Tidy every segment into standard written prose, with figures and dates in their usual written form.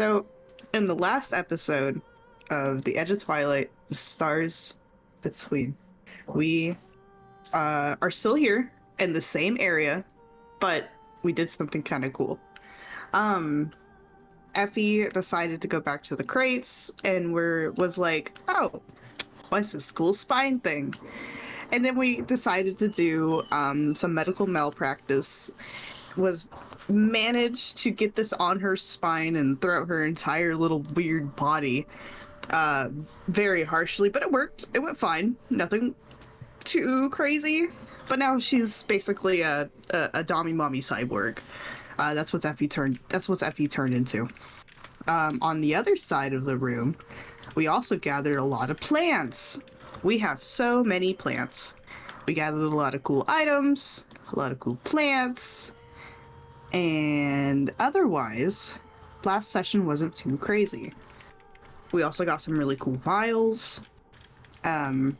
So, in the last episode of The Edge of Twilight, The Stars Between, we are still here in the same area, but we did something kind of cool. Effie decided to go back to the crates and was like, oh, what's this cool spine thing? And then we decided to do some medical malpractice. Managed to get this on her spine and throughout her entire little weird body very harshly, but it worked. It went fine. Nothing too crazy. But now she's basically a dommy mommy cyborg. That's what Effie turned into. On the other side of the room, we also gathered a lot of plants. We have so many plants. We gathered a lot of cool items, a lot of cool plants, and otherwise, last session wasn't too crazy. We also got some really cool vials. It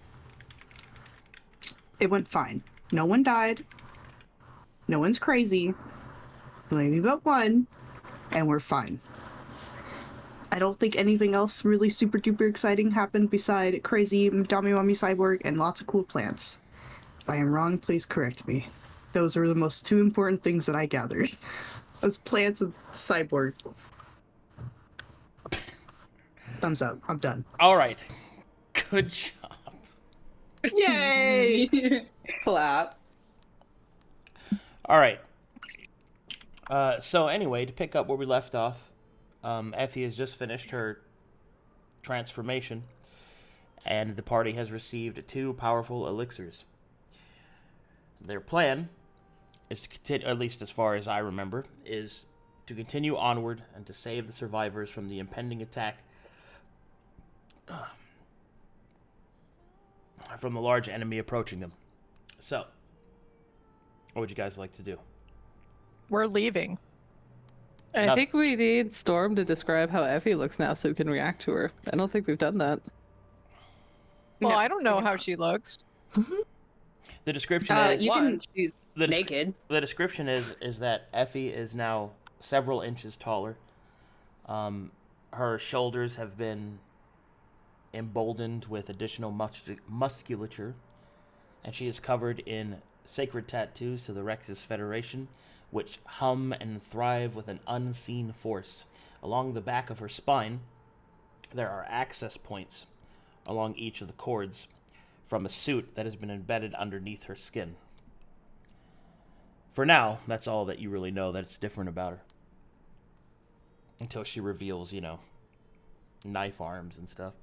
went fine. No one died. No one's crazy. Maybe but one, and we're fine. I don't think anything else really super duper exciting happened beside crazy Dommy Mommy Cyborg and lots of cool plants. If I am wrong, please correct me. Those are the most two important things that I gathered. Those plants and cyborg. Thumbs up. I'm done. All right. Good job. Yay! Clap. All right. So anyway, to pick up where we left off, Effie has just finished her transformation, and the party has received 2 powerful elixirs. Their plan is to continue, at least as far as I remember, is to continue onward and to save the survivors from the impending attack from the large enemy approaching them. So, what would you guys like to do? We're leaving. I think we need Storm to describe how Effie looks now so we can react to her. I don't think we've done that. Well, No. I don't know how she looks. The description is... She's naked. The description is that Effie is now several inches taller. Her shoulders have been emboldened with additional musculature, and she is covered in sacred tattoos to the Rex's Federation, which hum and thrive with an unseen force. Along the back of her spine, there are access points along each of the cords from a suit that has been embedded underneath her skin. For now, that's all that you really know that's different about her. Until she reveals, knife arms and stuff.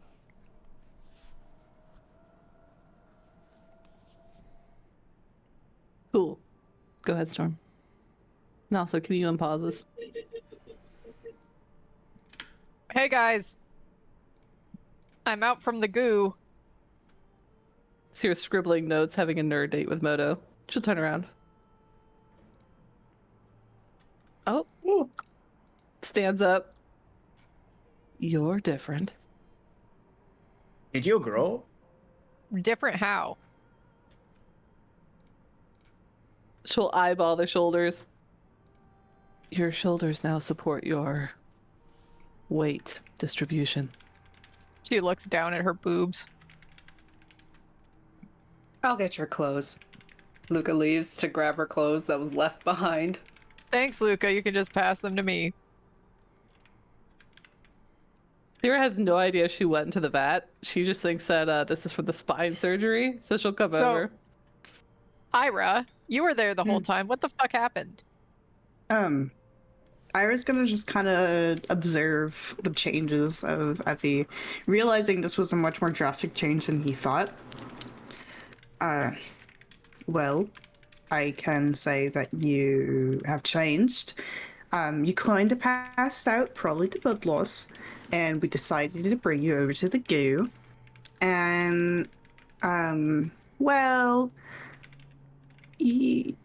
Cool. Go ahead, Storm. And also, can you unpause this? Hey guys, I'm out from the goo. See her scribbling notes, having a nerd date with Moto. She'll turn around. Oh. Ooh. Stands up. You're different. Did you grow? Different how? She'll eyeball the shoulders. Your shoulders now support your weight distribution. She looks down at her boobs. I'll get your clothes. Luka leaves to grab her clothes that was left behind. Thanks, Luka. You can just pass them to me. Sera has no idea she went into the vat. She just thinks that this is for the spine surgery, so she'll come over. Irha, you were there the whole time. What the fuck happened? Ira's gonna just kind of observe the changes of Effie, realizing this was a much more drastic change than he thought. Well, I can say that you have changed. You kind of passed out, probably to blood loss, and we decided to bring you over to the goo. And, well, you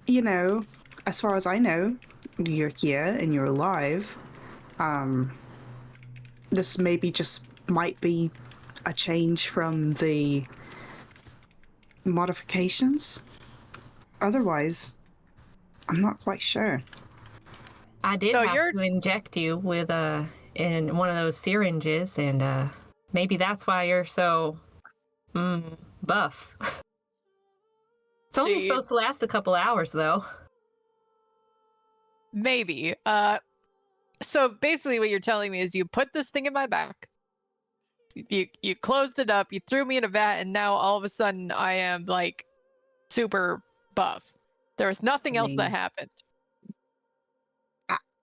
know, as far as I know, you're here and you're alive. This maybe just might be a change from the modifications. Otherwise, I'm not quite sure. I did So have you're- to inject you with in one of those syringes, and maybe that's why you're so buff. It's only She- supposed to last a couple hours, though. Maybe. So basically what you're telling me is you put this thing in my back. You closed it up, you threw me in a vat, and now all of a sudden I am like super buff. There was nothing else that happened.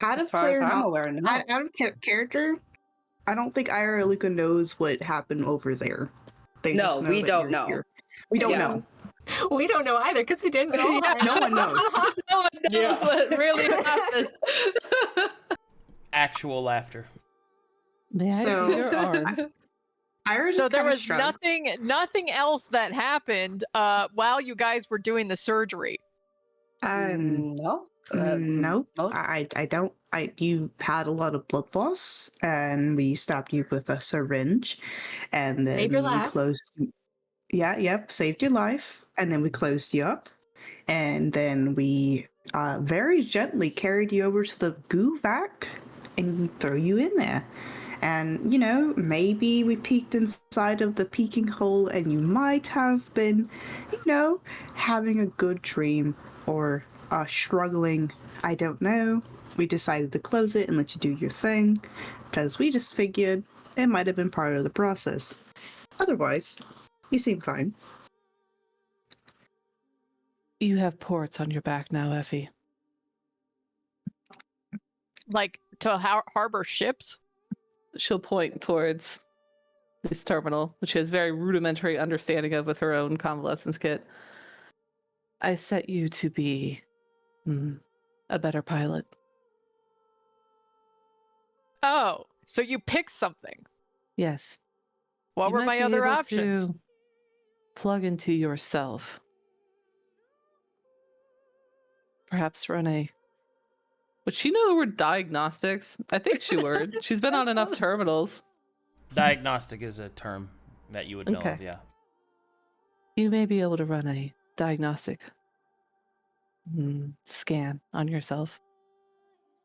Out As of far player as I'm no- aware, no. out of character, I don't think Irha or Luka knows what happened over there. They No, just know we that don't you're know. here. We don't Yeah. know. We don't know either because we didn't roll. Yeah, no one knows. No one knows Yeah. what really happened. Actual laughter. May I So- see your arm? Irha just So there kinda was shrugged. nothing else that happened while you guys were doing the surgery. No. No, most- I don't. You had a lot of blood loss, and we stopped you with a syringe, and then Saved your we life. closed. Yeah, yep, saved your life, and then we closed you up, and then we very gently carried you over to the goo vac and threw you in there. And maybe we peeked inside of the peeking hole, and you might have been, having a good dream or struggling. I don't know. We decided to close it and let you do your thing because we just figured it might have been part of the process. Otherwise, you seem fine. You have ports on your back now, Effie. Like to harbor ships. She'll point towards this terminal, which she has very rudimentary understanding of with her own convalescence kit. I set you to be a better pilot. Oh, so you picked something. Yes. What You were might my be other able options? to plug into yourself. Perhaps run a. Would she know the word diagnostics? I think she would. She's been on enough terminals. Diagnostic is a term that you would know Okay. of, yeah. You may be able to run a diagnostic scan on yourself.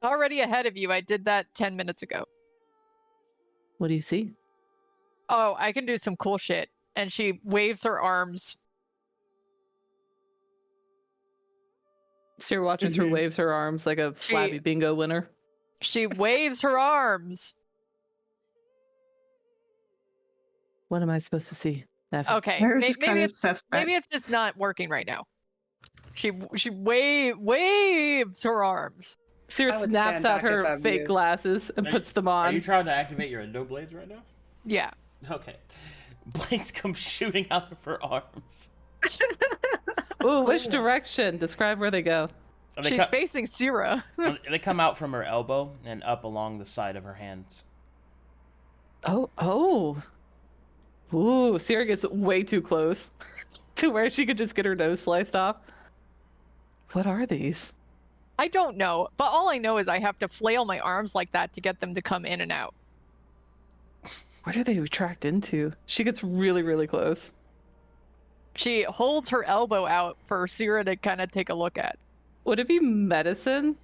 Already ahead of you. I did that 10 minutes ago. What do you see? Oh, I can do some cool shit. And she waves her arms. Sera watches her waves her arms like a flabby bingo winner. She waves her arms. What am I supposed to see? Effie? Okay, Irha just maybe kinda it's steps back. maybe it's just not working right now. She waves her arms. Sera I would snaps stand out back if her I'm fake you. glasses and puts them Are you on. trying to activate your endo blades right now? Yeah. Okay. Blades come shooting out of her arms. Ooh, which direction? Describe where they go. And they She's co- facing Sera. they come out from her elbow and up along the side of her hands. Oh. Ooh, Sera gets way too close to where she could just get her nose sliced off. What are these? I don't know, but all I know is I have to flail my arms like that to get them to come in and out. Where do they retract into? She gets really, really close. She holds her elbow out for Sera to kind of take a look at. Would it be medicine?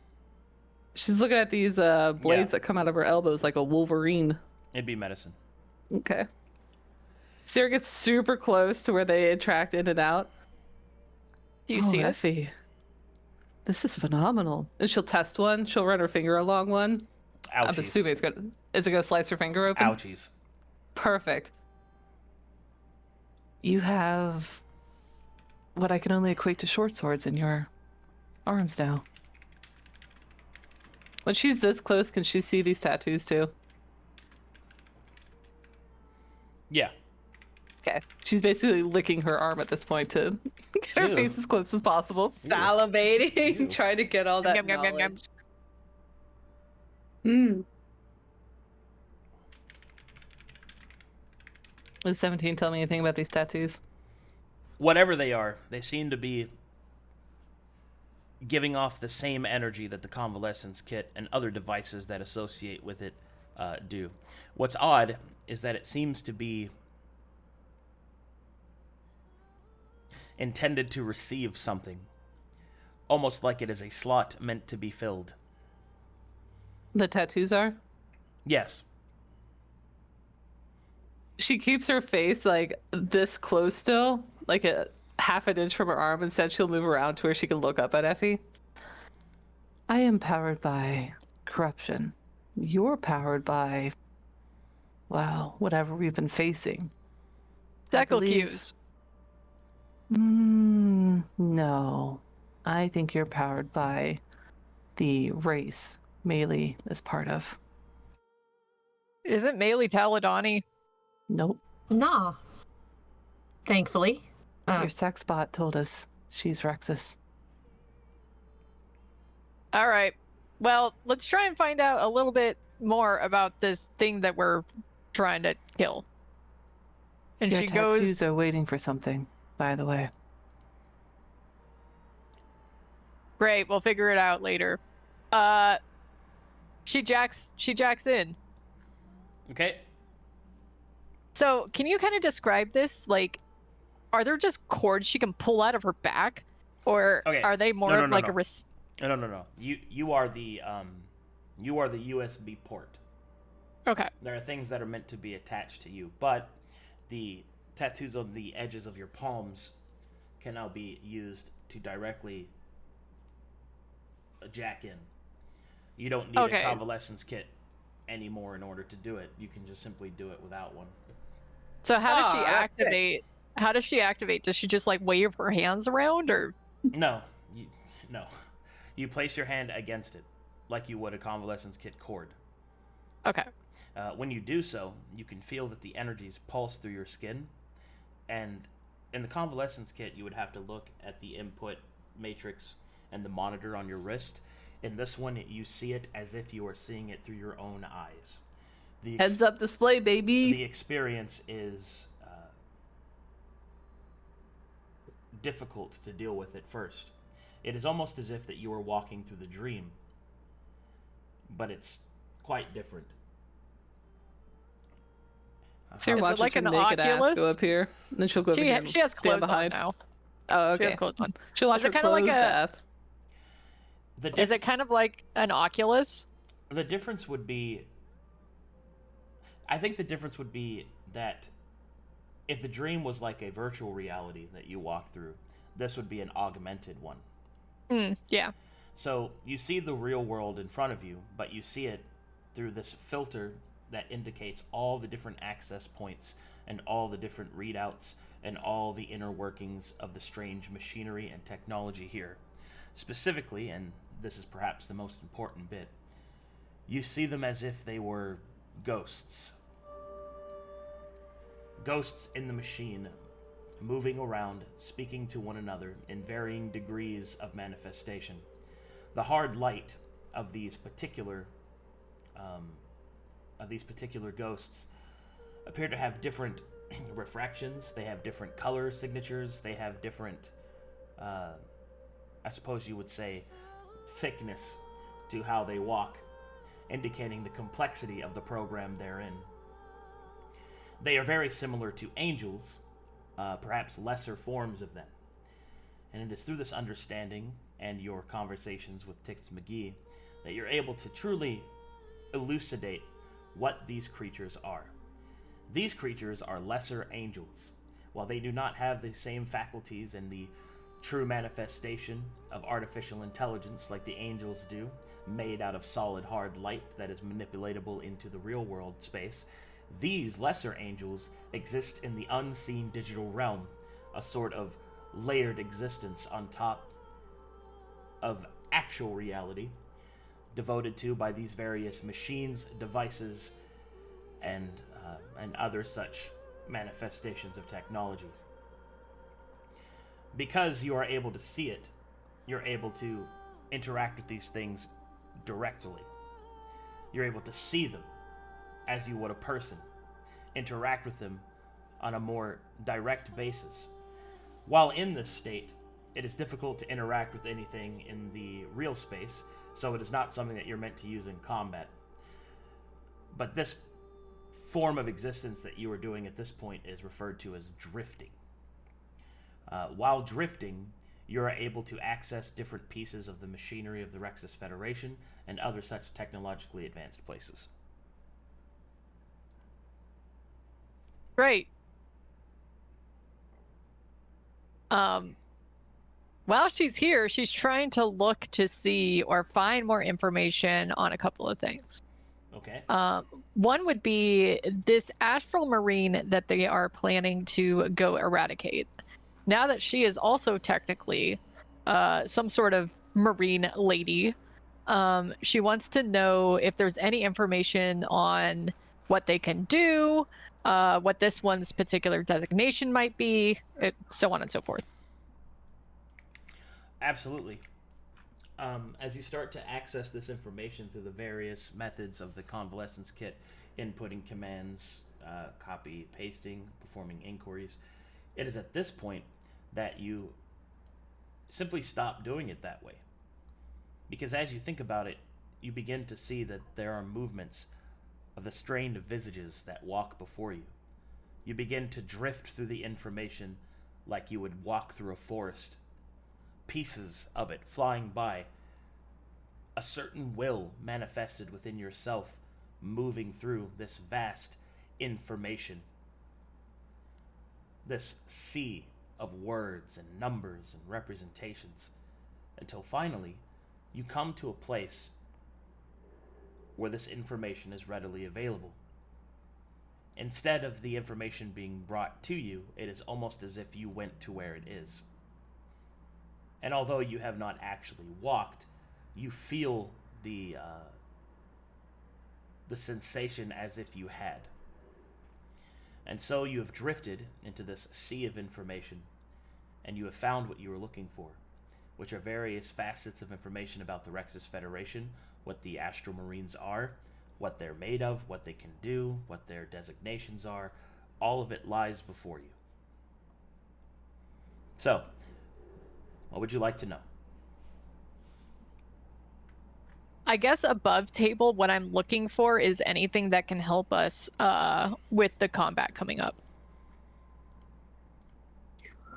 She's looking at these blades that come out of her elbows like a Wolverine. It'd be medicine. Okay. Sera gets super close to where they attract in and out. Do you see it? Effie. This is phenomenal. And she'll test one. She'll run her finger along one. I'm Ouchies. assuming is it gonna slice her finger open? Ouchies. Perfect. You have what I can only equate to short swords in your arms now. When she's this close, can she see these tattoos too? Yeah. Okay. She's basically licking her arm at this point to get her Ew. face as close as possible. Salivating, Ew. trying to get all that Yum, yum, yum, yum. knowledge. Does 17 tell me anything about these tattoos? Whatever they are, they seem to be giving off the same energy that the convalescence kit and other devices that associate with it do. What's odd is that it seems to be intended to receive something, almost like it is a slot meant to be filled. The tattoos are? Yes. She keeps her face like this close still, like a half an inch from her arm. Instead, she'll move around to where she can look up at Effie. I am powered by corruption. You're powered by, well, whatever we've been facing. Deckle cues. No. I think you're powered by the race Maelie is part of. Isn't Maelie Taladani? Nope. Nah. Thankfully. Your sex bot told us she's Rexus. All right. Well, let's try and find out a little bit more about this thing that we're trying to kill. And Your she tattoos goes, are waiting for something, by the way. great, we'll figure it out later. She jacks in. Okay. So, can you kind of describe this? Like, are there just cords she can pull out of her back, or are they more of like a No. You are the USB port. Okay. There are things that are meant to be attached to you, but the tattoos on the edges of your palms can now be used to directly jack in. You don't need a convalescence kit anymore in order to do it. You can just simply do it without one. So how does she activate? How does she activate? Does she just like wave her hands around, or? No. You place your hand against it, like you would a convalescence kit cord. Okay. When you do so, you can feel that the energies pulse through your skin, and in the convalescence kit, you would have to look at the input matrix and the monitor on your wrist. In this one, you see it as if you are seeing it through your own eyes. Heads up display, baby! The experience is difficult to deal with at first. It is almost as if that you are walking through the dream, but it's quite different. Sarah watches like her an naked Oculus? ass go up here, and then she'll go over here and She has stand clothes on behind. now. Oh, okay. She has clothes on. She'll watch Is her it kinda like clothes a- death. Is it kind of like an Oculus? The difference would be... I think the difference would be that if the dream was like a virtual reality that you walk through, this would be an augmented one. Yeah. So you see the real world in front of you, but you see it through this filter that indicates all the different access points and all the different readouts and all the inner workings of the strange machinery and technology here. Specifically, and this is perhaps the most important bit, you see them as if they were ghosts. Ghosts in the machine, moving around, speaking to one another in varying degrees of manifestation. The hard light of these particular ghosts appear to have different refractions. They have different color signatures. They have different, I suppose you would say, thickness to how they walk, indicating the complexity of the program they're in. They are very similar to angels, perhaps lesser forms of them. And it is through this understanding and your conversations with Tix McGee that you're able to truly elucidate what these creatures are. These creatures are lesser angels. While they do not have the same faculties and the true manifestation of artificial intelligence like the angels do, made out of solid hard light that is manipulatable into the real world space, these lesser angels exist in the unseen digital realm, a sort of layered existence on top of actual reality, devoted to by these various machines, devices, and other such manifestations of technology. Because you are able to see it, you're able to interact with these things directly. You're able to see them as you would a person, interact with them on a more direct basis. While in this state, it is difficult to interact with anything in the real space, so it is not something that you're meant to use in combat. But this form of existence that you are doing at this point is referred to as drifting. While drifting, you are able to access different pieces of the machinery of the Rexus Federation and other such technologically advanced places. Great. While she's here, she's trying to look to see or find more information on a couple of things. Okay. One would be this astral marine that they are planning to go eradicate. Now that she is also technically some sort of marine lady, she wants to know if there's any information on what they can do, what this one's particular designation might be, so on and so forth. Absolutely. As you start to access this information through the various methods of the convalescence kit, inputting commands, copy, pasting, performing inquiries, it is at this point that you simply stop doing it that way. Because as you think about it, you begin to see that there are movements of the strained visages that walk before you. You begin to drift through the information like you would walk through a forest, pieces of it flying by, a certain will manifested within yourself, moving through this vast information, this sea of words and numbers and representations, until finally you come to a place where this information is readily available. Instead of the information being brought to you, it is almost as if you went to where it is. And although you have not actually walked, you feel the sensation as if you had. And so you have drifted into this sea of information, and you have found what you were looking for, which are various facets of information about the Rexus Federation, what the Astral Marines are, what they're made of, what they can do, what their designations are. All of it lies before you. So, what would you like to know? I guess above table, what I'm looking for is anything that can help us with the combat coming up.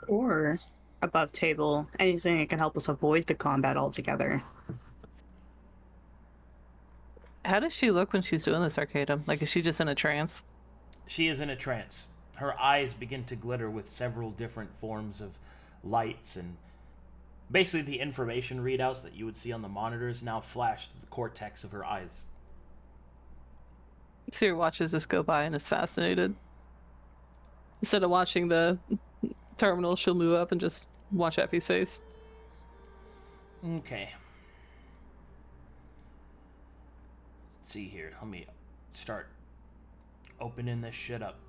Or above table, anything that can help us avoid the combat altogether. How does she look when she's doing this, Arcadum? Like, is she just in a trance? She is in a trance. Her eyes begin to glitter with several different forms of lights, and basically the information readouts that you would see on the monitors now flash through the cortex of her eyes. Sera watches this go by and is fascinated. Instead of watching the terminal, she'll move up and just watch Effie's face. Okay. Let's see here. Let me start opening this shit up.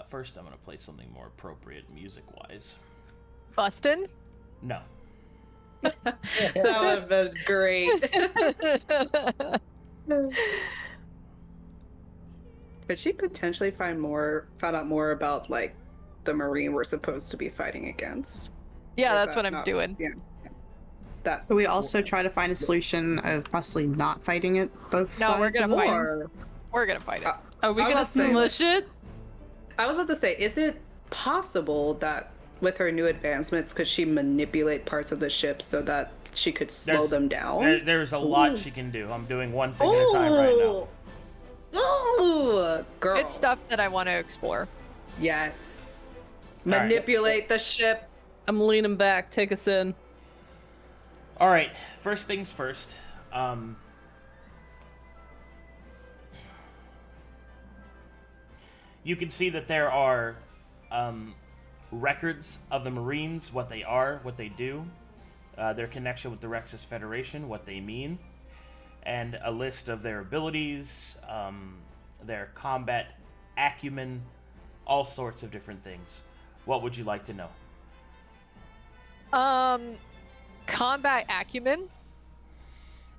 First, I'm going to play something more appropriate music-wise. Bustin'? No. That would have been great. Could she potentially find out more about, like, the Marine we're supposed to be fighting against? Yeah, Or is that's that what I'm not- doing. Yeah. That's So we also try to find a solution of possibly not fighting it both No, sides. we're gonna of fight. it. Or We're gonna fight it. Are we I gonna was saying, smush it? I was about to say, is it possible that with her new advancements, could she manipulate parts of the ship so that she could slow them down? There's a lot she can do. I'm doing one thing at a time right now. Oh, girl. It's stuff that I want to explore. Yes. right. Manipulate the ship. I'm leaning back. Take us in. All right. First things first. You can see that there are records of the Marines, what they are, what they do, their connection with the Rexus Federation, what they mean, and a list of their abilities, their combat acumen, all sorts of different things. What would you like to know? Combat acumen.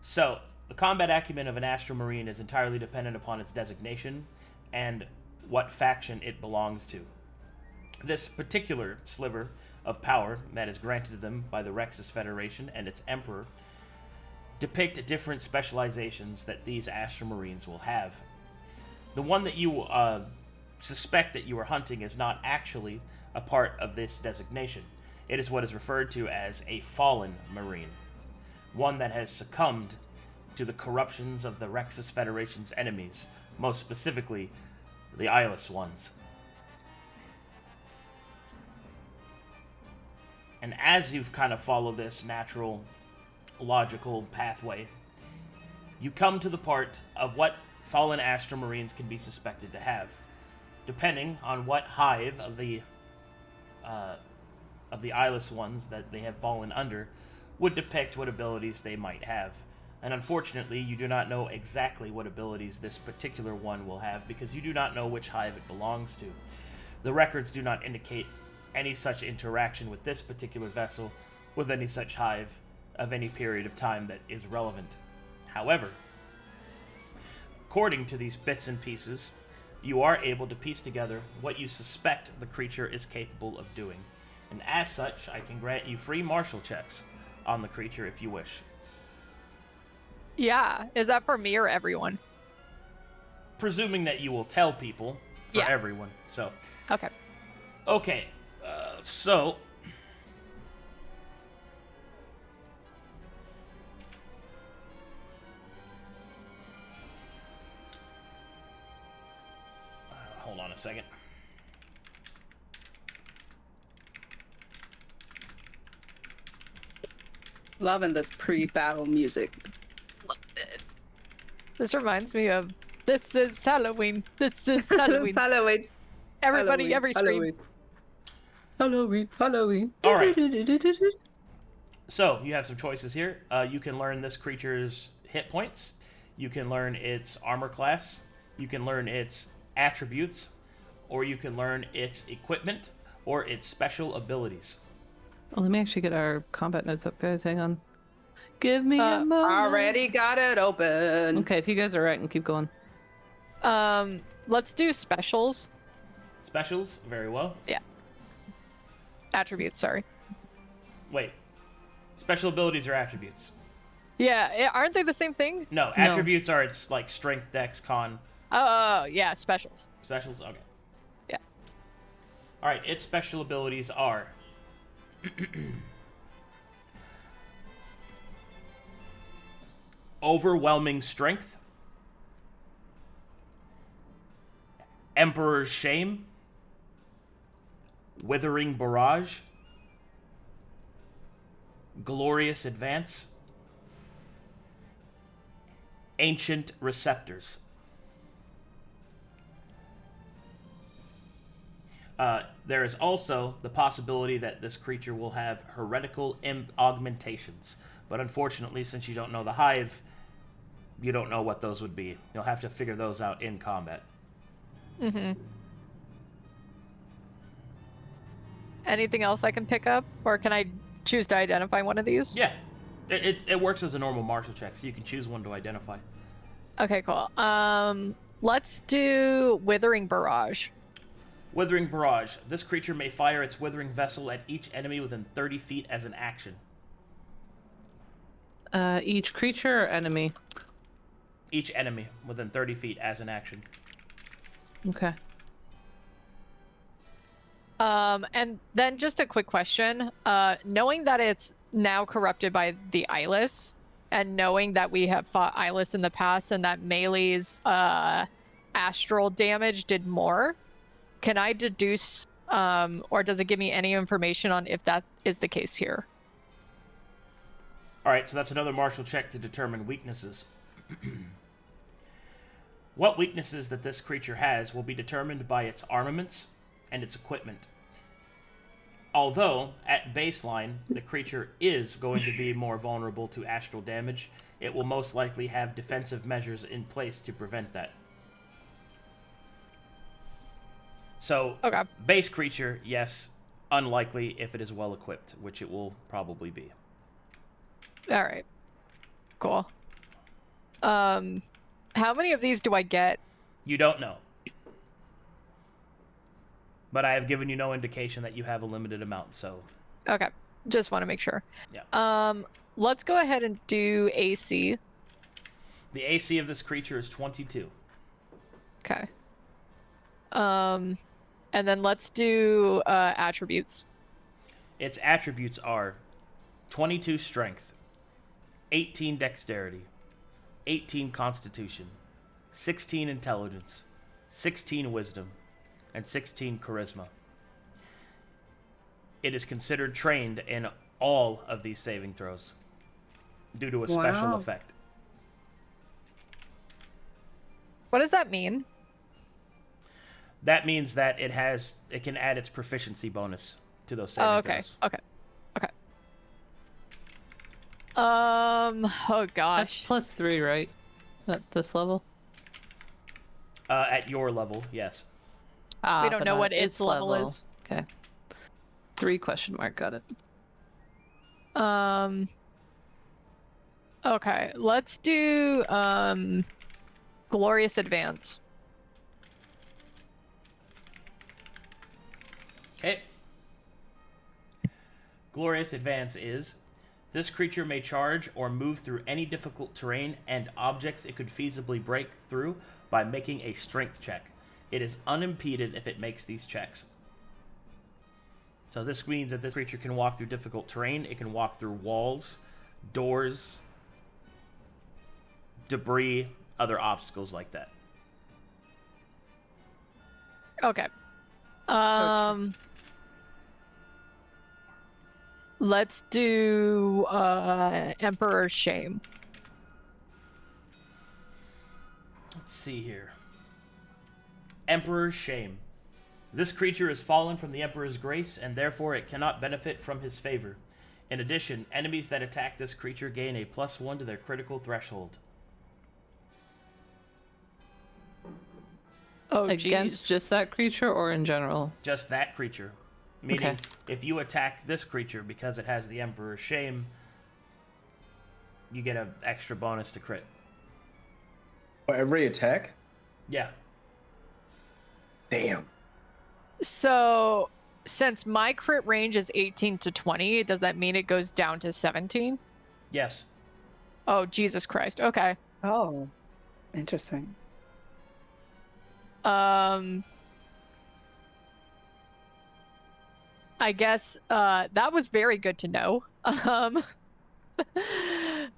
So, the combat acumen of an Astral Marine is entirely dependent upon its designation and what faction it belongs to. This particular sliver of power that is granted to them by the Rexus Federation and its Emperor depict different specializations that these Astral Marines will have. The one that you suspect that you are hunting is not actually a part of this designation. It is what is referred to as a fallen marine, one that has succumbed to the corruptions of the Rexus Federation's enemies, most specifically the eyeless ones. And as you've kind of followed this natural, logical pathway, you come to the part of what fallen Astra Marines can be suspected to have, depending on what hive of the eyeless ones that they have fallen under would depict what abilities they might have. And unfortunately, you do not know exactly what abilities this particular one will have because you do not know which hive it belongs to. The records do not indicate any such interaction with this particular vessel with any such hive of any period of time that is relevant. However, according to these bits and pieces, you are able to piece together what you suspect the creature is capable of doing. And as such, I can grant you free martial checks on the creature if you wish. Yeah. Is that for me or everyone? Presuming that you will tell people for Yeah. everyone. So, Okay. okay. So... hold on a second. Loving this pre-battle music. This reminds me of this is Halloween. This is Halloween. Halloween. Everybody, Halloween, every scream. Halloween. Halloween. All right. So, you have some choices here. You can learn this creature's hit points. You can learn its armor class. You can learn its attributes. Or you can learn its equipment or its special abilities. Oh, let me actually get our combat notes up, guys. Hang on. Give me a moment. Already got it open. Okay, if you guys are right, and keep going. Let's do specials. Specials? Very well. Yeah. Attributes, sorry. Wait. Special abilities or attributes? Yeah, aren't they the same thing? No, attributes are its like strength, dex, con. Oh, yeah, specials. Specials? Okay. Yeah. Alright, its special abilities are... Overwhelming Strength, Emperor's Shame, Withering Barrage, Glorious Advance, Ancient Receptors. There is also the possibility that this creature will have heretical augmentations. But unfortunately, since you don't know the hive, you don't know what those would be. You'll have to figure those out in combat. Mm-hmm. Anything else I can pick up? Or can I choose to identify one of these? Yeah. It works as a normal martial check, so you can choose one to identify. Okay, cool. Let's do Withering Barrage. Withering Barrage. This creature may fire its Withering Vessel at each enemy within 30 feet as an action. Each creature or enemy? Each enemy within 30 feet as an action. Okay. And then just a quick question. Knowing that it's now corrupted by the Eyeless, and knowing that we have fought Eyeless in the past and that Maelie's astral damage did more, can I deduce, or does it give me any information on if that is the case here? Alright, so that's another martial check to determine weaknesses. What weaknesses that this creature has will be determined by its armaments and its equipment. Although, at baseline, the creature is going to be more vulnerable to astral damage, it will most likely have defensive measures in place to prevent that. So, Okay. Base creature, yes. Unlikely if it is well equipped, which it will probably be. All right. Cool. How many of these do I get? You don't know. But I have given you no indication that you have a limited amount, so... Okay. Just want to make sure. Yeah. Let's go ahead and do AC. The AC of this creature is 22. Okay. And then let's do attributes. Its attributes are 22 strength, 18 dexterity, 18 constitution, 16 intelligence, 16 wisdom, and 16 charisma. It is considered trained in all of these saving throws due to a special Wow. effect. What does that mean? That means that it can add its proficiency bonus to those saving Oh, okay. throws. Okay. Okay. Oh That's gosh. +3, right? At this level? At your level, yes. Ah, We don't but know not what its level is. Okay. 3 question mark, got it. Okay, let's do glorious advance. Okay. Glorious advance is: this creature may charge or move through any difficult terrain and objects it could feasibly break through by making a strength check. It is unimpeded if it makes these checks. So this means that this creature can walk through difficult terrain. It can walk through walls, doors, debris, other obstacles like that. Okay. Let's do Emperor's Shame. Let's see here. Emperor's Shame. This creature is fallen from the Emperor's grace, and therefore it cannot benefit from his favor. In addition, enemies that attack this creature gain a +1 to their critical threshold. Oh, Against geez. just that creature or in general? Just that creature. Meaning, Okay. if you attack this creature because it has the Emperor's Shame, you get an extra bonus to crit. For every attack? Yeah. Damn. So, since my crit range is 18 to 20, does that mean it goes down to 17? Yes. Oh, Jesus Christ. Okay. Oh, interesting. I guess that was very good to know.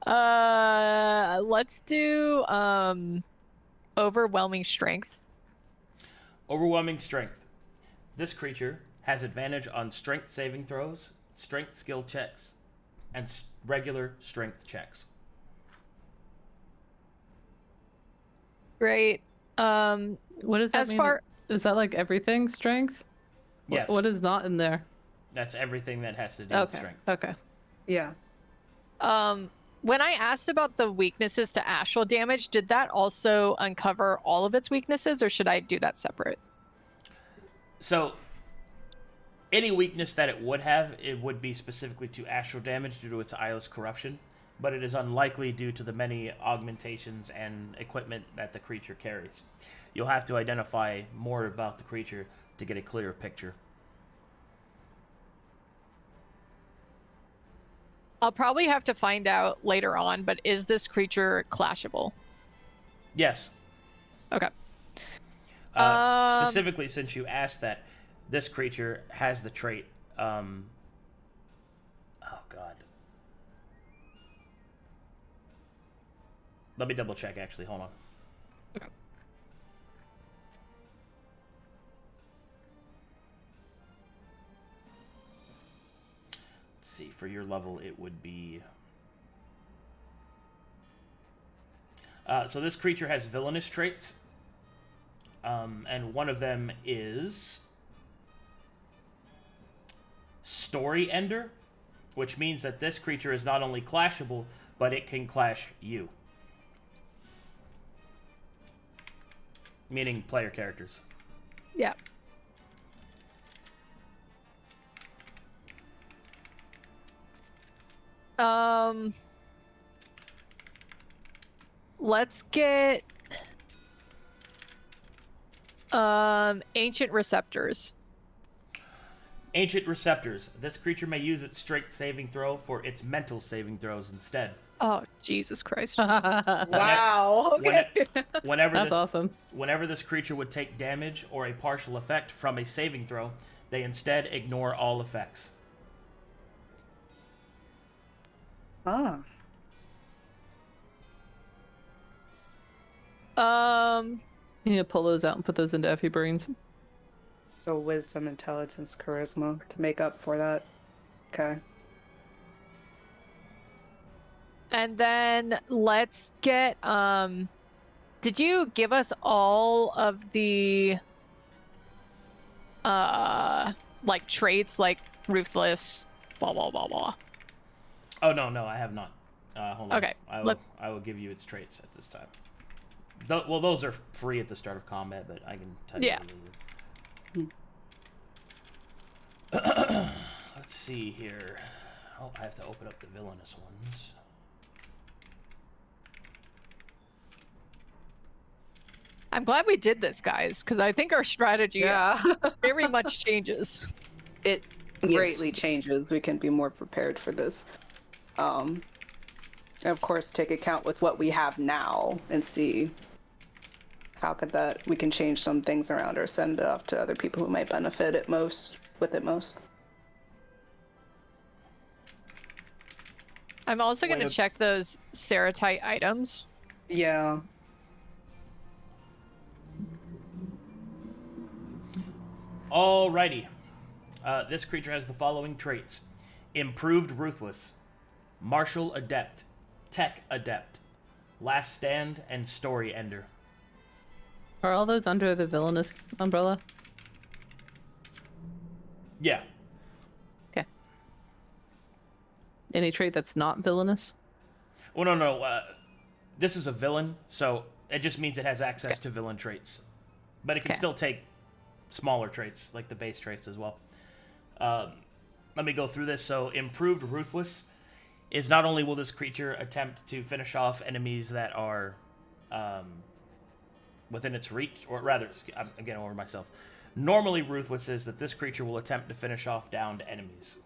Let's do overwhelming strength. Overwhelming strength. This creature has advantage on strength saving throws, strength skill checks, and regular strength checks. Great. What does that As mean? far Is that like everything strength? Yes. What is not in there? That's everything that has to do with Okay. strength. Okay. Yeah. when I asked about the weaknesses to astral damage, did that also uncover all of its weaknesses, or should I do that separate? So, any weakness that it would be specifically to astral damage due to its eyeless corruption, but it is unlikely due to the many augmentations and equipment that the creature carries. You'll have to identify more about the creature to get a clearer picture. I'll probably have to find out later on, but is this creature clashable? Yes. Okay. Specifically, since you asked that, this creature has the trait. Oh God. Let me double check. Actually, hold on. Okay. Let's see. For your level, it would be. So this creature has villainous traits. And one of them is Story Ender, which means that this creature is not only clashable, but it can clash you. Meaning player characters. Yeah. Let's get Ancient Receptors. Ancient Receptors. This creature may use its strength saving throw for its mental saving throws instead. Oh, Jesus Christ. Wow. Okay. That's awesome. Whenever this creature would take damage or a partial effect from a saving throw, they instead ignore all effects. Ah. You need to pull those out and put those into Effie brains. So wisdom, intelligence, charisma to make up for that. Okay. And then let's get did you give us all of the like traits like ruthless, blah blah blah blah? Oh no, I have not. Hold on. Okay. I will give you its traits at this time. Well, those are free at the start of combat, but I can tell you Yeah. what it is. Let's see here. Oh, I have to open up the villainous ones. I'm glad we did this, guys, because I think our strategy very much changes. It greatly changes. We can be more prepared for this. And of course, take account with what we have now and see how we can change some things around or send it off to other people who might benefit it most. I'm also going to check those Sera-type items. Yeah. Alrighty. This creature has the following traits. Improved Ruthless, Martial Adept, Tech Adept, Last Stand, and Story Ender. Are all those under the villainous umbrella? Yeah. Okay. Any trait that's not villainous? Well, no. This is a villain, so it just means it has access to villain traits. But it can still take smaller traits, like the base traits as well. Let me go through this. So, Improved Ruthless is not only will this creature attempt to finish off enemies that are within its reach, or rather, I'm getting over myself. Normally, Ruthless is that this creature will attempt to finish off downed enemies.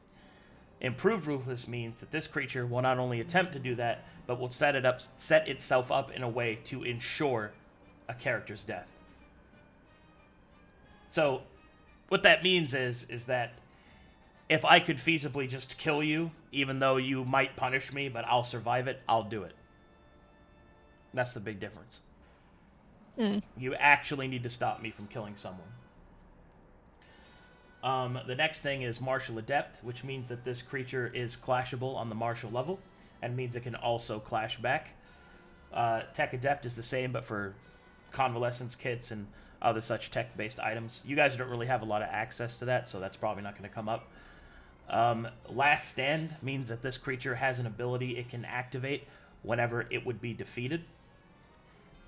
Improved Ruthless means that this creature will not only attempt to do that, but will set itself up in a way to ensure a character's death. So, what that means is that if I could feasibly just kill you, even though you might punish me, but I'll survive it, I'll do it. That's the big difference. You actually need to stop me from killing someone. The next thing is Martial Adept, which means that this creature is clashable on the martial level, and means it can also clash back. Tech Adept is the same, but for convalescence kits and other such tech-based items. You guys don't really have a lot of access to that, so that's probably not going to come up. Last Stand means that this creature has an ability it can activate whenever it would be defeated.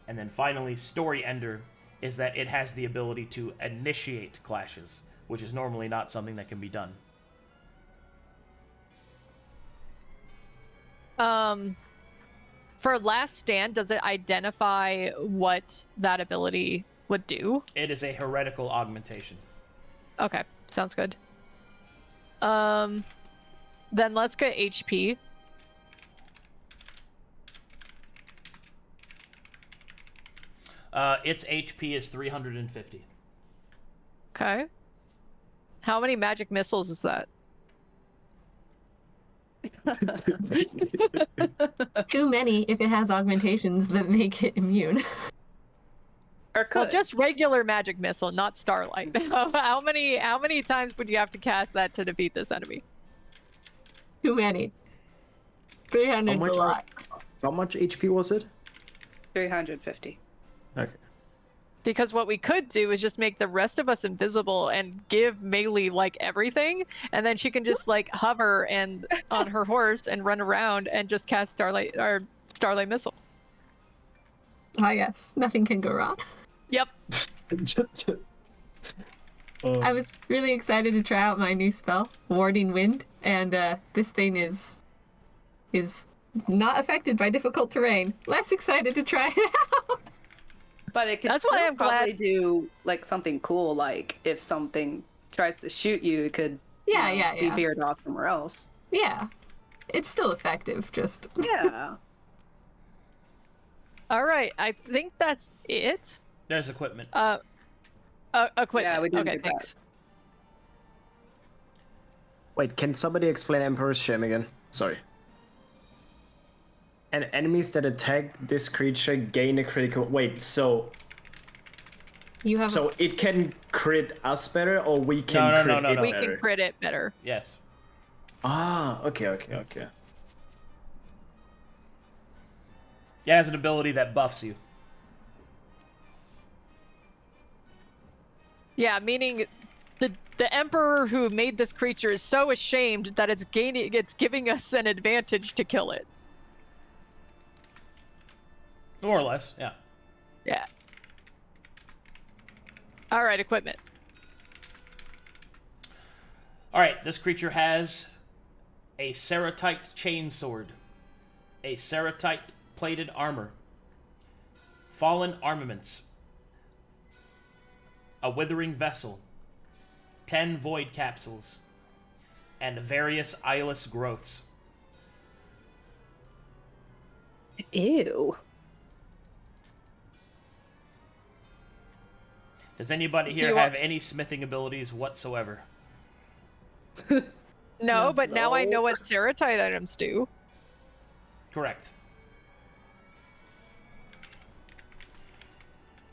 And then finally, Story Ender is that it has the ability to initiate clashes, which is normally not something that can be done. For Last Stand, does it identify what that ability would do? It is a heretical augmentation. Okay, sounds good. Then let's get HP. Its HP is 350. Okay. How many magic missiles is that? Too many if it has augmentations that make it immune. Well, just regular magic missile, not Starlight. How many times would you have to cast that to defeat this enemy? Too many. 300 is a lot. How much HP was it? 350. Okay. Because what we could do is just make the rest of us invisible and give Maelie like everything, and then she can just like hover and on her horse and run around and just cast Starlight missile. Ah, yes, nothing can go wrong. Yep. I was really excited to try out my new spell, Warding Wind, and this thing is not affected by difficult terrain. Less excited to try it out. But it could That's why I'm probably glad. do like something cool, like if something tries to shoot you, it could Be veered off somewhere else. Yeah. It's still effective, just... Yeah. All right, I think that's it. There's equipment. Equipment. Yeah, we didn't Okay, do that. thanks. Wait, can somebody explain Emperor's Shame again? Sorry. And enemies that attack this creature gain a critical... Wait, so You have so it can crit us better, or we can crit it We better? can crit it better. Yes. Ah, okay. Yeah, it has an ability that buffs you. Yeah, meaning the emperor who made this creature is so ashamed that it's giving us an advantage to kill it. More or less, yeah. Yeah. All right, equipment. All right, this creature has a Ceratite chainsword, a Ceratite plated armor, fallen armaments, a withering vessel, 10 void capsules, and various eyeless growths. Ew. Does anybody here have any smithing abilities whatsoever? No, but now I know what Ceratite items do. Correct.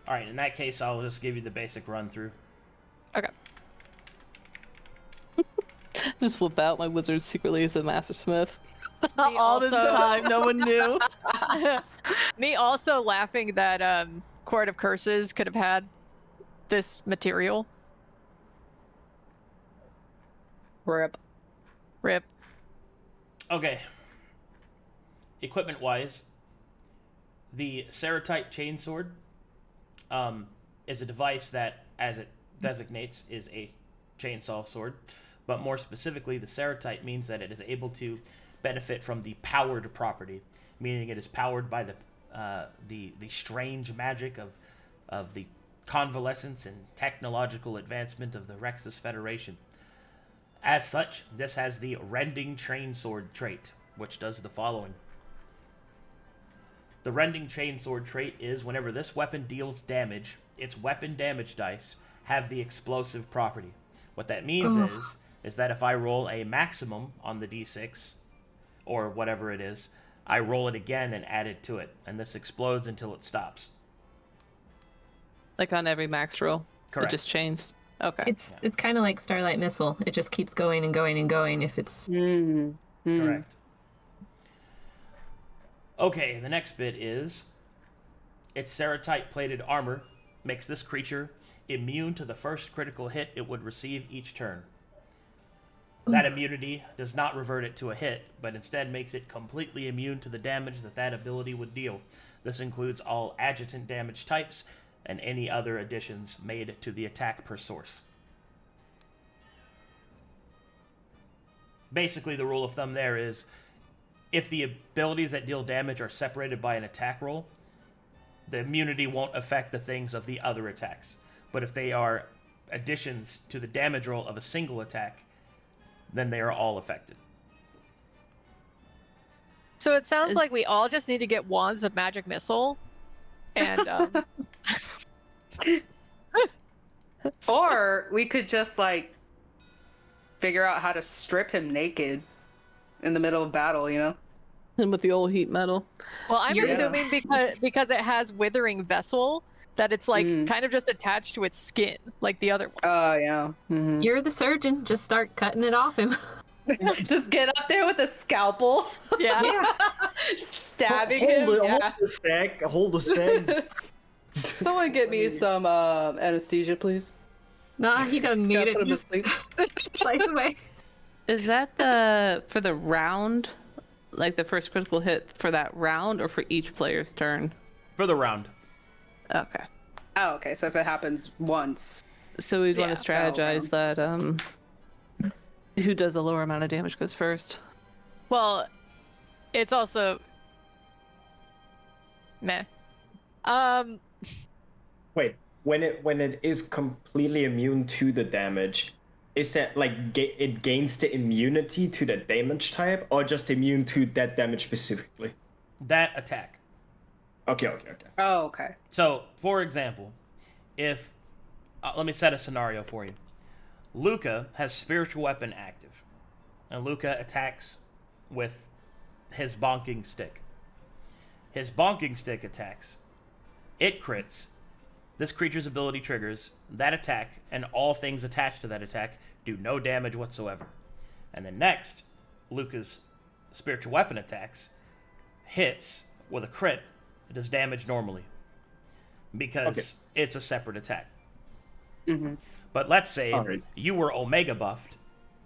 All right, in that case, I'll just give you the basic run through. Okay. Just whip out my wizard secretly as a master smith. Me All this also- time, no one knew. Me also laughing that Court of Curses could have had this material. Rip. Rip. Okay. Equipment-wise, the Ceratite chainsword is a device that, as it designates, is a chainsaw sword. But more specifically, the Ceratite means that it is able to benefit from the powered property, meaning it is powered by the strange magic of the convalescence and technological advancement of the Rexus Federation. As such, this has the Rending Chainsword trait, which does the following. The Rending Chainsword trait is whenever this weapon deals damage, its weapon damage dice have the explosive property. What that means is that if I roll a maximum on the d6, or whatever it is, I roll it again and add it to it, and this explodes until it stops. Like on every max roll. Correct. It just chains. Okay. It's kind of like Starlight Missile. It just keeps going and going and going if it's... Correct. Okay, the next bit is its Ceratite plated armor makes this creature immune to the first critical hit it would receive each turn. That immunity does not revert it to a hit, but instead makes it completely immune to the damage that ability would deal. This includes all adjutant damage types and any other additions made to the attack per source. Basically, the rule of thumb there is if the abilities that deal damage are separated by an attack roll, the immunity won't affect the things of the other attacks. But if they are additions to the damage roll of a single attack, then they are all affected. So it sounds like we all just need to get wands of magic missile, and Or we could just like figure out how to strip him naked in the middle of battle, you know? And with the old heat metal. well, I'm Yeah. assuming because it has withering vessel that it's like kind of just attached to its skin, like the other one. Oh, yeah. Mhm. You're the surgeon. Just start cutting it off him. Just get up there with a scalpel. Yeah. Stabbing him. Yeah. Hold the stack. Someone get me some anesthesia, please. Nah, he doesn't need Gotta it. put him to Just sleep. slice away. Is that for the round? Like the first critical hit for that round or for each player's turn? For the round. Okay. Oh, okay. So if it happens once. So we'd want Yeah, to strategize that who does a lower amount of damage goes first. Well, it's also meh. Wait, when it is completely immune to the damage, is that like it gains the immunity to the damage type, or just immune to that damage specifically? That attack. Okay. Oh, okay. So, for example, if let me set a scenario for you. Luka has spiritual weapon active, and Luka attacks with his bonking stick. His bonking stick attacks. It crits. This creature's ability triggers that attack, and all things attached to that attack do no damage whatsoever. And then next, Luka's spiritual weapon attacks, hits with a crit, it does damage normally. Because it's a separate attack. Mm-hmm. But let's say Alright. you were Omega buffed,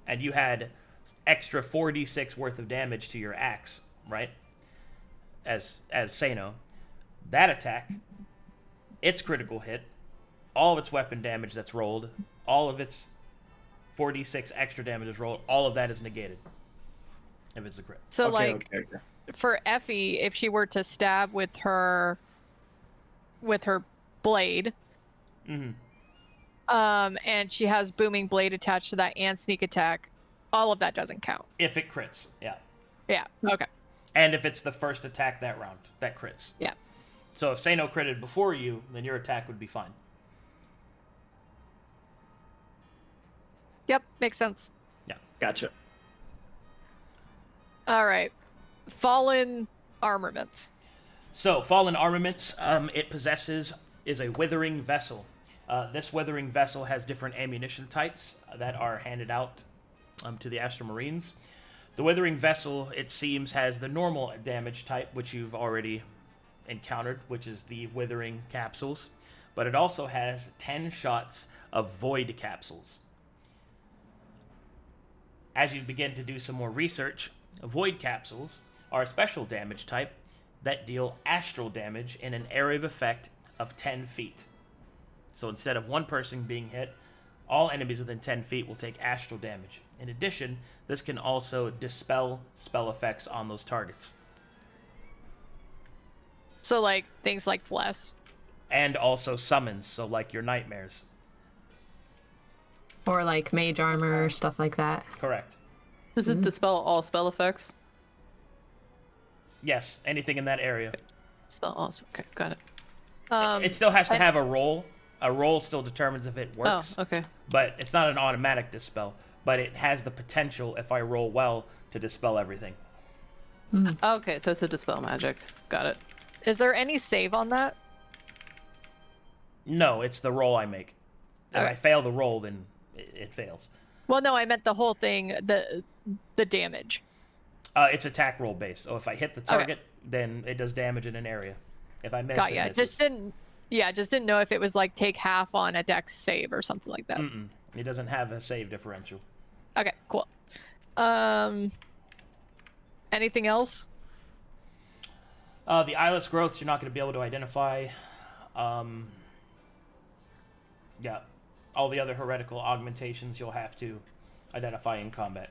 and you had extra 4d6 worth of damage to your axe, right? As Seino. That attack, its critical hit, all of its weapon damage that's rolled, all of its 4d6 extra damage is rolled, all of that is negated. If it's a crit. So Okay. for Effie, if she were to stab with her blade, Mm-hmm. and she has booming blade attached to that and sneak attack, all of that doesn't count. If it crits, yeah. Yeah. Okay. And if it's the first attack that round, that crits. Yeah. So if Seino critted before you, then your attack would be fine. Yep. Makes sense. Gotcha. All right. Fallen armaments. So, Fallen Armaments, it possesses is a Withering Vessel. This Withering Vessel has different ammunition types that are handed out to the Astra Marines. The Withering Vessel, it seems, has the normal damage type, which you've already encountered, which is the Withering Capsules. But it also has 10 shots of Void Capsules. As you begin to do some more research, Void Capsules are a special damage type that deal astral damage in an area of effect of 10 feet. So instead of one person being hit, all enemies within 10 feet will take astral damage. In addition, this can also dispel spell effects on those targets. So like things like bless. And also summons, so like your nightmares. Or like mage armor, stuff like that. Correct. Does it dispel all spell effects? Yes, anything in that area. Spell all. Okay, got it. It still has to have a roll. A roll still determines if it works. Oh, okay. But it's not an automatic dispel. But it has the potential, if I roll well, to dispel everything. Okay, so it's a dispel magic. Got it. Is there any save on that? No, it's the roll I make. If Okay. I fail the roll, then it fails. Well, no, I meant the whole thing, the damage. It's attack roll based. So if I hit the target, then it does damage in an area. If I miss, Got it ya. misses. Just didn't know if it was like take half on a dex save or something like that. Mm-mm. It doesn't have a save differential. Okay, cool. Anything else? The eyeless growths you're not going to be able to identify. Yeah. All the other heretical augmentations you'll have to identify in combat.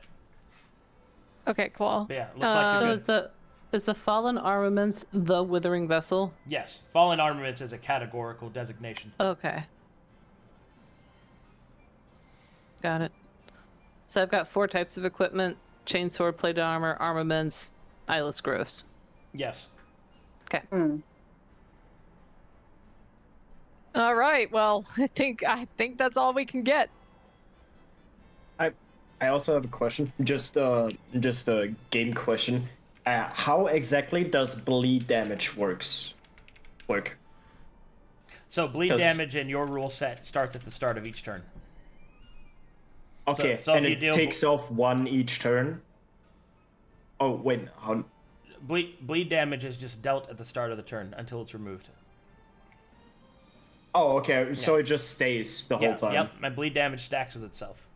Okay, cool. But yeah, looks like So you're good. is the fallen armaments the withering vessel? Yes. Fallen Armaments is a categorical designation. Okay. Got it. So I've got 4 types of equipment: chainsword, plated armor, armaments, eyeless growths. Yes. Okay. All right. Well, I think that's all we can get. I also have a question. Just a game question. How exactly does bleed damage work? So bleed Does- damage in your rule set starts at the start of each turn. Okay, so and if you it deal- takes off 1 each turn. Oh wait, how? Bleed damage is just dealt at the start of the turn until it's removed. Oh, okay. So it just stays the whole time. Yep. My bleed damage stacks with itself.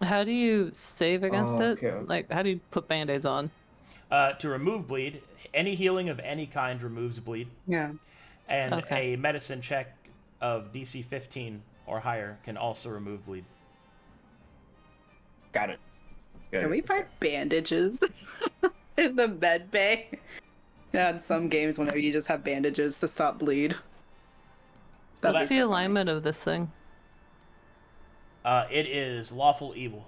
How do you save against Okay. it? Like, how do you put band-aids on? To remove bleed, any healing of any kind removes bleed, Yeah. and Okay. a medicine check of DC 15 or higher can also remove bleed. Got it. Can we find bandages in the med bay? Yeah, in some games, whenever you just have bandages to stop bleed. Well, What's that's the alignment of this thing? It is lawful evil.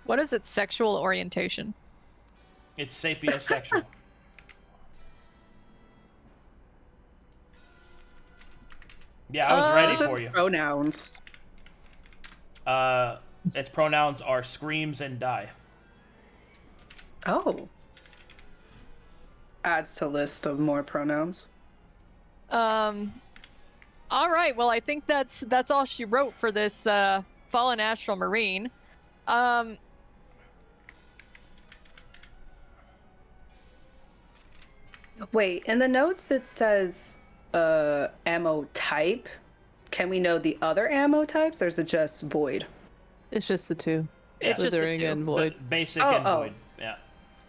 What is its sexual orientation? It's sapiosexual. Yeah, I was ready This for is you. pronouns. Its pronouns are screams and die. Oh. Adds to list of more pronouns. All right. Well, I think that's all she wrote for this fallen astral marine. Wait, in the notes it says ammo type. Can we know the other ammo types, or is it just void? It's just the two. It's just the Withering two. and void. Basic Oh, and oh. void. Yeah.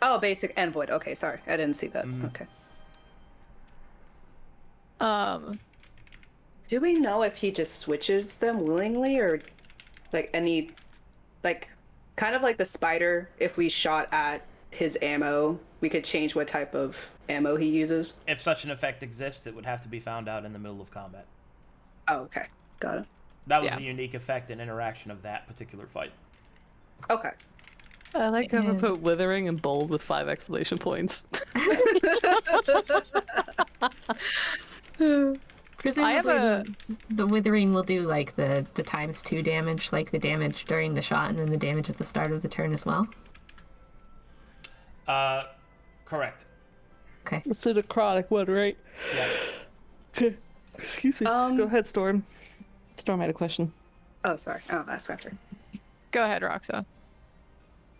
Oh, basic and void. Okay, sorry, I didn't see that. Mhm. Okay. Do we know if he just switches them willingly, or like any, like, kind of like the spider? If we shot at his ammo, we could change what type of ammo he uses. If such an effect exists, it would have to be found out in the middle of combat. Oh, okay, got it. That was Yeah. a unique effect and interaction of that particular fight. Okay. I like how we Yeah. put withering in bold with 5 exclamation points. Presumably, a- the withering will do like the ×2 damage, like the damage during the shot, and then the damage at the start of the turn as well. Correct. Okay. It's a necrotic one, right? Yeah. Excuse me. Go ahead, Storm. Storm had a question. Oh, sorry. I'll ask after. Go ahead, Roxa.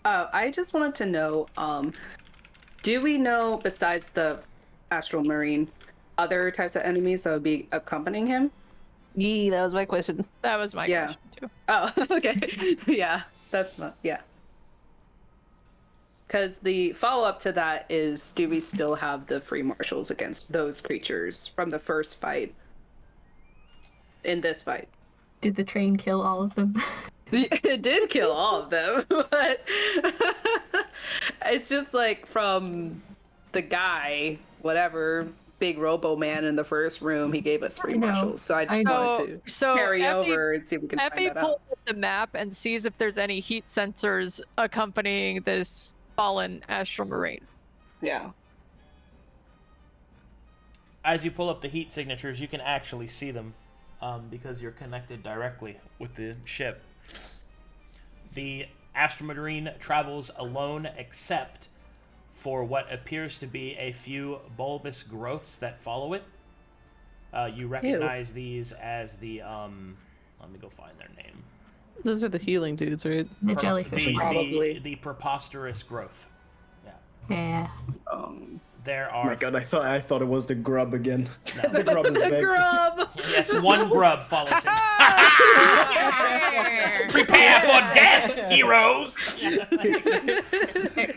I just wanted to know, do we know, besides the Astral Marine, other types of enemies that would be accompanying him? Yee, that was my question. That was my Yeah. question too. Oh, okay. Yeah, that's not, yeah. Because the follow-up to that is, do we still have the free marshals against those creatures from the first fight? In this fight. Did the train kill all of them? It did kill all of them, but it's just like from the guy, whatever, big robo man in the first room, he gave us free I know. marshals. So I I know. wanted to So carry Effie- over and see if we can find Effie that out. pulls up the map and sees if there's any heat sensors accompanying this fallen astral marine. Yeah. As you pull up the heat signatures, you can actually see them because you're connected directly with the ship. The Astral Marine travels alone except for what appears to be a few bulbous growths that follow it. You recognize these as the let me go find their name. Those are the healing dudes, right? The jellyfish. Probably. The preposterous growth. Yeah. Yeah. There Oh are my god, I thought it was the grub again. The grub is back. Grub! yes, one grub follows him. Prepare for death, heroes!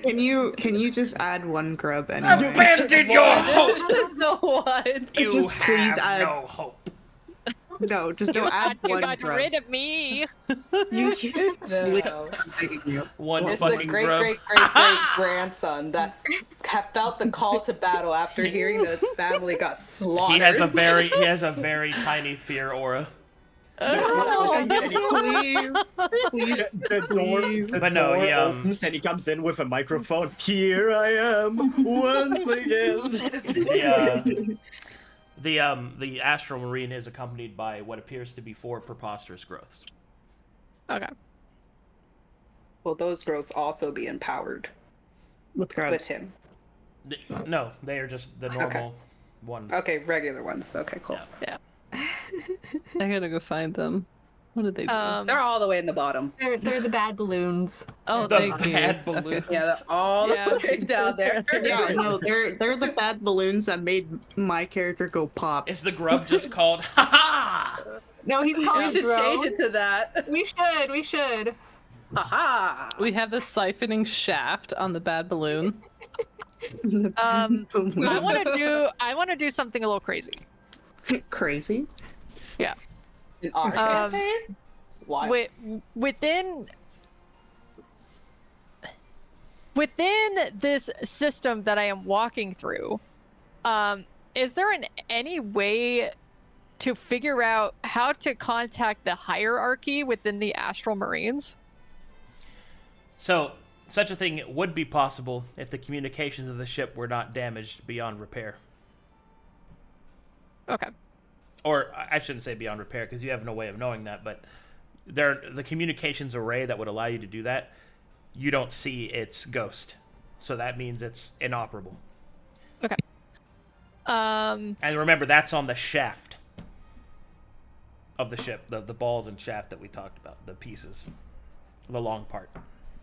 Can you just add one grub You anyway? abandoned your hope! Just the one. You Just please have add- no hope. No, just don't add You one got grub. rid of me. You No. begging you. One It's the fucking great, grub. great, great, great grandson that felt the call to battle after hearing that his family got slaughtered. He has a very tiny fear aura. Please, please, The door But no, he, opens and he comes in with a microphone. Here I am once again. The Astral Marine is accompanied by what appears to be 4 preposterous growths. Okay. Will those growths also be empowered with with grubs. him? No, they are just the normal one. Okay, regular ones. Okay, cool. Yeah. I gotta go find them. What did they do? They're all the way in the bottom. They're the bad balloons. Oh, The thank you. bad Okay. balloons. Yeah, they're all Yeah. the way down there. Yeah, no, they're the bad balloons that made my character go pop. Is the grub just called Ha ha? No, he's We called should Bro. change it to that. We should. Aha! We have the siphoning shaft on the bad balloon. I want to do something a little crazy. Crazy. Yeah. In our Um, campaign? Why? Within this system that I am walking through, is there any way to figure out how to contact the hierarchy within the Astral Marines? So, such a thing would be possible if the communications of the ship were not damaged beyond repair. Okay. Or, I shouldn't say beyond repair, because you have no way of knowing that, but the communications array that would allow you to do that, you don't see its ghost. So that means it's inoperable. Okay. And remember, that's on the shaft of the ship, the balls and shaft that we talked about, the pieces, the long part.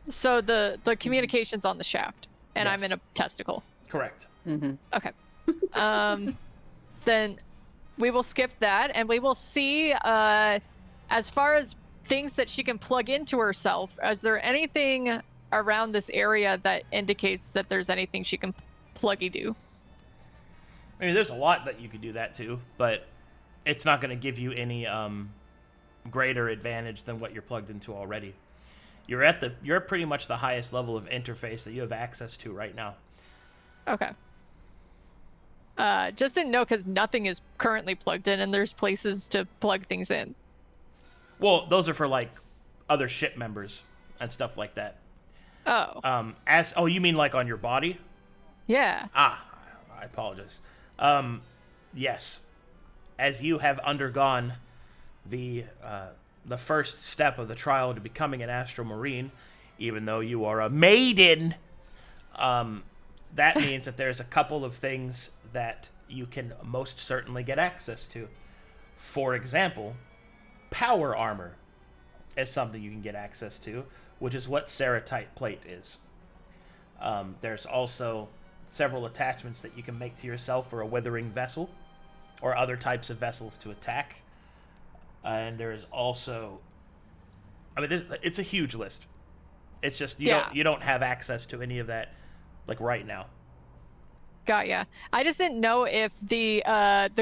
So the communication's on the shaft, and Yes. I'm in a testicle. Correct. Okay. Then we will skip that, and we will see, as far as things that she can plug into herself, is there anything around this area that indicates that there's anything she can pluggy do? I mean, there's a lot that you could do that to, but it's not going to give you any greater advantage than what you're plugged into already. You're pretty much the highest level of interface that you have access to right now. Okay. Just didn't know because nothing is currently plugged in, and there's places to plug things in. Well, those are for like other ship members and stuff like that. Oh. You mean like on your body? Yeah. I apologize. Yes. As you have undergone the first step of the trial to becoming an Astral Marine, even though you are a maiden, that means that there's a couple of things that you can most certainly get access to. For example, power armor is something you can get access to, which is what Ceratite plate is. There's also several attachments that you can make to yourself for a withering vessel or other types of vessels to attack. And there's also, I mean, it's a huge list. It's just you don't have access to any of that like right now. Got ya. I just didn't know if the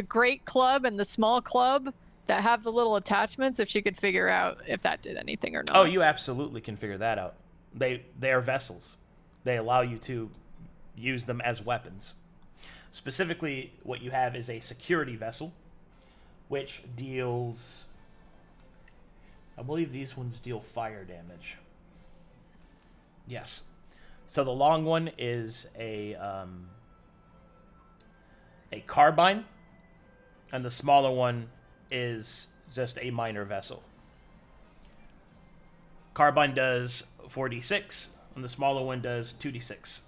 great club and the small club that have the little attachments, if she could figure out if that did anything or not. Oh, you absolutely can figure that out. They are vessels. They allow you to use them as weapons. Specifically, what you have is a security vessel, which deals, I believe these ones deal fire damage. Yes. So the long one is a carbine, and the smaller one is just a minor vessel. Carbine does 4d6, and the smaller one does 2d6.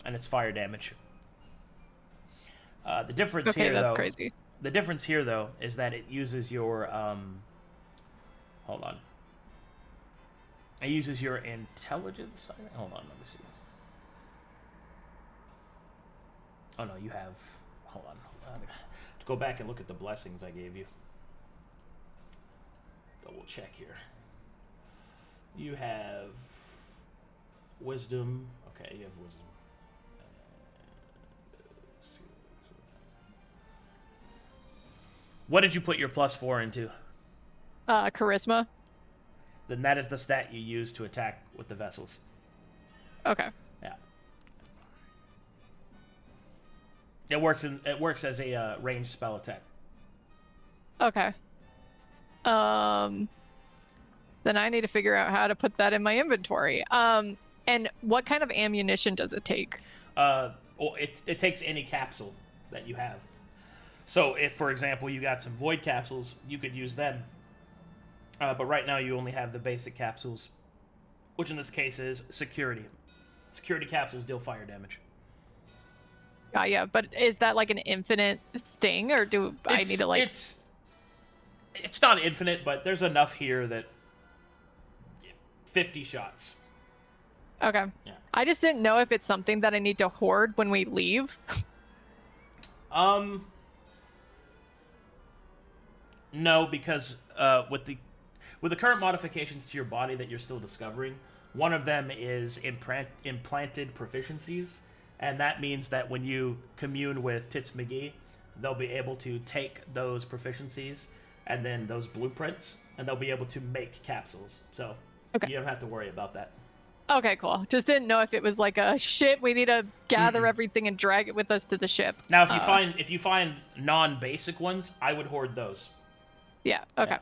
And it's fire damage. The difference here, that's though, crazy. The difference here, though, is that it uses your hold on. It uses your intelligence. Hold on, let me see. Oh no, you have. Hold on. To go back and look at the blessings I gave you. Double check here. You have wisdom. Okay, you have wisdom. What did you put your +4 into? Charisma. Then that is the stat you use to attack with the vessels. Okay. Yeah. It works as a ranged spell attack. Okay. Then I need to figure out how to put that in my inventory. And what kind of ammunition does it take? Well, it takes any capsule that you have. So if, for example, you got some void capsules, you could use them. But right now you only have the basic capsules, which in this case is security. Security capsules deal fire damage. Yeah, but is that like an infinite thing, or do I need to like... It's not infinite, but there's enough here that 50 shots. Okay. Yeah. I just didn't know if it's something that I need to hoard when we leave. No, because with the current modifications to your body that you're still discovering, one of them is implanted proficiencies, and that means that when you commune with Tits McGee, they'll be able to take those proficiencies and then those blueprints, and they'll be able to make capsules. So you don't have to worry about that. Okay, cool. Just didn't know if it was like a shit. We need to gather everything and drag it with us to the ship. Now, if you find non-basic ones, I would hoard those. Yeah. Okay.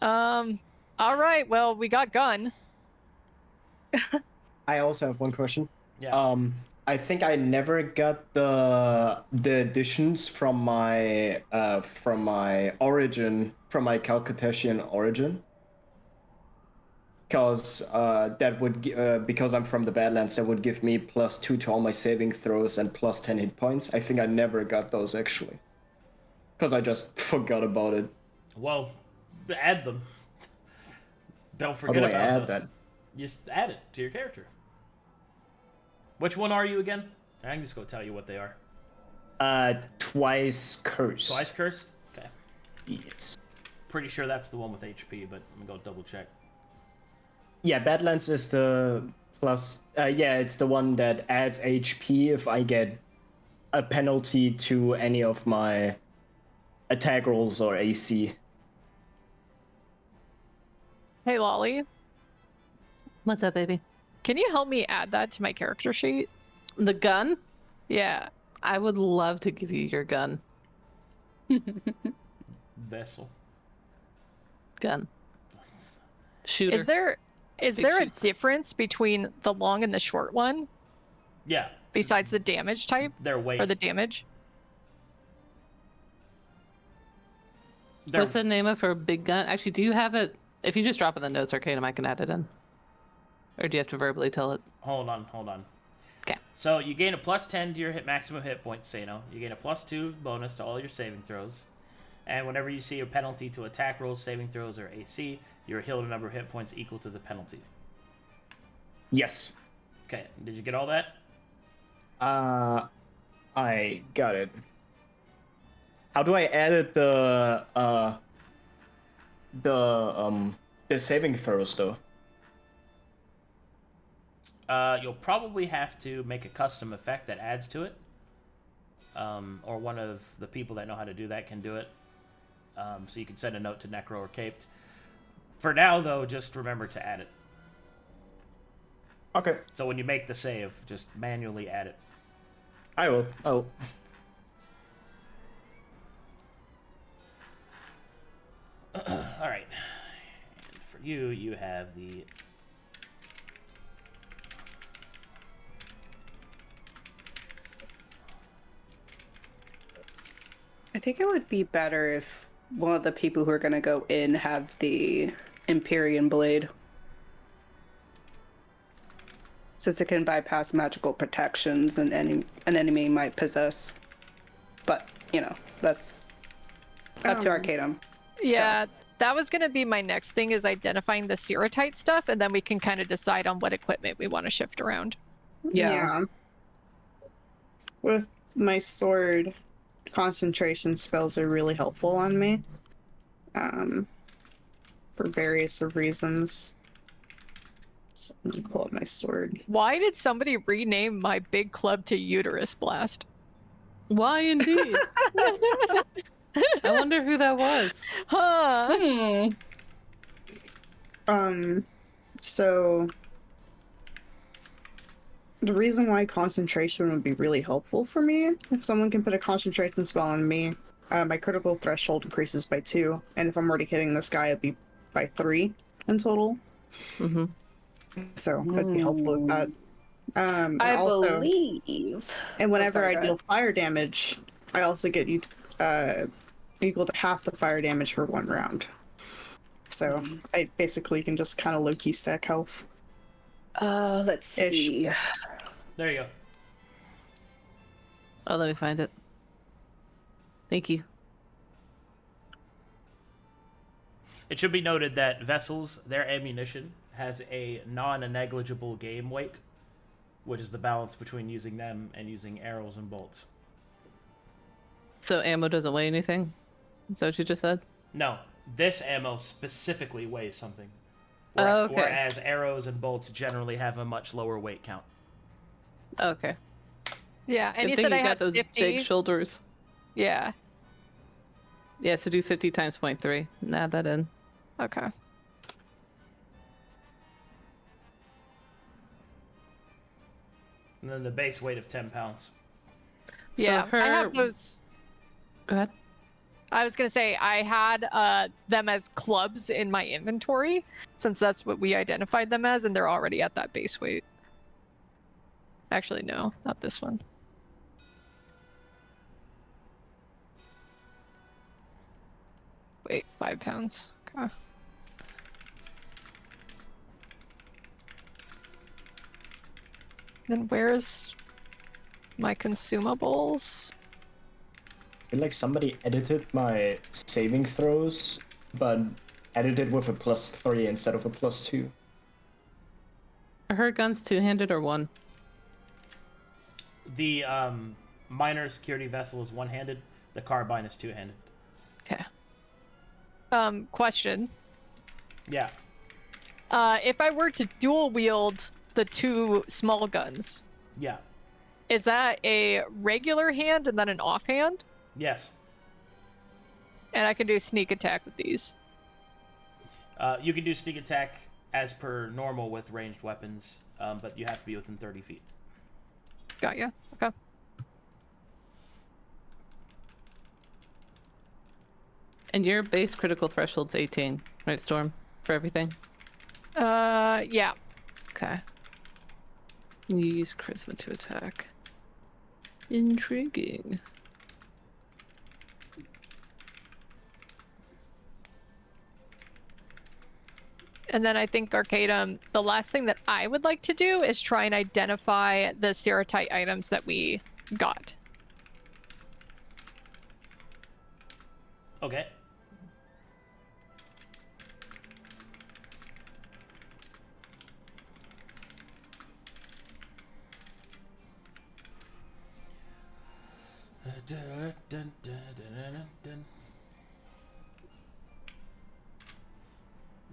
All right. Well, we got gun. I also have one question. Yeah. I think I never got the additions from my origin, from my Calcutetian origin. Because that would because I'm from the Badlands, that would give me +2 to all my saving throws and +10 hit points. I think I never got those actually, because I just forgot about it. Well, add them. Don't How forget do I about add those. that? Just add it to your character. Which one are you again? I can just go tell you what they are. Twice cursed. Twice cursed? Okay. Yes. Pretty sure that's the one with HP, but let me go double check. Yeah, Badlands is the plus. Yeah, it's the one that adds HP if I get a penalty to any of my attack rolls or AC. Hey, Lolly. What's up, baby? Can you help me add that to my character sheet? The gun? Yeah. I would love to give you your gun. Vessel. Gun. Shooter. Is there Big a shoots. difference between the long and the short one Yeah. besides the damage type Their weight. or the damage? What's the name of her big gun? Actually, do you have it? If you just drop it in the notes, Arcadum, I can add it in. Or do you have to verbally tell it? Hold on. Okay. So you gain a +10 to your maximum hit points, Seino. You gain a +2 bonus to all your saving throws. And whenever you see a penalty to attack rolls, saving throws, or AC, you're healed a number of hit points equal to the penalty. Yes. Okay, did you get all that? I got it. How do I edit the saving throws though? You'll probably have to make a custom effect that adds to it. Or one of the people that know how to do that can do it. So you can send a note to Necro or Caped. For now, though, just remember to add it. Okay. So when you make the save, just manually add it. I will. Oh. Alright. And for you, you have the... I think it would be better if one of the people who are going to go in have the Empyrean Blade. Since it can bypass magical protections and an enemy might possess. But, you know, that's up to Arcadum. Yeah, that was going to be my next thing, is identifying the Seratite stuff, and then we can kind of decide on what equipment we want to shift around. Yeah. With my sword, concentration spells are really helpful on me. For various reasons. So let me pull up my sword. Why did somebody rename my big club to Uterus Blast? Why indeed? I wonder who that was. Huh. So the reason why concentration would be really helpful for me, if someone can put a concentration spell on me, my critical threshold increases by 2, and if I'm already hitting this guy, it'd be by 3 in total. Mm-hmm. So that'd be helpful with that. And I also, believe. and whenever sorry, I go deal ahead. fire damage, I also get equal to half the fire damage for 1 round. So I basically can just kind of low-key stack health. Let's see. There you go. Oh, let me find it. Thank you. It should be noted that vessels, their ammunition, has a non-negligible game weight, which is the balance between using them and using arrows and bolts. So ammo doesn't weigh anything? Is that what you just said? No, this ammo specifically weighs something. Oh, okay. Whereas arrows and bolts generally have a much lower weight count. Okay. Yeah, and Good you thing said I got had those 50. big shoulders. Yeah. Yeah, so do 50 times 0.3 and add that in. Okay. And then the base weight of 10 pounds. Yeah, So I have those. Go ahead. I was gonna say I had them as clubs in my inventory, since that's what we identified them as, and they're already at that base weight. Actually, no, not this one. Wait, 5 pounds. Okay. Then where's my consumables? I feel like somebody edited my saving throws, but edited with a +3 instead of a +2. Are her guns two-handed or one? The minor security vessel is one-handed. The carbine is two-handed. Okay. Question. Yeah. If I were to dual wield the 2 small guns, Yeah. is that a regular hand and then an offhand? Yes. And I can do sneak attack with these. You can do sneak attack as per normal with ranged weapons, but you have to be within 30 feet. Got ya. Okay. And your base critical threshold's 18, right, Storm? For everything? Yeah. Okay. You use charisma to attack. Intriguing. And then I think Arcadum, the last thing that I would like to do is try and identify the Seratite items that we got. Okay.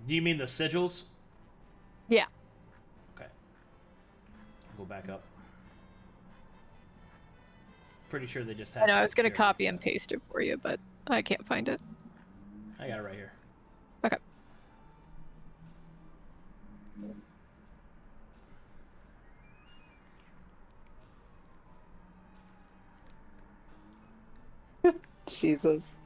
Do you mean the sigils? Yeah. Okay. Go back up. Pretty sure they just have. I know, I was going to security. copy and paste it for you, but I can't find it. I got it right here. Okay. Jesus.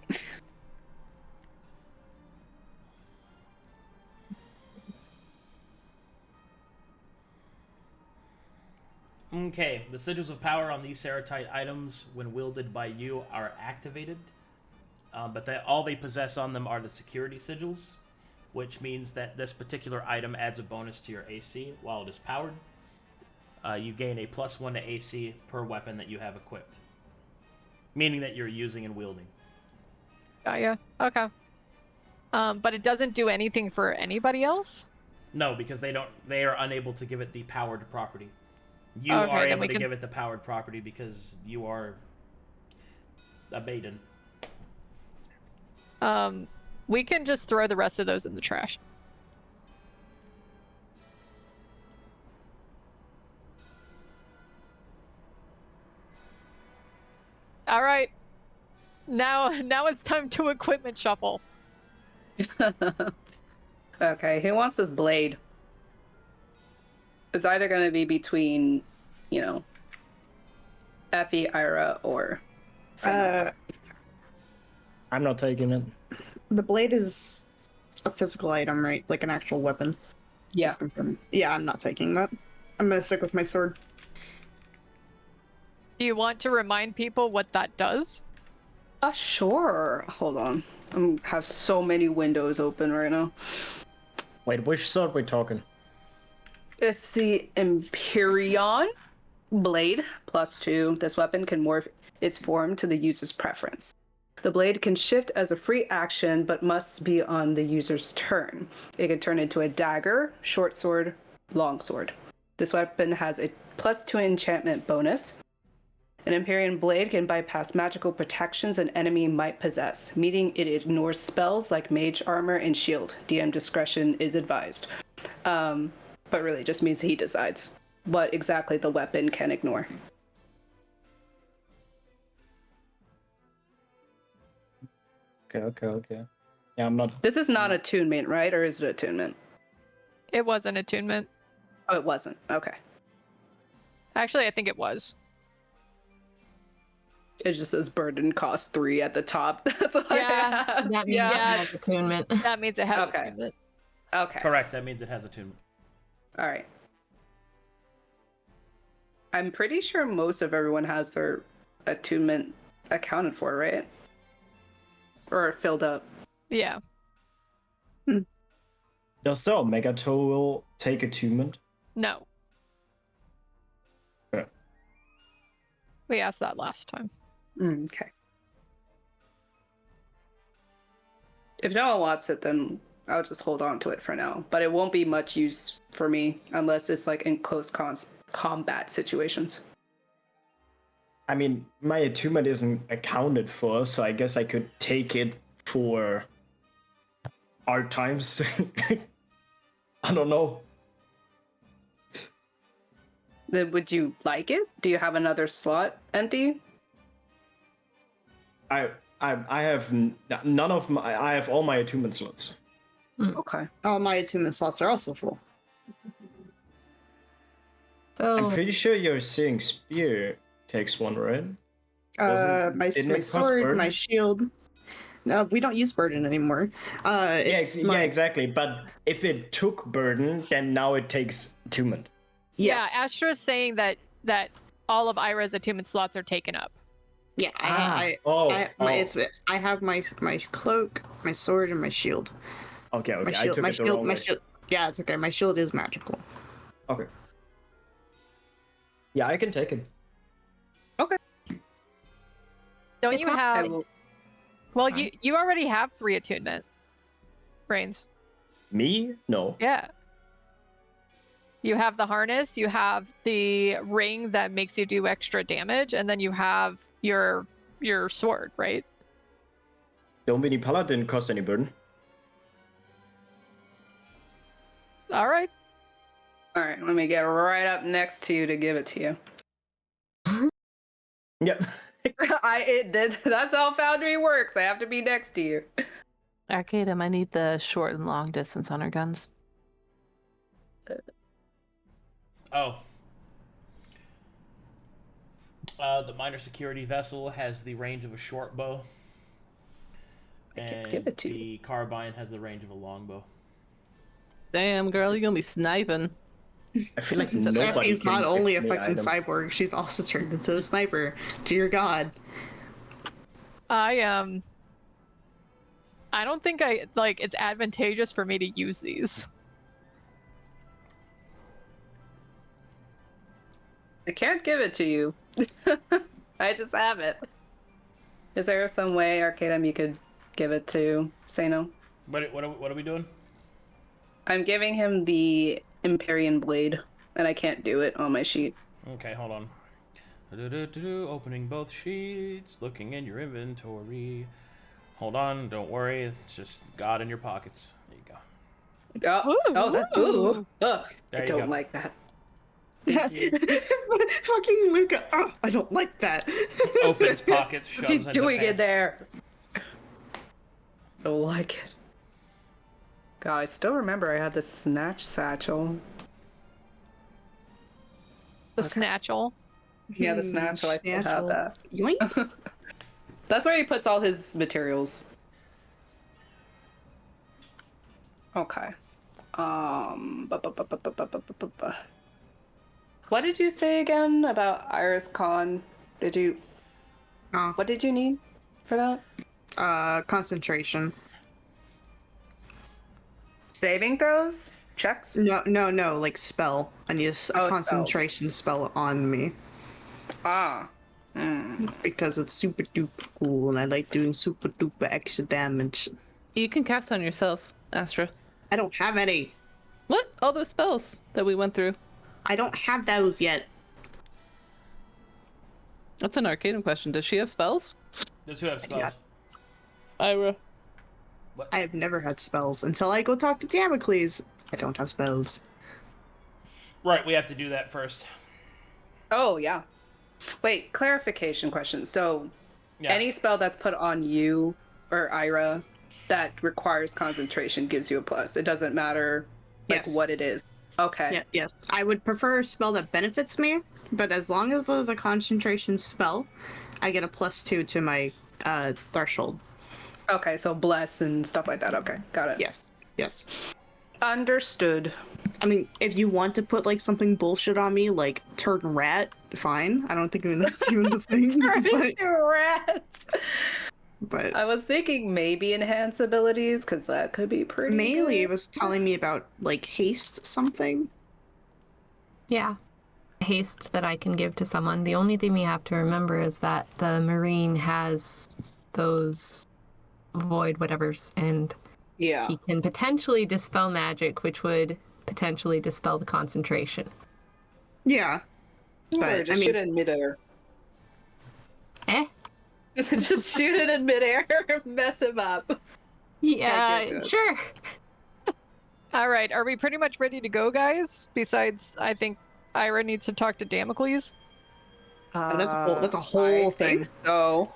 Okay, the sigils of power on these Seratite items, when wielded by you, are activated. But all they possess on them are the security sigils, which means that this particular item adds a bonus to your AC while it is powered. You gain a +1 to AC per weapon that you have equipped, meaning that you're using and wielding. Got ya. Okay. But it doesn't do anything for anybody else? No, because they are unable to give it the powered property. You Okay, are then able we to can- give it the powered property because you are a maiden. We can just throw the rest of those in the trash. All right. Now it's time to equipment shuffle. Okay, who wants this blade? It's either going to be between, Effie, Irha, or Seino. I'm not taking it. The blade is a physical item, right? Like an actual weapon. Yeah. Just confirm. Yeah, I'm not taking that. I'm gonna stick with my sword. Do you want to remind people what that does? Sure. Hold on. I have so many windows open right now. Wait, which sword we talking? It's the Empyrean blade +2. This weapon can morph its form to the user's preference. The blade can shift as a free action, but must be on the user's turn. It can turn into a dagger, short sword, long sword. This weapon has a +2 enchantment bonus. An Empyrean blade can bypass magical protections an enemy might possess, meaning it ignores spells like mage armor and shield. DM discretion is advised. But really it just means he decides what exactly the weapon can ignore. Okay. Yeah, I'm not. This is not attunement, right? Or is it attunement? It was an attunement. Oh, it wasn't. Okay. Actually, I think it was. It just says burden cost 3 at the top. That's what Yeah, I have. That means Yeah. it has attunement. That means it has Okay. attunement. Okay. Correct. That means it has attunement. All right. I'm pretty sure most of everyone has their attunement accounted for, right? Or filled up. Yeah. Does the Omega tool take attunement? No. Okay. We asked that last time. Okay. If no one wants it, then I'll just hold on to it for now. But it won't be much use for me unless it's like in close combat situations. I mean, my attunement isn't accounted for, so I guess I could take it for hard times. I don't know. Then would you like it? Do you have another slot empty? I have none of my. I have all my attunement slots. Okay. All my attunement slots are also full. So I'm pretty sure your Searing Spear takes one, right? My didn't it cost sword, burden? my shield. No, we don't use burden anymore. It's Yeah, exactly. But if it took burden, then now it takes attunement. Yes. Yeah, Astra's saying that all of Irha's attunement slots are taken up. Yeah, I have my cloak, my sword, and my shield. Okay, My I shield, took my it the shield, wrong my way. shield. Yeah, it's okay. My shield is magical. Okay. Yeah, I can take it. Don't It's you not- I have? will. Well, fine. you already have 3 attunement, Rainzz. Me? No. Yeah. You have the harness, you have the ring that makes you do extra damage, and then you have your sword, right? The Omni Pala didn't cost any burden. All right. All right, let me get right up next to you to give it to you. Yep. That's how Foundry works. I have to be next to you. Arcadum, I need the short and long distance on our guns. Oh. The minor security vessel has the range of a short bow. I can And give it to the you. carbine has the range of a longbow. Damn, girl, you're gonna be sniping. I feel like So nobody Effie's can not give only a me fucking item. cyborg, she's also turned into a sniper. Dear God. I don't think it's advantageous for me to use these. I can't give it to you. I just have it. Is there some way, Arcadum, you could give it to Seino? What are we doing? I'm giving him the Empyrean Blade, and I can't do it on my sheet. Okay, hold on. Opening both sheets, looking in your inventory. Hold on, don't worry, it's just God in your pockets. There you go. Ugh, There I you don't go. like that. Fucking Luka. Oh, I don't like that. Opens pockets, shoves What's he into doing in pants. there? Don't like it. God, I still remember I had this snatch satchel. The snatchel. Yeah, the snatchel, I still have Snatchel. that. Yoink. That's where he puts all his materials. Okay. What did you say again about Iris Khan? What did you need for that? Concentration. Saving throws? Checks? No, like spell. I need a spells. concentration spell on me Ah. because it's super duper cool and I like doing super duper extra damage. You can cast on yourself, Astra. I don't have any. What? All those spells that we went through. I don't have those yet. That's an Arcadum question. Does she have spells? Does who have spells? Irha. I have never had spells until I go talk to Damocles. I don't have spells. Right, we have to do that first. Oh, yeah. Wait, clarification question. So, Yeah. any spell that's put on you or Irha that requires concentration gives you a plus. It doesn't matter like Yes. what it is. Okay. Yeah, yes. I would prefer a spell that benefits me but as long as it's a concentration spell, I get a +2 to my threshold. Okay, so bless and stuff like that. Okay, got it. Yes. Understood. I mean, if you want to put like something bullshit on me, like turn rat, fine. I don't think that's even a thing. Turn into rats. But I was thinking maybe enhance abilities, because that could be pretty Maelie good. was telling me about like haste something. Yeah. Haste that I can give to someone. The only thing we have to remember is that the Marine has those void whatevers, and Yeah. he can potentially dispel magic, which would potentially dispel the concentration. Yeah. Or But, just I mean- shoot it in midair. Eh? Just shoot it in midair, mess him up. Yeah, get to it. sure. All right, are we pretty much ready to go, guys? Besides, I think Irha needs to talk to Damocles. That's a I whole thing. think so.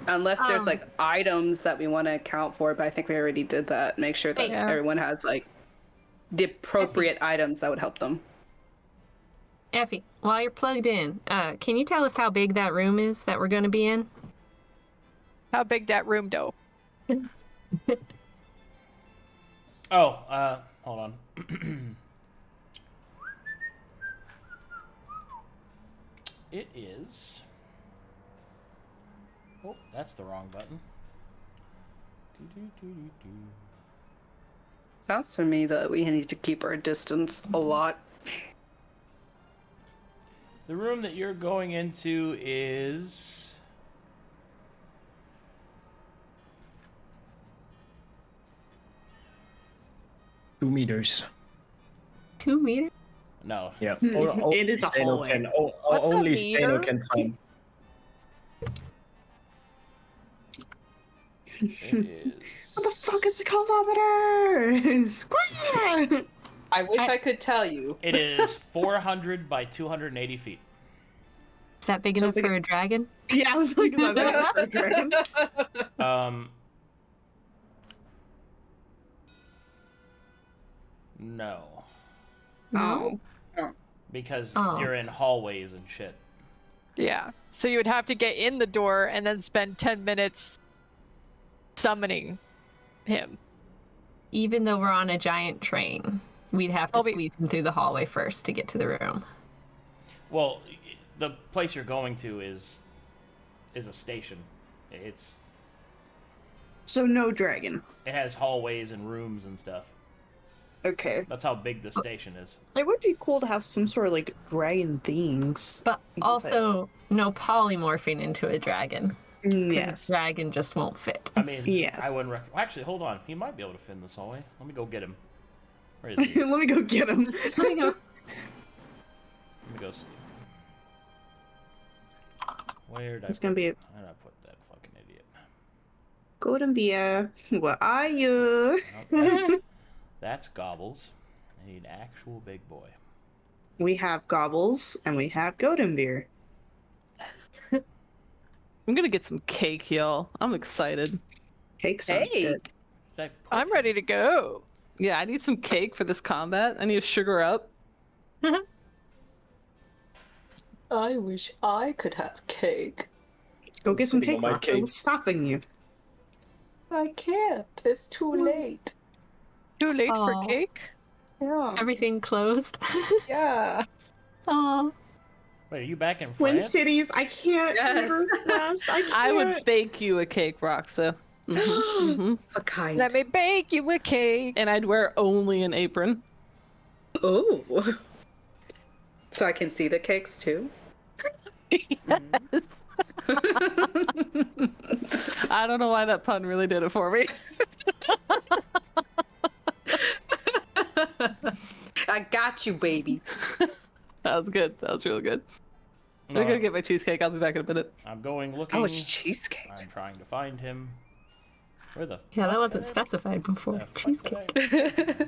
Unless there's Um, like items that we want to account for, but I think we already did that. Make sure that Yeah. everyone has like the appropriate items that would help them. Effie, while you're plugged in, can you tell us how big that room is that we're going to be in? How big that room, though? Oh, hold on. It is. Oh, that's the wrong button. Do. Sounds to me that we need to keep our distance a lot. The room that you're going into is. Two meters. 2 meters? No. Yeah. It is a Seino hallway. can, What's a only meter? Seino can find. It is. What the fuck is a kilometer? Square! I wish I could tell you. It is 400 by 280 feet. Is that big So enough big- for a dragon? Yeah, I was like, is that big enough for a dragon? No. Oh. Because Oh. you're in hallways and shit. Yeah. So you would have to get in the door and then spend 10 minutes summoning him. Even though we're on a giant train, we'd have to I'll be- squeeze him through the hallway first to get to the room. Well, the place you're going to is a station. It So no dragon. has hallways and rooms and stuff. Okay. That's how big the station is. It would be cool to have some sort of like dragon things. But also, no polymorphing into a dragon. 'Cause Yes. a dragon just won't fit. I mean, Yes. I wouldn't recommend. Actually, hold on. He might be able to fit in this hallway. Let me go get him. Where is he? Let me go get him. Let me go. Let me go see. Where did It's gonna be a Where did I put that fucking idiot? golden beer. What are you? Oh, that's Gobbles. I need an actual big boy. We have gobbles and we have golden beer. I'm gonna get some cake, y'all. I'm excited. Cake sounds good. Cake. Should I put I'm ready to go. Yeah, I need some cake for this combat. I need to sugar up. I wish I could have cake. Go get some Sitting cake, on my Roxy. cake. What's stopping you? I can't. It's too late. Too late Aw. for cake? Yeah. Everything closed. Yeah. Oh, Wait, are you back in Twin France? Cities, I can't. Yes. Reverse blast. I can't. I would bake you a cake, Roxa. hmm A kind. Let me bake you a cake. And I'd wear only an apron. Oh. So I can see the cakes too? I don't know why that pun really did it for me. I got you, baby. That was good. That was real good. I'm No, gonna go get my cheesecake. I'll be back in a minute. I'm going looking. Oh, it's cheesecake. I'm trying to find him. Where the yeah, that fuck wasn't did I- specified before. the fuck did Cheesecake. I-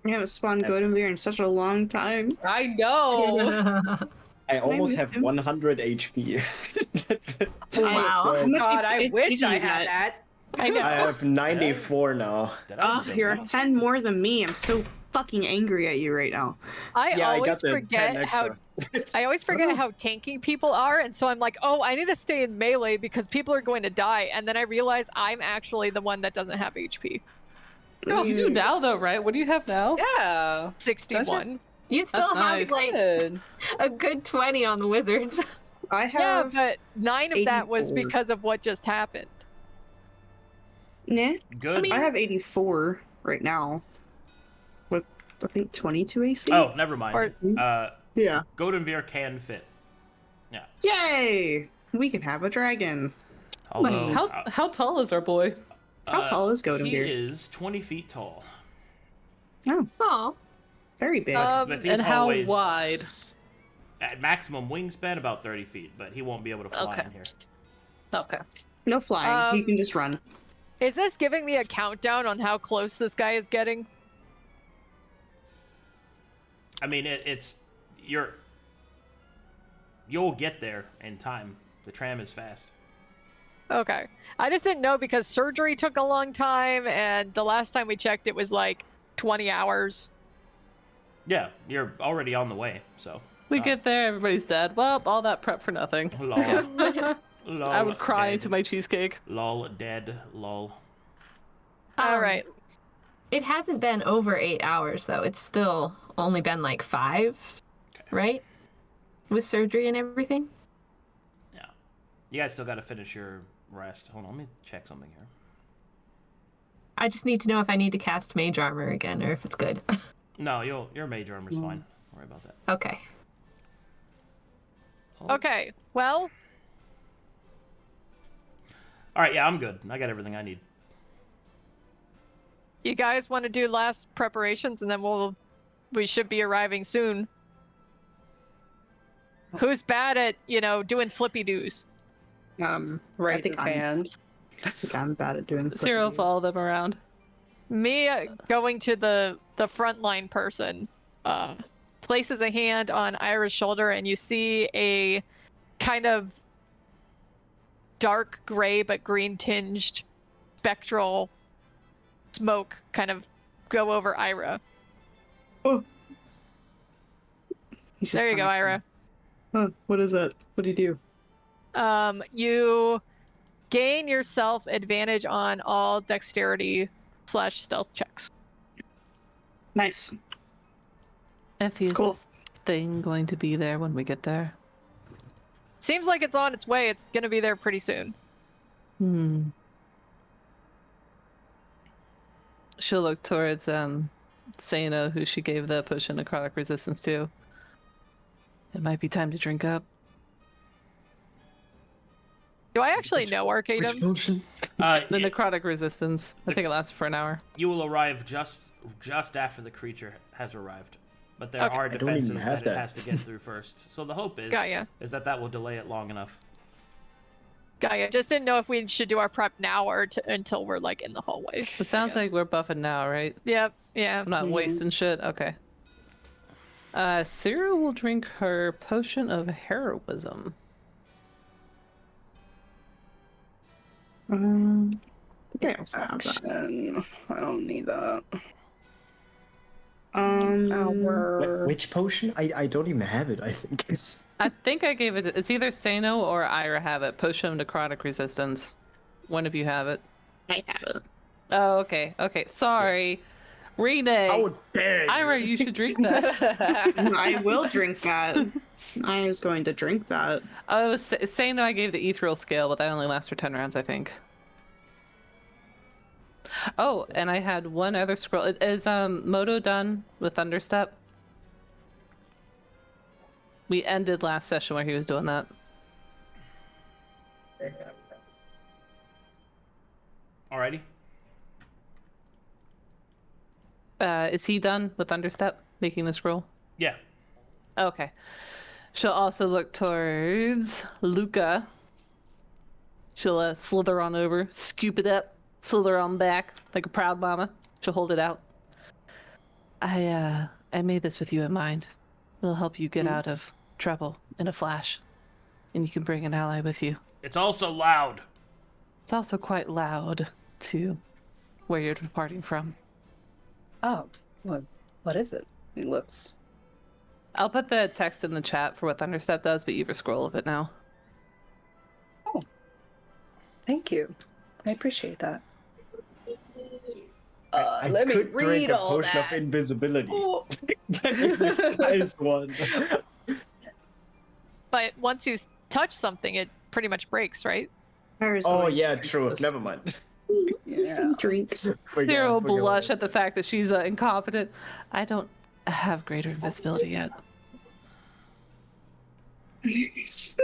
I haven't spawned golden beer in such a long time. I know. I almost miss have him. 100 HP. Wow. How much God, I did wish you I get? had that. I know. I have 94 now. Did I Oh, you're delete 10 more than me. I'm so fucking angry at you right now. I I always got the 10 forget how extra. I always forget how tanky people are, and so I'm like, oh, I need to stay in melee because people are going to die, and then I realize I'm actually the one that doesn't have HP. Oh, you do now though, right? What do you have now? Yeah. 61. You still That's have nice. like Good. a good 20 on the wizards. I Yeah, have but 9 of that was 84. because of what just happened. nah. Good. I have 84 right now, with I think 22 AC. Oh, never mind. Or- Yeah. Godinvir can fit. Yeah. Yay! We can have a dragon. Although, How tall is our boy? How tall is He Godinvir? is 20 feet tall. Oh, Very big. But these And how hallways, wide? at maximum wingspan, about 30 feet, but he won't be able to fly Okay. in here. Okay. No flying. You um, can just run. Is this giving me a countdown on how close this guy is getting? I mean, you'll get there in time. The tram is fast. Okay. I just didn't know because surgery took a long time, and the last time we checked, it was like 20 hours. Yeah, you're already on the way, so. We get there, everybody's dead. Well, all that prep for nothing. Lol. Lol. I would cry dead. into my cheesecake. Lol, dead. Lol. All right. it hasn't been over 8 hours though. It's still only been like 5, right? With surgery and everything. Yeah. You guys still got to finish your rest. Hold on, let me check something here. I just need to know if I need to cast mage armor again or if it's good. No, your mage armor's fine. Don't worry about that. Okay. Okay. Well, All right, yeah, I'm good. I got everything I need. you guys want to do last preparations, and then we should be arriving soon. Who's bad at, doing flippy doos? I Raise think his hand. I think I'm bad at doing Zero flippy. follow them around. Me going to the frontline person places a hand on Irha's shoulder, and you see a kind of dark gray but green tinged spectral smoke kind of go over Irha. He's just There you go, kinda- Irha. Huh, what is it? What do you do? You gain yourself advantage on all dexterity/stealth checks. Nice. Effie, is Cool. this thing going to be there when we get there? Seems like it's on its way. It's gonna be there pretty soon. She'll look towards Seino, who she gave the potion necrotic resistance to. It might be time to drink up. Do I actually know Arcadum? potion? The necrotic resistance. I think it lasts for an hour. You will arrive just after the creature has arrived. But there Okay. are I don't even defenses have that it that. has to get through first. So the hope is Got ya. that will delay it long enough. Gaia, just didn't know if we should do our prep now or until we're like in the hallway. It sounds like we're buffing now, right? Yep. Yeah. I'm not wasting shit. Okay. Sera will drink her potion of heroism. Okay, I also have that. Action. I don't need that. Which potion? I don't even have it, I think. I think I gave it. It's either Seino or Irha have it. Potion of necrotic resistance. One of you have it. I have it. Oh, okay. Okay. Sorry. Renee. How dare you? Irha, you should drink that. I will drink that. I was going to drink that. Oh, it was Seino I gave the ethereal scale, but that only lasts for 10 rounds, I think. Oh, and I had one other scroll. Is Moto done with Thunderstep? We ended last session where he was doing that. Alrighty. Is he done with Thunderstep, making the scroll? Yeah. Okay. She'll also look towards Luka. She'll slither on over, scoop it up, slither on back like a proud mama. She'll hold it out. I made this with you in mind. It'll help you get out of trouble in a flash, and you can bring an ally with you. It's also loud. It's also quite loud to where you're departing from. Oh, well, What is it? He looks. I'll put the text in the chat for what Thunderstep does, but you have a scroll of it now. Oh, thank you. I appreciate that. I Let me could drink read a all potion that. of invisibility. Oh. Nice one. But once you touch something, it pretty much breaks, right? Iris Oh going to yeah, drink true. this. Never mind. Some drink. Sera will blush at the fact that she's incompetent. I don't have greater invisibility yet. She's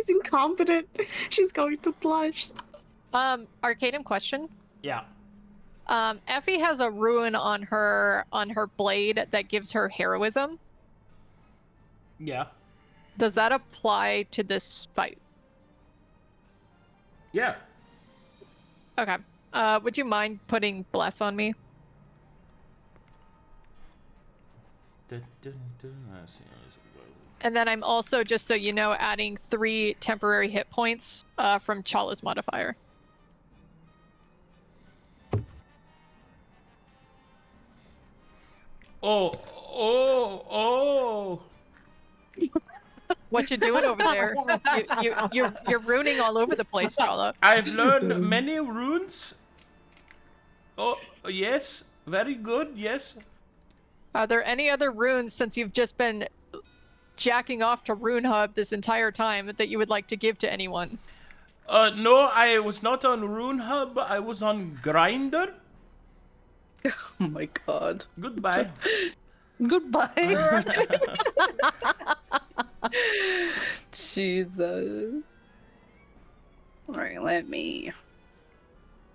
incompetent. She's going to blush. Arcadum question. Yeah. Effie has a ruin on her blade that gives her heroism. Yeah. Does that apply to this fight? Yeah. Okay. Would you mind putting bless on me? And then I'm also, just so you know, adding 3 temporary hit points from Chala's modifier. Oh. What you doing over there? You're ruining all over the place, Chala. I've learned many runes. Oh, yes. Very good, yes. Are there any other runes, since you've just been jacking off to Rune Hub this entire time, that you would like to give to anyone? No, I was not on Rune Hub. I was on Grinder. Oh my god. Goodbye. Goodbye. Jesus. Alright, let me.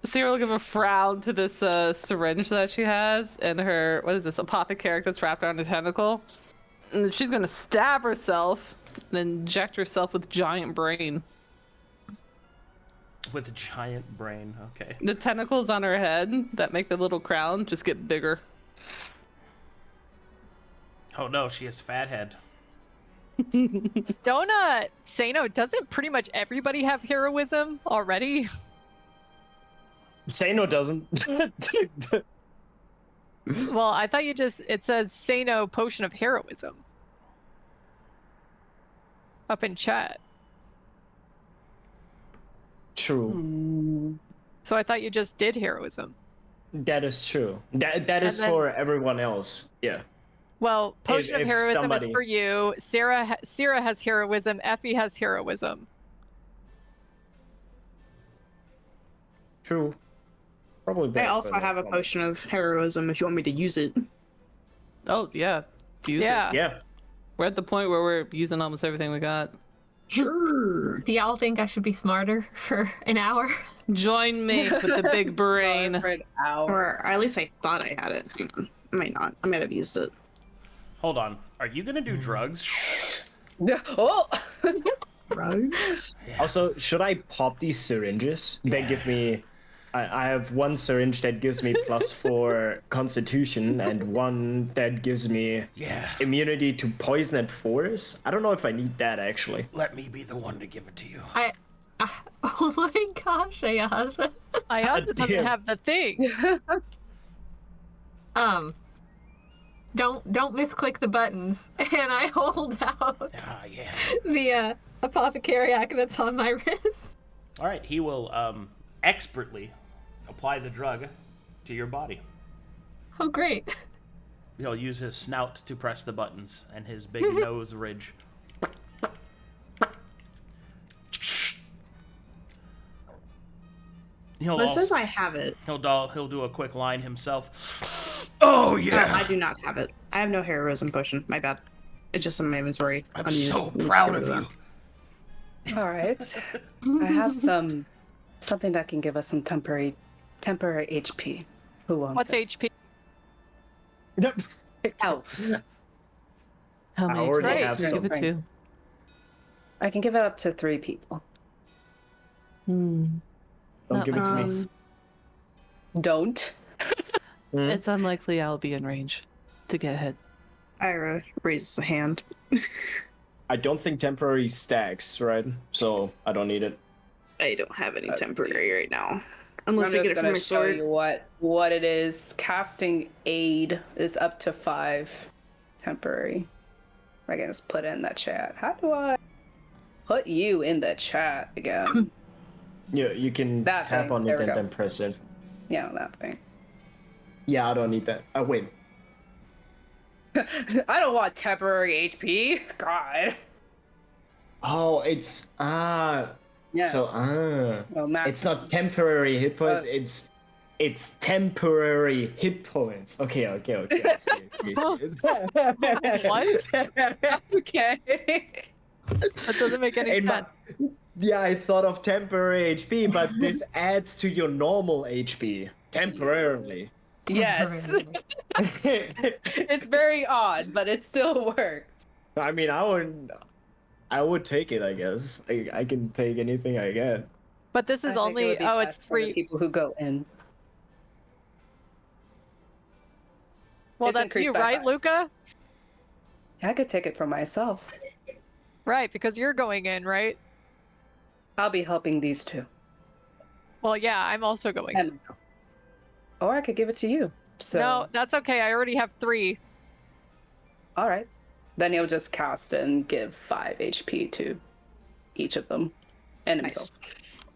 Sera will give a frown to this syringe that she has, and her, what is this, apothecary that's wrapped around a tentacle. And she's gonna stab herself and inject herself with giant brain. With a giant brain, okay. The tentacles on her head that make the little crown just get bigger. Oh no, she has fat head. Seino, doesn't pretty much everybody have heroism already? Seino doesn't. Well, I thought it says Seino potion of heroism. Up in chat. True. So I thought you just did heroism. That is true. That is then- for everyone else. Yeah. Well, potion of if heroism somebody- is for you. Sera has heroism. Effie has heroism. True. Probably I better also for have a that one. potion of heroism if you want me to use it. Oh, yeah. Use Yeah. it. Yeah. We're at the point where we're using almost everything we got. Sure. Do y'all think I should be smarter for an hour? Join me with the big brain. For an hour. Or at least I thought I had it. Hang on. I might not. I might have used it. Hold on. Are you gonna do drugs? Oh! Drugs? Also, should I pop these syringes? They give me. I have one syringe that gives me +4 Constitution and one that gives me Yeah. immunity to poison and force. I don't know if I need that actually. Let me be the one to give it to you. Oh my gosh, Ayasa. Ayasa doesn't damn. have the thing. Don't misclick the buttons. And I hold out Ah, yeah. the apothecariac that's on my wrist. All right. He will expertly apply the drug to your body. Oh great. He'll use his snout to press the buttons and his big nose ridge. He'll This also, says I have it. he'll do a quick line himself. Oh yeah! I do not have it. I have no heroism potion. My bad. It's just in my inventory. I'm Unused. so proud of That. you. Alright. I have something that can give us some temporary HP. Who wants What's it? HP? Health. How I many already tries have do you give it some. to? I can give it up to 3 people. Hmm. Don't Not give it to me. Um, Don't. Hmm? It's unlikely I'll be in range to get hit. Irha raises a hand. I don't think temporary stacks, right? So I don't need it. I don't have any temporary right now. Unless I'm I just get it from gonna my show sword. you what it is. Casting aid is up to 5 temporary. I can just put it in that chat. How do I put you in the chat again? Yeah, you can That tap thing. on There it we and go. then press it. Yeah, that thing. Yeah, I don't need that. Oh, wait. I don't want temporary HP. God. Oh, it's Yes. So Well, max. it's not temporary hit points. It's temporary hit points. Okay. I see. What? Okay. That doesn't make any sense. Yeah, I thought of temporary HP, but this adds to your normal HP temporarily. Yes. It's very odd, but it still works. I mean, I would take it. I guess I can take anything I get. But this is I think it only would be it's best for the 3. people who go in. Well, It's that's increased you, by right, 5. Luka? I could take it for myself. Right, because you're going in, right? I'll be helping these two. Well, yeah, I'm also going. And myself. Or I could give it to you. So No, that's okay. I already have 3. all right. Then you'll just cast and give 5 HP to each of them. And Nice. himself.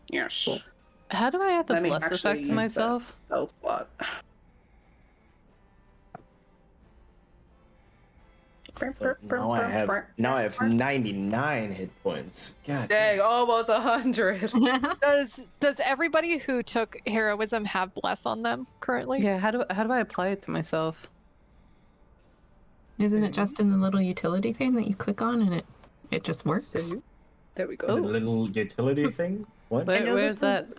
Yes. Cool. How do I add the Let me bless actually effect to use myself? the spell slot. So now I have 99 hit points. God. Dang, almost 100. Does everybody who took heroism have bless on them currently? Yeah, how do I apply it to myself? Isn't it just in the little utility thing that you click on and it just works? So, there we The go. little utility thing. What? Where's that?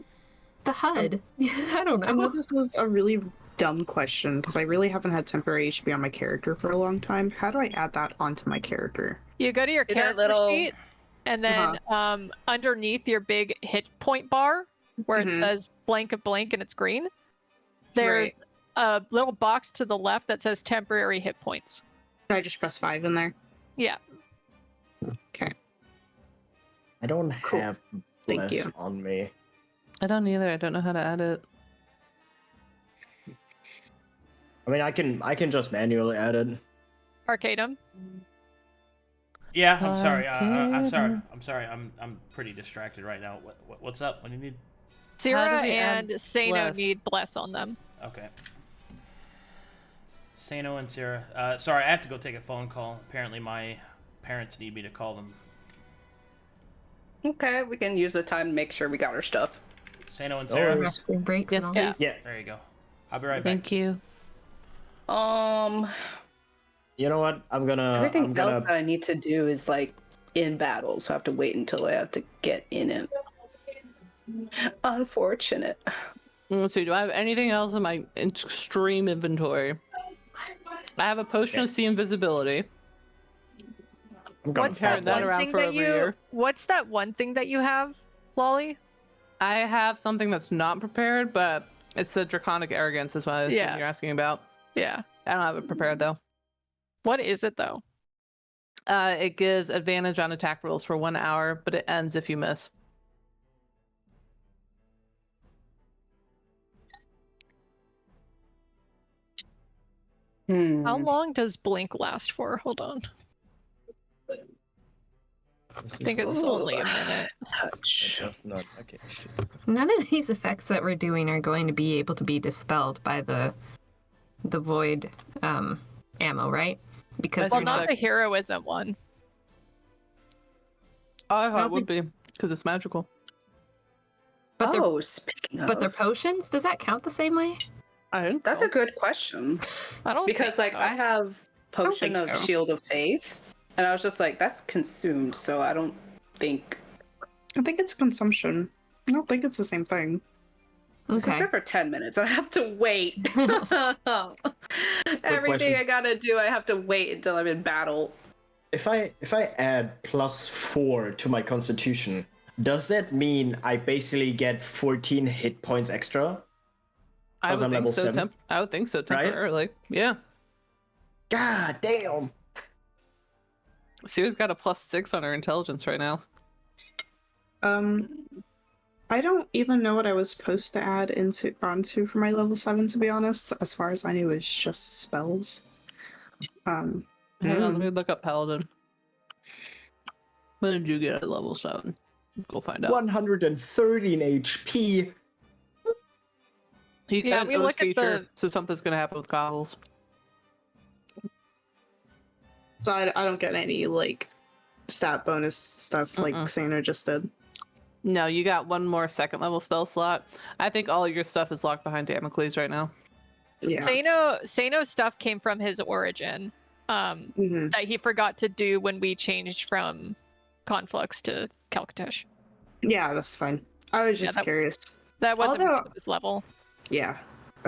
The HUD. I don't I know know. this was a really dumb question because I really haven't had temporary HP on my character for a long time. How do I add that onto my character? You go to your See that character little- sheet, and then underneath your big hit point bar, where it Mhm. says blank of blank and it's green, there's Right. a little box to the left that says temporary hit points. Can I just press 5 in there? Yeah. Okay. I don't Cool. have Thank bless you. on me. I don't either. I don't know how to add it. I mean, I can just manually add it. Arcadum. Yeah, I'm sorry. I'm Okay. sorry. I'm sorry. I'm pretty distracted right now. What's up? What do you need? Sera we add and Seino bless? need bless on them. Okay. Seino and Sera. Sorry, I have to go take a phone call. Apparently, my parents need me to call them. Okay, we can use the time to make sure we got our stuff. Seino and Sera. Always. Breaks Yes, and all. please. Yeah. There you go. I'll be right back. Thank you. You know what? Everything else that I need to do is like in battle, so I have to wait until I have to get in it. Unfortunate. Let's see. Do I have anything else in my extreme inventory? I have a potion of sea invisibility. I'm gonna What's carry that that one around thing for that every you? year. What's that one thing that you have, Lolly? I have something that's not prepared, but it's the draconic arrogance is what I assume Yeah. you're asking about. Yeah. I don't have it prepared though. What is it though? It gives advantage on attack rolls for 1 hour, but it ends if you miss. Hmm. How long does blink last for? Hold on. I think it's only a minute. Touch. That's not okay. Shit. None of these effects that we're doing are going to be able to be dispelled by the void ammo, right? Because Well, they're not not. the heroism one. I thought don't it would be because it's magical. But they're Oh, speaking of, but they're potions. Does that count the same way? I didn't. that's a good question. I don't Because think like so. I have potion think of so. Shield of Faith, and I was just like, that's consumed, so I don't think I think it's consumption. I don't think it's the same thing. it's Okay. good for 10 minutes. I have to wait. Everything question. I gotta do, I have to wait until I'm in battle. If I add +4 to my constitution, does that mean I basically get 14 hit points extra? I 'Cause would I'm think level so. 7? I would think so Right? temporarily. Yeah. God damn! Sierra's got a +6 on her intelligence right now. I don't even know what I was supposed to add onto for my level 7, to be honest. As far as I knew, it was just spells. Hang on, let me look up Paladin. What did you get at level 7? Go find out. 113 HP. He Yeah, got we an look at feature, the- so something's gonna happen with goggles. So I don't get any, like, stat bonus stuff like Seino just did. No, you got one more second level spell slot. I think all your stuff is locked behind Damocles right now. Yeah. Seino's stuff came from his origin. That he forgot to do when we changed from Conflux to Calcatish. Yeah, that's fine. I was just curious. That wasn't Although- because of his level. Yeah.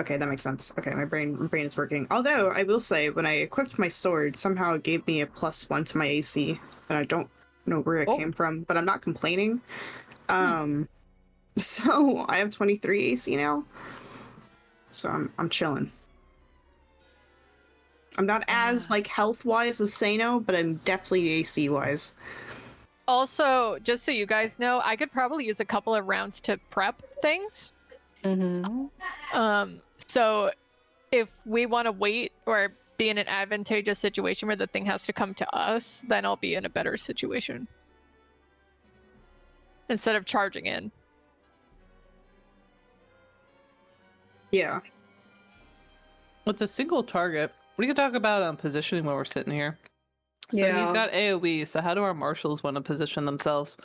Okay, that makes sense. Okay, my brain is working. Although I will say, when I equipped my sword, somehow it gave me a +1 to my AC, and I don't know where it came from, but I'm not complaining. So I have 23 AC now. So I'm chilling. I'm not as like health wise as Seino, but I'm definitely AC wise. Also, just so you guys know, I could probably use a couple of rounds to prep things. So if we want to wait or be in an advantageous situation where the thing has to come to us, then I'll be in a better situation. Instead of charging in. Yeah. It's a single target. We can talk about positioning while we're sitting here. So he's got AoE, so how do our marshals want to position themselves?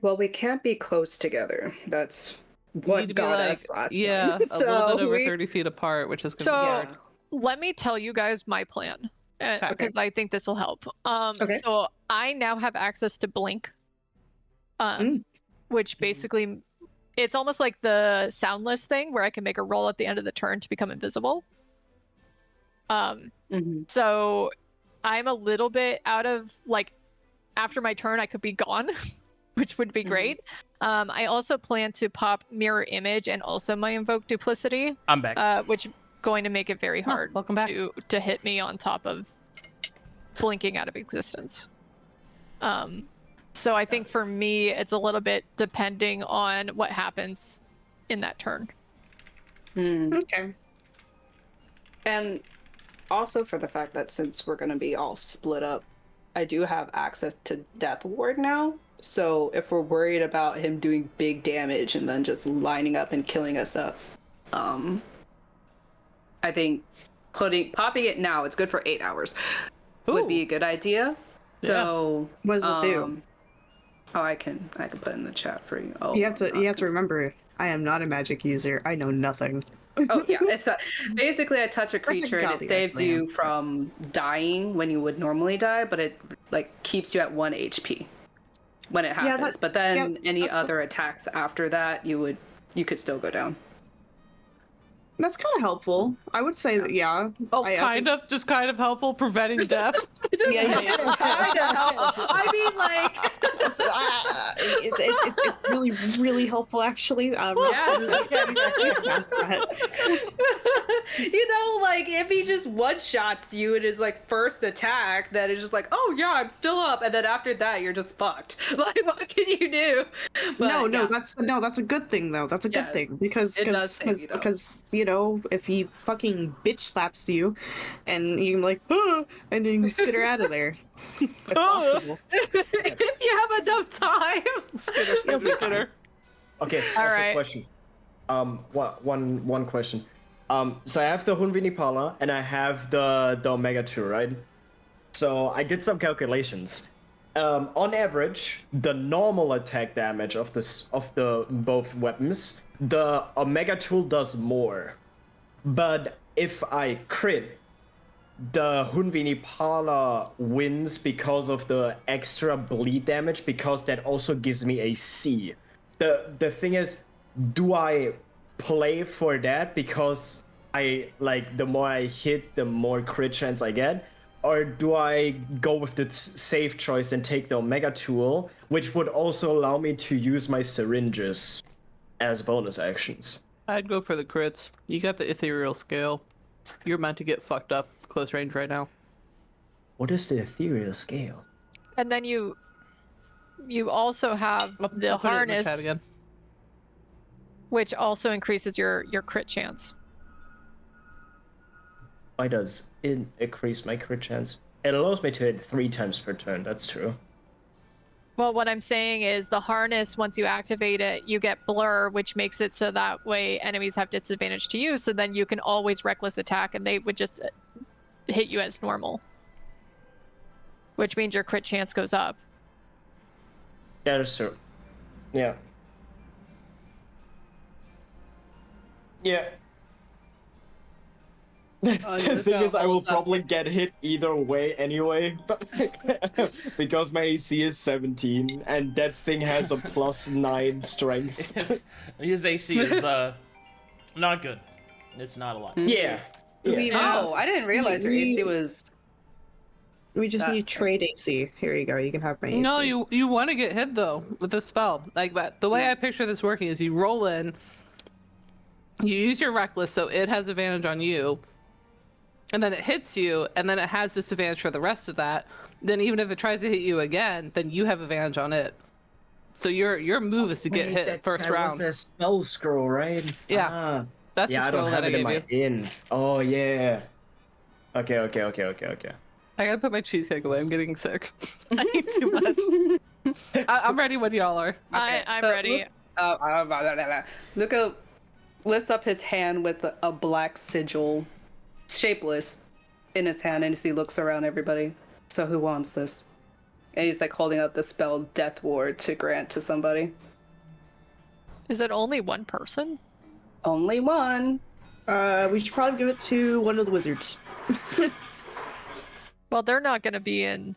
Well, we can't be close together. That's what got us last time. a little bit over 30 feet apart, which is going to be hard. Let me tell you guys my plan, because I think this will help. So I now have access to Blink, which basically, it's almost like the soundless thing where I can make a roll at the end of the turn to become invisible. So I'm a little bit out of, like, after my turn I could be gone, which would be great. I also plan to pop Mirror Image and also my Invoke Duplicity. I'm back. Which is going to make it very hard welcome back. to hit me on top of blinking out of existence. So I think for me it's a little bit depending on what happens in that turn. Okay. And also for the fact that since we're going to be all split up, I do have access to Death Ward now. So if we're worried about him doing big damage and then just lining up and killing us up, I think popping it now, it's good for 8 hours, would be a good idea. Yeah. So what does it do? Oh, I can put it in the chat for you. Oh, You have to remember, I am not a magic user. I know nothing. Oh yeah, it's basically I touch a creature and it saves you from dying when you would normally die, but it like keeps you at 1 HP when it happens. But then any other attacks after that, you could still go down. That's kind of helpful. I would say that, yeah. Oh, kind of helpful, preventing death. It's kind of helpful. I mean, like, it's really, really helpful, actually. You know, like, if he just one-shots you in his, like, first attack, then it's just like, oh, yeah, I'm still up, and then after that, you're just fucked. Like, what can you do? But, that's a good thing, though. That's a good thing, because, you know, if he fucking bitch slaps you, and you're like, oh, and then you skitter out of there. If possible. If you have enough time. Skitter. Okay, All that's right. a question. One question. So I have the Hunvinipala and I have the Omega 2, right? So I did some calculations. On average, the normal attack damage of the both weapons, the Omega tool does more. But if I crit, the Hunvinipala wins because of the extra bleed damage, because that also gives me a C. The thing is, do I play for that because I like the more I hit, the more crit chance I get? Or do I go with the safe choice and take the Omega tool, which would also allow me to use my syringes as bonus actions? I'd go for the crits. You got the ethereal scale. You're meant to get fucked up close range right now. What is the ethereal scale? And then you also have the I'll put it in the chat harness. again. which also increases your crit chance. Why does it increase my crit chance? It allows me to hit 3 times per turn, that's true. Well, what I'm saying is the harness, once you activate it, you get blur, which makes it so that way enemies have disadvantage to you, so then you can always reckless attack and they would just hit you as normal. Which means your crit chance goes up. Yeah, that's true. Yeah. Yeah. The thing is, I will probably get hit either way anyway, but because my AC is 17, and that thing has a +9 strength. His AC is not good. It's not a lot. Yeah. Oh, I didn't realize your AC was. We just need trade AC. Here you go. You can have my AC. No, you want to get hit though with the spell. Like, but the way I picture this working is you roll in, you use your reckless, so it has advantage on you, and then it hits you, and then it has disadvantage for the rest of that. Then even if it tries to hit you again, then you have advantage on it. So your move is to get hit first round. That was a spell scroll, right? Yeah. That's the scroll that I gave you. Int. Oh yeah. Okay. I gotta put my cheesecake away. I'm getting sick. I eat too much. I'm ready when y'all are. I'm ready. Luka lifts up his hand with a black sigil, shapeless, in his hand, and as he looks around everybody. So who wants this? And he's like holding up the spell Death Ward to grant to somebody. Is it only one person? Only one. We should probably give it to one of the wizards. Well, they're not going to be in.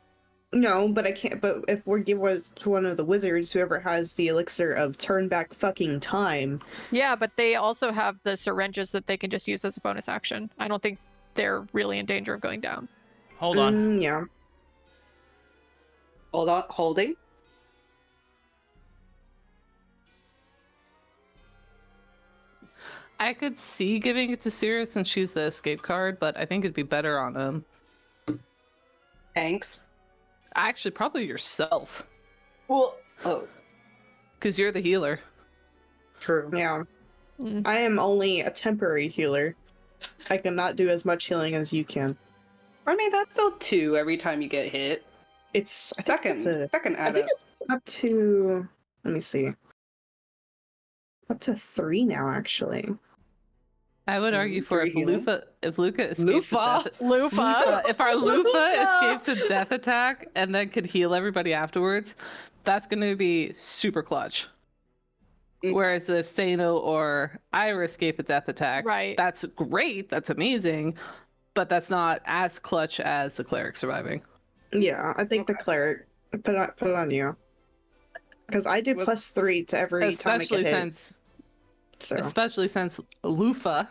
No, but I can't. But if we're giving it to one of the wizards, whoever has the elixir of turn back fucking time. Yeah, but they also have the syringes that they can just use as a bonus action. I don't think they're really in danger of going down. Hold on. Yeah. Hold on, holding. I could see giving it to Sera since she's the escape card, but I think it'd be better on him. Thanks. Actually, probably yourself. Well, oh. Because you're the healer. True. Yeah. I am only a temporary healer. I cannot do as much healing as you can. I mean, that's still 2 every time you get hit. It's I That think can add up. it's up to, let me see. Up to 3 now, actually. I would argue for if Luka escapes Lufa. if our Lufa escapes a death attack and then could heal everybody afterwards, that's going to be super clutch. Whereas if Seino or Irha escape a death attack, right, that's great, that's amazing, but that's not as clutch as the cleric surviving. Yeah, I think the cleric put it on you, because I do +3 to every time I get hit. Especially since Lufa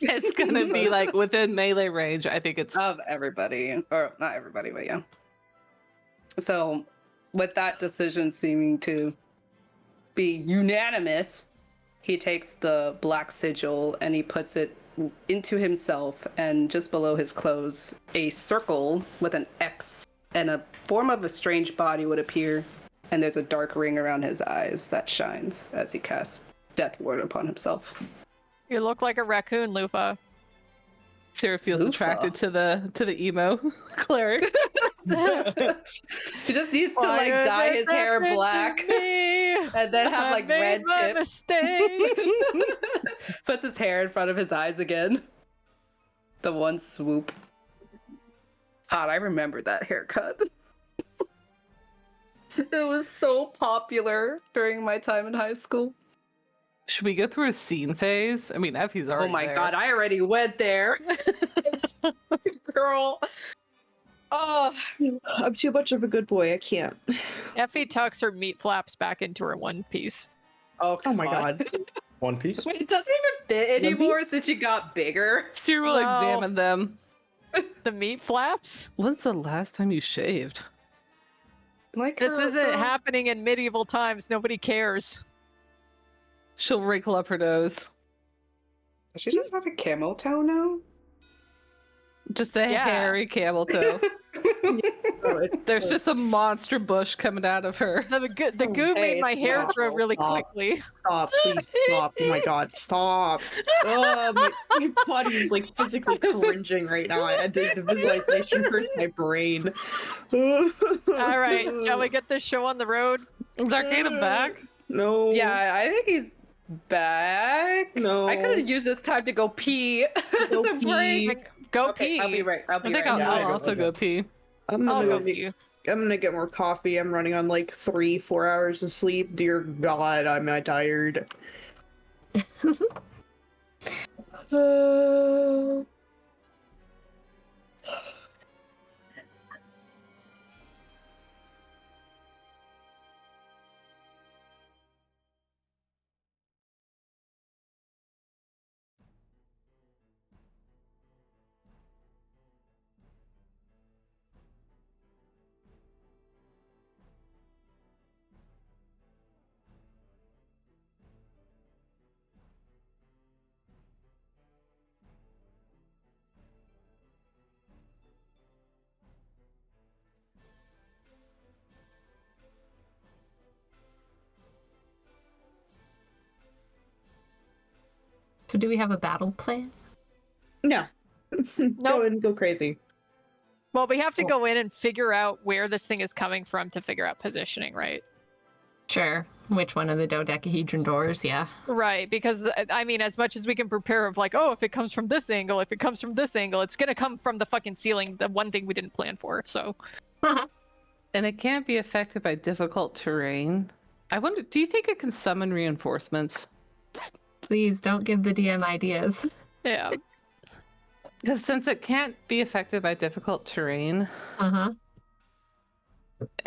is gonna be like within melee range. I think it's of everybody, or not everybody, but yeah. So, with that decision seeming to be unanimous, he takes the black sigil and he puts it into himself, and just below his clothes, a circle with an X and a form of a strange body would appear, and there's a dark ring around his eyes that shines as he casts Death Ward upon himself. You look like a raccoon, Lufa. Sera feels attracted to the emo cleric. She just needs to like dye his hair black and then have like red tips. Puts his hair in front of his eyes again. The one swoop. God, I remember that haircut. It was so popular during my time in high school. Should we go through a scene phase? I mean, Effie's already Oh my there. god, I already went there. Girl. Oh, I'm too much of a good boy. I can't. Effie tucks her meat flaps back into her one piece. Oh my god. One Piece? Wait, it doesn't even fit anymore since you got bigger. Sera will examine them. The meat flaps? When's the last time you shaved? Like this isn't happening in medieval times. Nobody cares. She'll wrinkle up her nose. Does she just have a camel toe now? Just a hairy camel toe. There's just a monster bush coming out of her. The goo made my hair grow really quickly. Stop, please stop. Oh my god, stop. Oh, my body is like physically cringing right now. I did the visualization first, my brain. All right, shall we get this show on the road? Is Arcadum back? No. Yeah, I think he's back. No. I could have used this time to go pee. Go As a break. Go Okay, pee. I'll be right. I think I'll also go pee. I'm I'll gonna go go pee. I'm gonna get more coffee. I'm running on like 3-4 hours of sleep. Dear God, I'm not tired. So do we have a battle plan? No. Go and go crazy. Well, we have to go in and figure out where this thing is coming from to figure out positioning, right? Sure. Which one of the dodecahedron doors? Yeah. Right, because I mean, as much as we can prepare of like, oh, if it comes from this angle, if it comes from this angle, it's gonna come from the fucking ceiling, the one thing we didn't plan for, so. And it can't be affected by difficult terrain. I wonder, do you think it can summon reinforcements? Please don't give the DM ideas. Yeah. Because since it can't be affected by difficult terrain, Uh-huh.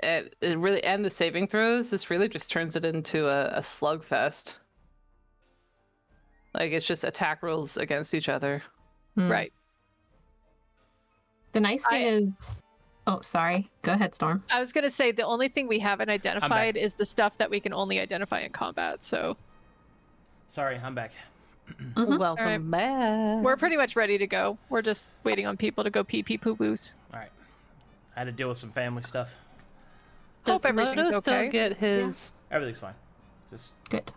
it really, and the saving throws, this really just turns it into a slugfest. Like, it's just attack rolls against each other. Right. The nice thing is... Oh, sorry. Go ahead, Storm. I was gonna say the only thing we haven't identified is the stuff that we can only identify in combat, so. Sorry, I'm back. Welcome Alright. back. We're pretty much ready to go. We're just waiting on people to go pee pee poo poos. All right. I had to deal with some family stuff. Does Hope everything's Moto okay. still get his... Everything's fine. Just Good.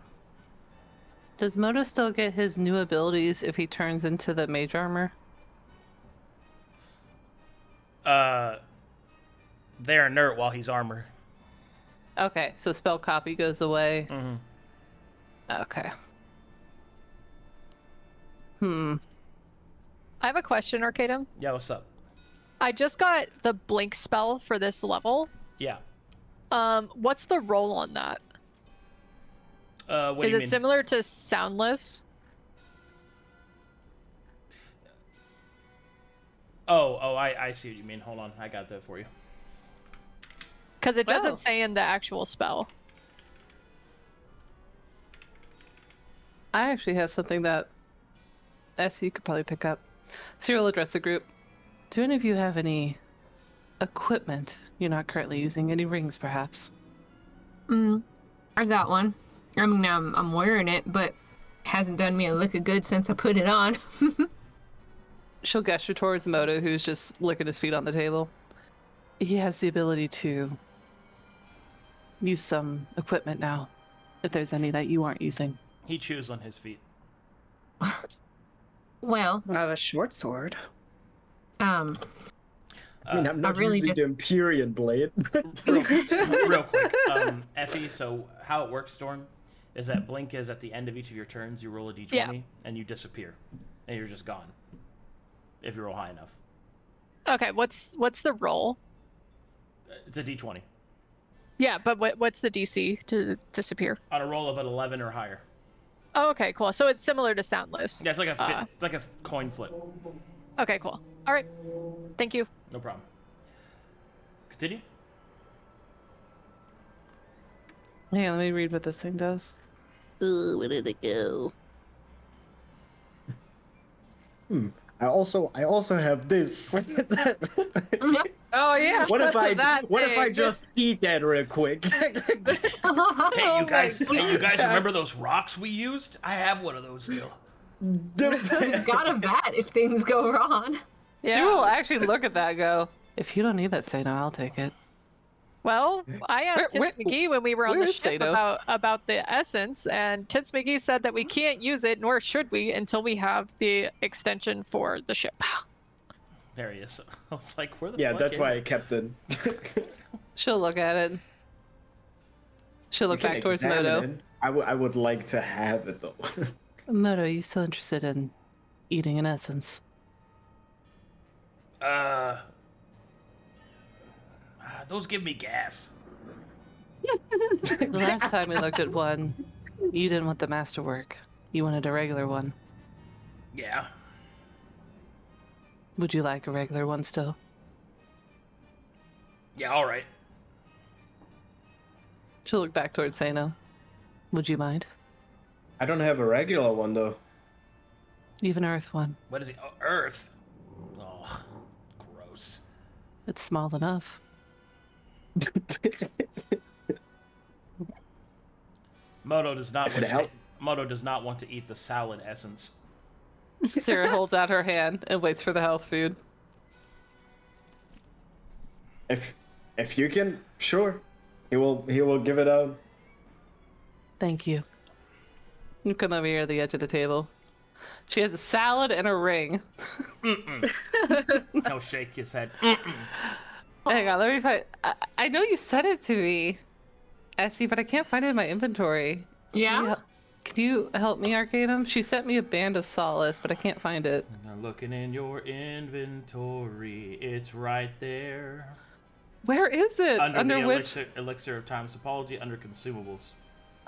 Does Moto still get his new abilities if he turns into the mage armor? they're inert while he's armor. Okay, so spell copy goes away. Mm-hmm. Okay. I have a question, Arcadum. Yeah, what's up? I just got the blink spell for this level. Yeah. What's the roll on that? What do Is you it mean? similar to soundless? I see what you mean. Hold on, I got that for you. Because it Wow. doesn't say in the actual spell. I actually have something that Essie could probably pick up. Sera will address the group. Do any of you have any equipment you're not currently using? Any rings, perhaps? I got one. I mean, I'm wearing it, but hasn't done me a lick of good since I put it on. She'll gesture towards Moto, who's just licking his feet on the table. He has the ability to use some equipment now, if there's any that you aren't using. He chews on his feet. Well, I have a short sword. I mean, I'm not really using just- the Empyrean blade. real quick. Effie, so how it works, Storm, is that blink is at the end of each of your turns, you roll a d20 Yeah. and you disappear. And you're just gone. If you roll high enough. Okay, what's the roll? It's a d20. Yeah, but what's the DC to disappear? On a roll of an 11 or higher. Oh, okay, cool. So it's similar to soundless. Yeah, it's like it's like a coin flip. Okay, cool. All right. Thank you. No problem. Continue. Yeah, let me read what this thing does. Ooh, where did it go? I also have this. Oh yeah. What if I That what if I thing. just eat that real quick? Hey, you guys remember those rocks we used? I have one of those still. Got a bat if things go wrong. You will Yeah. actually look at that and go, If you don't need that, Seino, I'll take it. Well, I asked Where- Tits McGee when we were on the where is ship Seino? about the essence, and Tits McGee said that we can't use it, nor should we, until we have the extension for the ship. There he is. I was like, where the Yeah, fuck that's is why he? I kept it. She'll look at it. She'll look You can back towards examine Moto. it. I would like to have it though. Moto, you still interested in eating an essence? Those give me gas. The last time we looked at one, you didn't want the masterwork. You wanted a regular one. Yeah. Would you like a regular one still? Yeah, alright. She'll look back towards Seino. Would you mind? I don't have a regular one though. Even Earth one. What is he? Oh, Earth. Oh, gross. It's small enough. Moto does not If it wish to, help- Moto does not want to eat the salad essence. Sera holds out her hand and waits for the health food. If you can, sure. He will give it a. Thank you. You come over here at the edge of the table. She has a salad and a ring. He'll shake his head. Hang on, let me find. I know you said it to me, Essie, but I can't find it in my inventory. Yeah? Can you help me, Arcadum? She sent me a band of solace, but I can't find it. Now looking in your inventory, it's right there. Where is it? Under the which? elixir of time's apology, under consumables.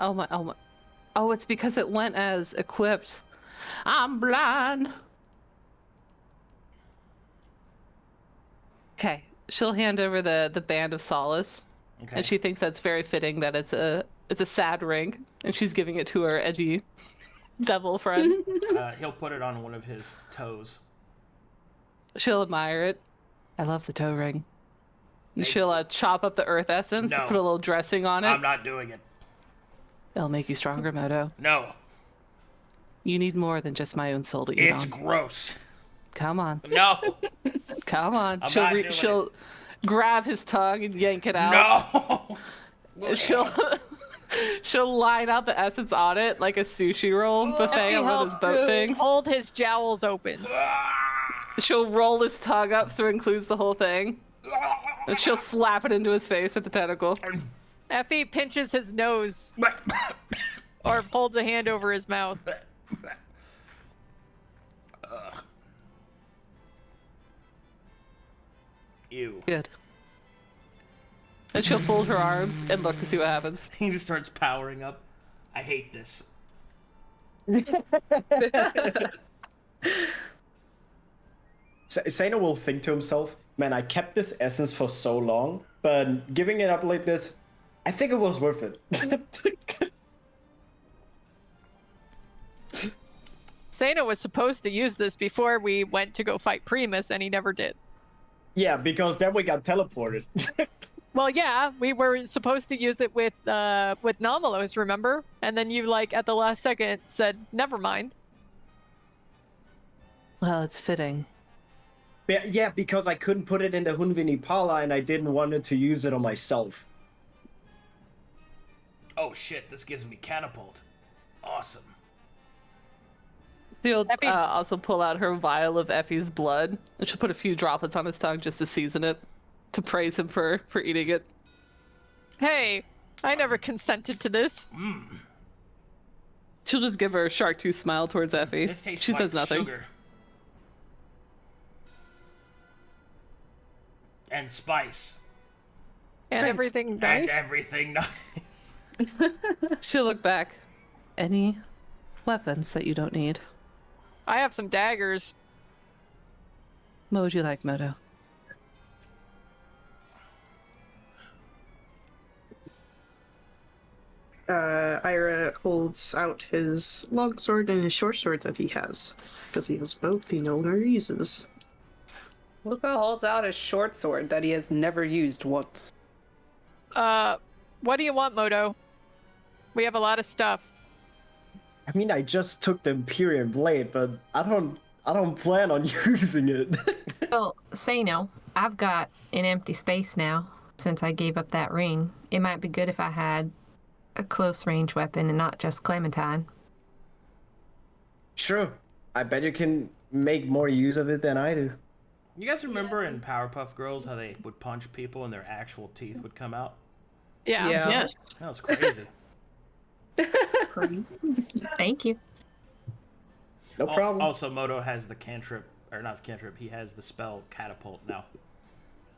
Oh my! Oh, it's because it went as equipped. I'm blind. Okay, she'll hand over the band of solace, Okay. and she thinks that's very fitting that it's a sad ring, and she's giving it to her edgy devil friend. He'll put it on one of his toes. She'll admire it. I love the toe ring. She'll chop up the earth essence, No. put a little dressing on it. I'm not doing it. It'll make you stronger, Moto. No. You need more than just my own soul to eat It's on. gross. Come on. No. Come on. I'm not doing She'll grab his tongue and yank it out. No. She'll line out the essence on it like a sushi roll buffet Effie on one of those helps boat things. hold his jowls open. She'll roll his tongue up so it includes the whole thing. And she'll slap it into his face with the tentacle. Effie pinches his nose or holds a hand over his mouth. Ew. Good. And she'll fold her arms and look to see what happens. He just starts powering up. I hate this. Seino will think to himself, man, I kept this essence for so long, but giving it up like this, I think it was worth it. Seino was supposed to use this before we went to go fight Primus, and he never did. Yeah, because then we got teleported. Well, yeah, we were supposed to use it with Nomalos, remember? And then you, like, at the last second said, never mind. Well, it's fitting. Yeah, because I couldn't put it in the Hunvini Pala and I didn't want to use it on myself. Oh shit, this gives me catapult. Awesome. She'll Effie- also pull out her vial of Effie's blood, and she'll put a few droplets on his tongue just to season it, to praise him for eating it. Hey, I never consented to this. She'll just give her a shark tooth smile towards Effie. This tastes She like says nothing. sugar. And spice. And Right. everything nice. And everything nice. She'll look back. Any weapons that you don't need? I have some daggers. What would you like, Moto? Irha holds out his long sword and his short sword that he has, because he has both he no longer uses. Luka holds out a short sword that he has never used once. What do you want, Moto? We have a lot of stuff. I mean, I just took the Imperium Blade, but I don't plan on using it. Well, Seino, I've got an empty space now since I gave up that ring. It might be good if I had a close range weapon and not just Clementine. True. I bet you can make more use of it than I do. You guys remember in Powerpuff Girls how they would punch people and their actual teeth would come out? Yeah. Yes. That was crazy. Thank you. No problem. Also, Moto has the cantrip, or not the cantrip, he has the spell Catapult now.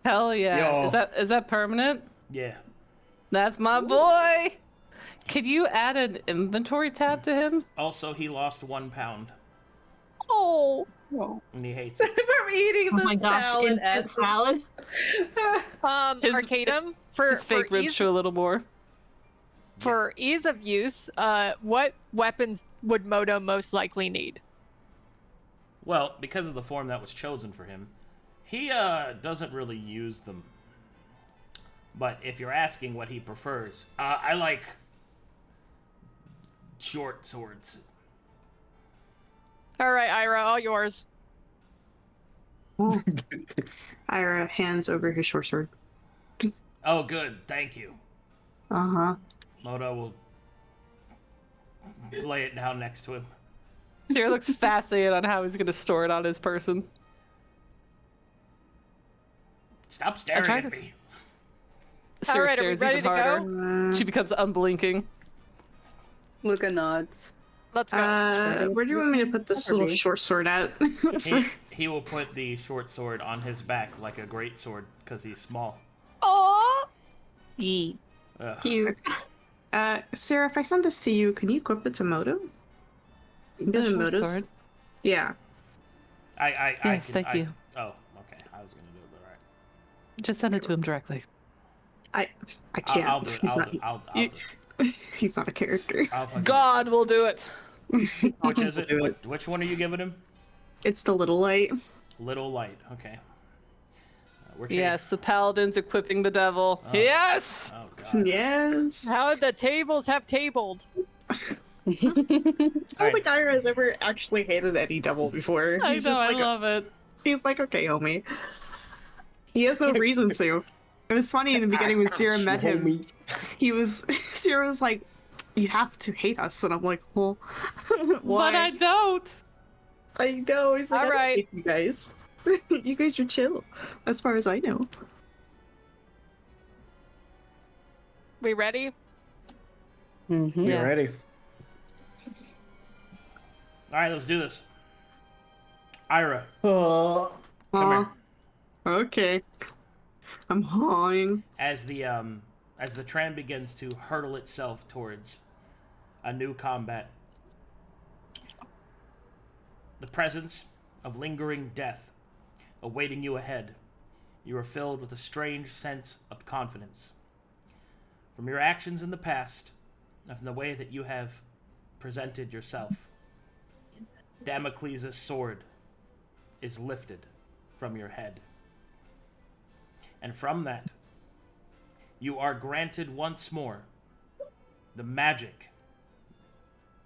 Hell yeah. Yo. Is that permanent? Yeah. That's my boy. Could you add an inventory tab to him? Also, he lost 1 pound, Oh. and he hates it. From eating Oh the my gosh, salad instant at salad. His- Arcadum, for his fake ribs ease, to a little more. for ease of use, what weapons would Moto most likely need? Well, because of the form that was chosen for him, he doesn't really use them. But if you're asking what he prefers, I like short swords. All right, Irha, all yours. Irha hands over his short sword. Oh, good. Thank you. Uh-huh. Moto will lay it down next to him. Jared looks fascinated on how he's going to store it on his person. Stop staring tried at to- me. Sarah right, are we stares ready even to go? harder. She becomes unblinking. Luka nods. Let's go. Where do you want me to put this little short sword at? He will put the short sword on his back like a great sword because he's small. Aww. Yeet. Ugh. Cute. Sarah, if I send this to you, can you equip it to Moto? You can The get a short Moto's. sword? Yeah. Yes, thank you. Oh, okay. I was gonna do it, but alright. Just send it to him directly. I can't. I'll do it. He's I'll not. do it. I'll You- do it. He's not a character. I'll fucking God will do it. do it. Which is it? Do it. Which one are you giving him? It's the little light. Little light. Okay. We're Yes, the paladin's equipping the devil. Oh. Yes. Oh god. Yes. How the tables have tabled. I don't think Irha has ever actually hated any devil before. I He's know, just I like, love it. he's like, okay, homie. He has no reason to. It was funny in the beginning when Sera met him. Sera was like, you have to hate us. And I'm like, well, why? But I don't. I know. He's like, All I don't right. hate you guys. You guys are chill, as far as I know. We ready? Mm-hmm. We're Yes. ready. Alright, let's do this. Irha, Oh. come here. Okay. I'm hawing. As the tram begins to hurtle itself towards a new combat, the presence of lingering death awaiting you ahead, you are filled with a strange sense of confidence. From your actions in the past, and from the way that you have presented yourself, Damocles' sword is lifted from your head. And from that, you are granted once more the magic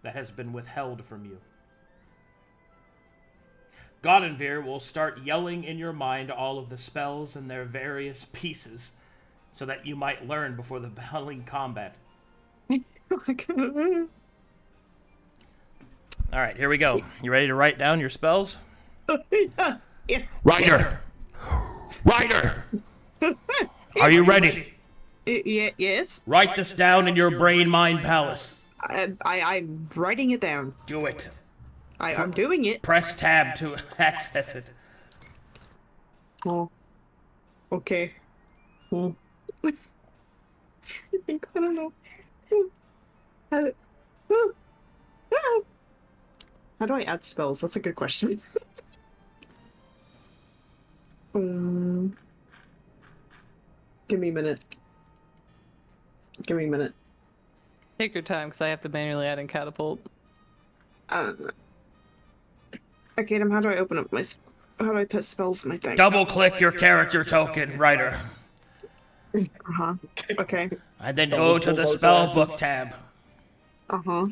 that has been withheld from you. Godinvir will start yelling in your mind all of the spells and their various pieces so that you might learn before the battling combat. Alright, here we go. You ready to write down your spells? Yeah. Ryder! Ryder! Are you ready? Yes. Write this down in your brain-mind palace. I'm writing it down. Do it. I'm doing it. Press tab to access it. Oh. Okay. Oh. I don't know. How do I add spells? That's a good question. Give me a minute. Give me a minute. Take your time, because I have to manually add in catapult. Okay, how do I open up my... How do I put spells in my thing? Double-click your character token, Ryder. Uh-huh. Okay. And then go to the spellbook tab. Uh-huh.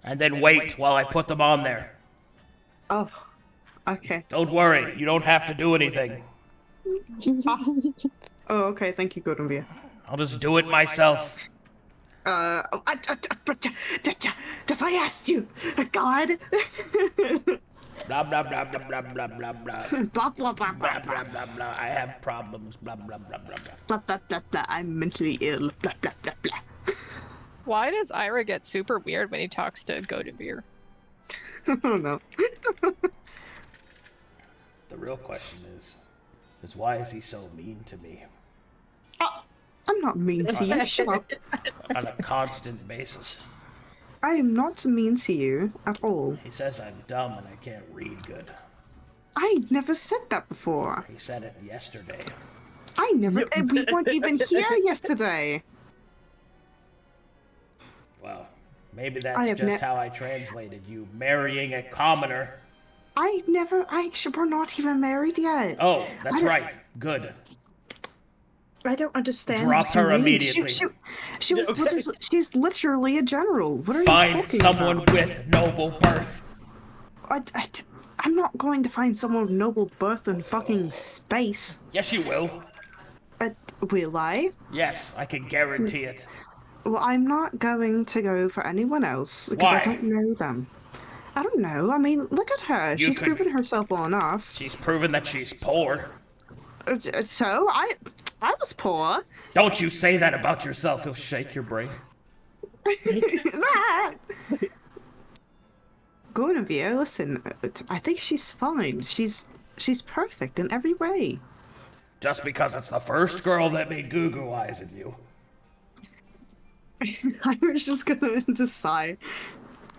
And then wait while I put them on there. Oh. Okay. Don't worry, you don't have to do anything. Oh, okay. Thank you, Godonvia. I'll just do it myself. That's why I asked you. God. Blah blah blah blah blah blah blah blah. Blah blah blah Blah blah blah blah blah. I have problems. Blah blah blah blah blah. blah blah blah blah. I'm mentally ill. Blah blah blah blah. Why does Irha get super weird when he talks to Godonvir? I don't know. The real question is why is he so mean to me I'm not mean to you. Shut up. on a constant basis? I am not mean to you at all. He says I'm dumb and I can't read good. I never said that before. He said it yesterday. I never. We weren't even here yesterday. Well, maybe I that's have just how I translated you marrying a commoner. I actually, we're not even married yet. Oh, that's I don't- right. Good. I don't understand. Drop Mr. her Reed. immediately. She was literally, she's literally a general. What are you Find talking someone about? with noble birth. I'm not going to find someone with noble birth in fucking space. Yes, you will. Will I? Yes, I can guarantee it. Well, I'm not going to go for anyone else because Why? I don't know them. I don't know. I mean, look at her. You She's could- proven herself well enough. She's proven that she's poor. So I was poor. Don't you say that about yourself. He'll shake your brain. Godonvia, listen. I think she's fine. She's perfect in every way. Just because it's the first girl that made goo-goo eyes at you. I was just gonna decide.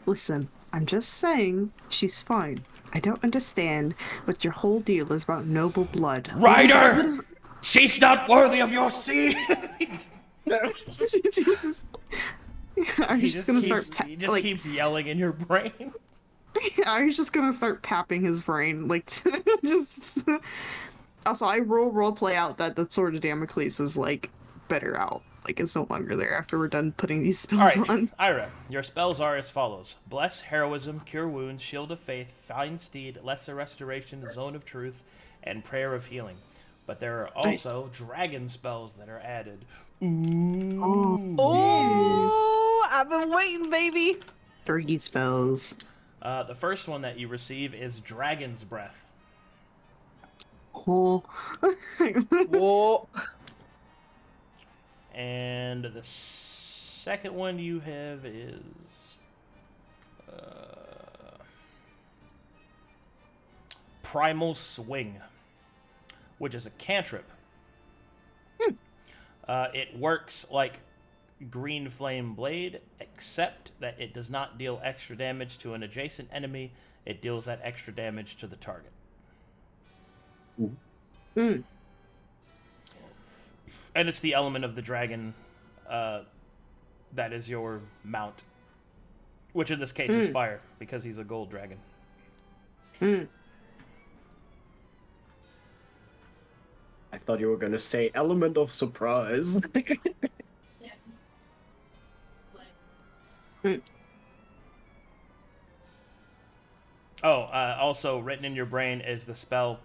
Listen, I'm just saying she's fine. I don't understand what your whole deal is about noble blood. Ryder! What is She's not worthy of your seed! Jesus. Are you just gonna start He just keeps yelling in your brain. Are you just gonna start papping his brain? Like, just. Also, I role play out that the Sword of Damocles is, like, better out. Like, it's no longer there after we're done putting these spells Alright, on. Irha, your spells are as follows. Bless, Heroism, Cure Wounds, Shield of Faith, Find Steed, Lesser Restoration, Zone of Truth, and Prayer of Healing. But there are also dragon spells that are added. Ooh. Oh, I've been waiting, baby. Dirty spells. The first one that you receive is Dragon's Breath. Oh. Whoa. And the second one you have is Primal Swing, which is a cantrip. It works like Green Flame Blade, except that it does not deal extra damage to an adjacent enemy. It deals that extra damage to the target. Mm. And it's the element of the dragon that is your mount. Which in this case is fire, because he's a gold dragon. Mm. I thought you were gonna say element of surprise. Oh, also written in your brain is the spell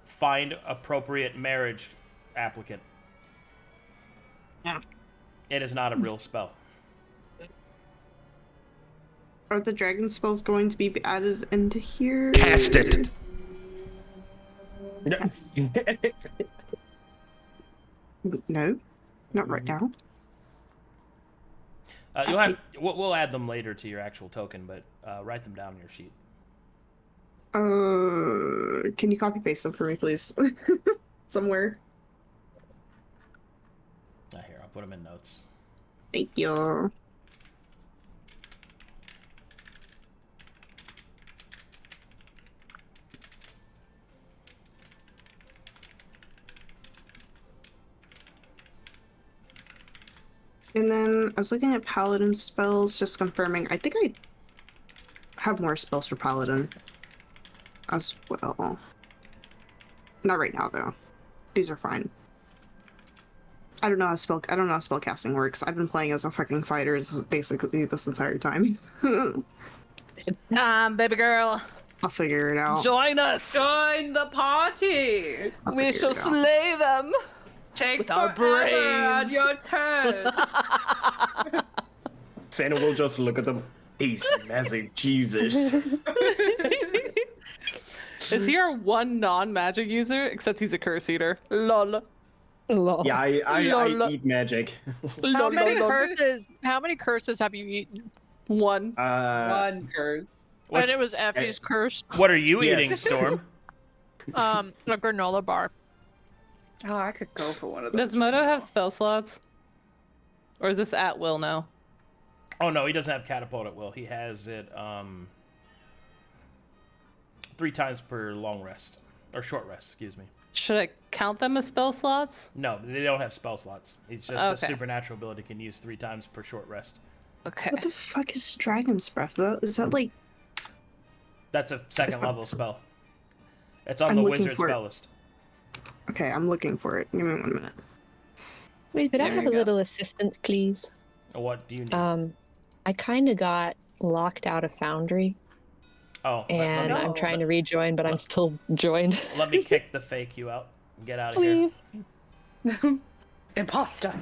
Find Appropriate Marriage Applicant. Yeah. It is not a real spell. Are the dragon spells going to be added into here? Cast it! No, not right now. We'll add them later to your actual token, but write them down on your sheet. Can you copy paste them for me, please? Somewhere. Here, I'll put them in notes. Thank you. And then I was looking at Paladin spells, just confirming. I think I have more spells for Paladin as well. Not right now, though. These are fine. I don't know how spell casting works. I've been playing as a fucking fighter basically this entire time. Baby girl. I'll figure it out. Join us. Join the party. I'll We figure shall it out. slay them. Take With our forever at brains. your turn. Seino will just look at them. These massive Jesus. Is he our one non-magic user? Except he's a curse eater. Lol. Lol. Yeah, I Lol. eat magic. How many Lol. curses? How many curses have you eaten? One. One curse. What- And it was Effie's curse. What are you Yes. eating, Storm? A granola bar. Oh, I could go for one of those. Does Moto have spell slots? Or is this at will now? Oh no, he doesn't have catapult at will. He has it 3 times per long rest or short rest. Excuse me. Should I count them as spell slots? No, they don't have spell slots. He's just Okay. a supernatural ability can use 3 times per short rest. Okay. What the fuck is Dragon's Breath? Is that like... That's a second level spell. It's on I'm the looking wizard for it. spell list. Okay, I'm looking for it. Give me 1 minute. Wait, could I There have you a go. little assistance, please? What do you need? I kind of got locked out of Foundry, oh, and I'm trying to rejoin, but I'm still joined. Let me kick the fake you out and get out of here. Please. Imposter.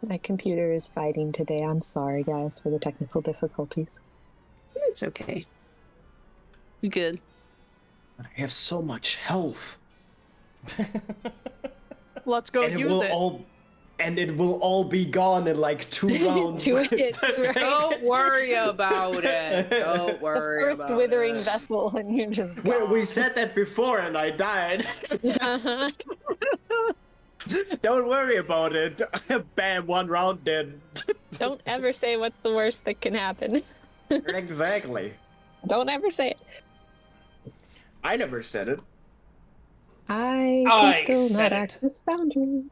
My computer is fighting today. I'm sorry, guys, for the technical difficulties. It's okay. You good? I have so much health. Let's go and use it. It will all be gone in like 2 rounds. 2 hits, right? Don't worry about it. Don't The worry first about withering it. vessel, and you're just we gone. said that before and I died. Don't worry about it. Bam, 1 round dead. Don't ever say what's the worst that can happen. Exactly. Don't ever say it. I never said it. I I can still said not it. access Foundry.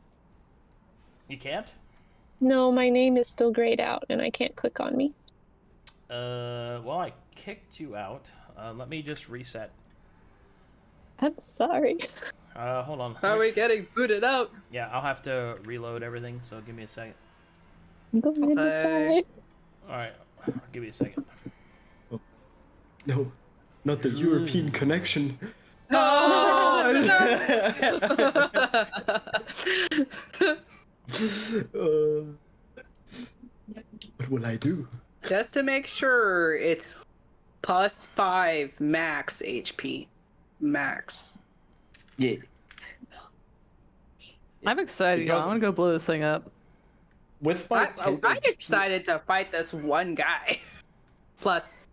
You can't? No, my name is still grayed out, and I can't click on me. Well, I kicked you out. Let me just reset. I'm sorry. Hold on. How are we getting booted out? Yeah, I'll have to reload everything, so give me a second. Go inside. Alright, I'll give you a second. No, not the European connection. What will I do? Just to make sure, it's +5 max HP. Max. Yeah. I'm excited, y'all. Because- I want to go blow this thing up. With my I'm 10 HP, excited to fight this one guy. Plus,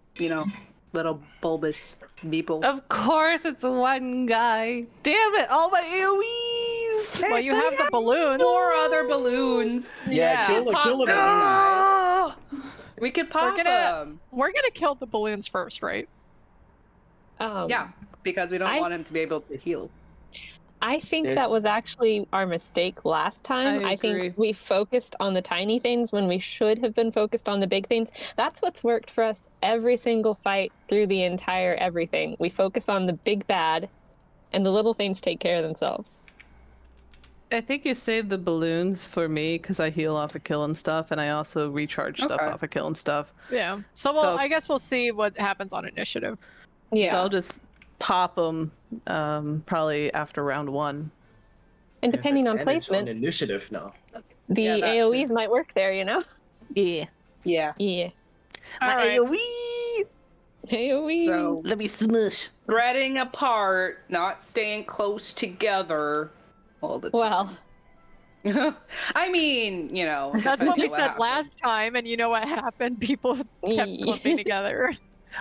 little bulbous people. Of course, it's one guy. Damn it! All my AoEs. Well, you have the balloons. 4 other balloons. Yeah, kill the Pop them. Ah! We could pop gonna- them. We're gonna kill the balloons first, right? Yeah, because we don't I- want him to be able to heal. I think There's- that was actually our mistake last time. I I think agree. we focused on the tiny things when we should have been focused on the big things. That's what's worked for us every single fight through the entire everything. We focus on the big bad, and the little things take care of themselves. I think you saved the balloons for me because I heal off of killing stuff, and I also recharge stuff Okay. off of killing stuff. Yeah. So, I guess we'll see what happens on initiative. Yeah. So I'll just pop them probably after round 1. and depending on And it's on placement, initiative now. the Yeah, that AoEs too. might work there, Yeah. Yeah. Yeah. All right. AoE! AoE. So Let me smush. spreading apart, not staying close together all the Well, time. I mean, That's what we depending said happens. last time, and you know what happened? People kept clumping together.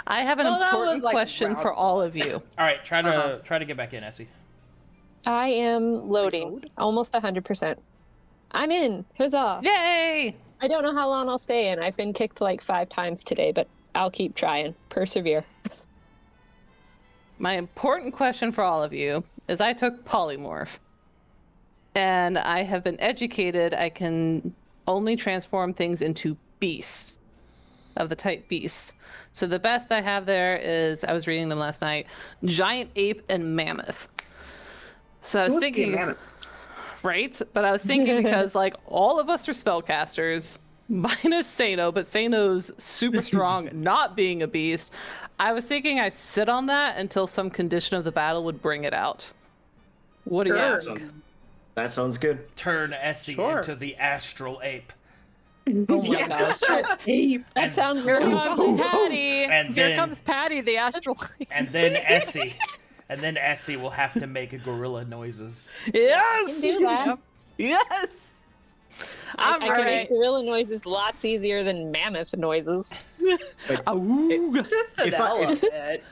I have an Well, that was important like question round for all of you. Alright, try to Uh-huh. get back in, Essie. I am loading. Almost 100%. I'm in. Huzzah. Yay! I don't know how long I'll stay in. I've been kicked like 5 times today, but I'll keep trying. Persevere. My important question for all of you is I took polymorph. And I have been educated I can only transform things into beasts. Of the type beasts. So the best I have there is, I was reading them last night, giant ape and mammoth. So I was Who wants to be a thinking, mammoth? Right? But I was thinking because, like, all of us are spellcasters, minus Seino, but Seino's super strong, not being a beast. I was thinking I sit on that until some condition of the battle would bring it out. What do you think? That sounds good. Turn Essie Sure. into the astral ape. Oh my gosh. That sounds Here really comes cool. Patty. And Here then- comes Patty, the astral. And then Essie will have to make gorilla noises. Yes! I can do that. Yes! I can alright. make gorilla noises lots easier than mammoth noises. Just a If I- bit.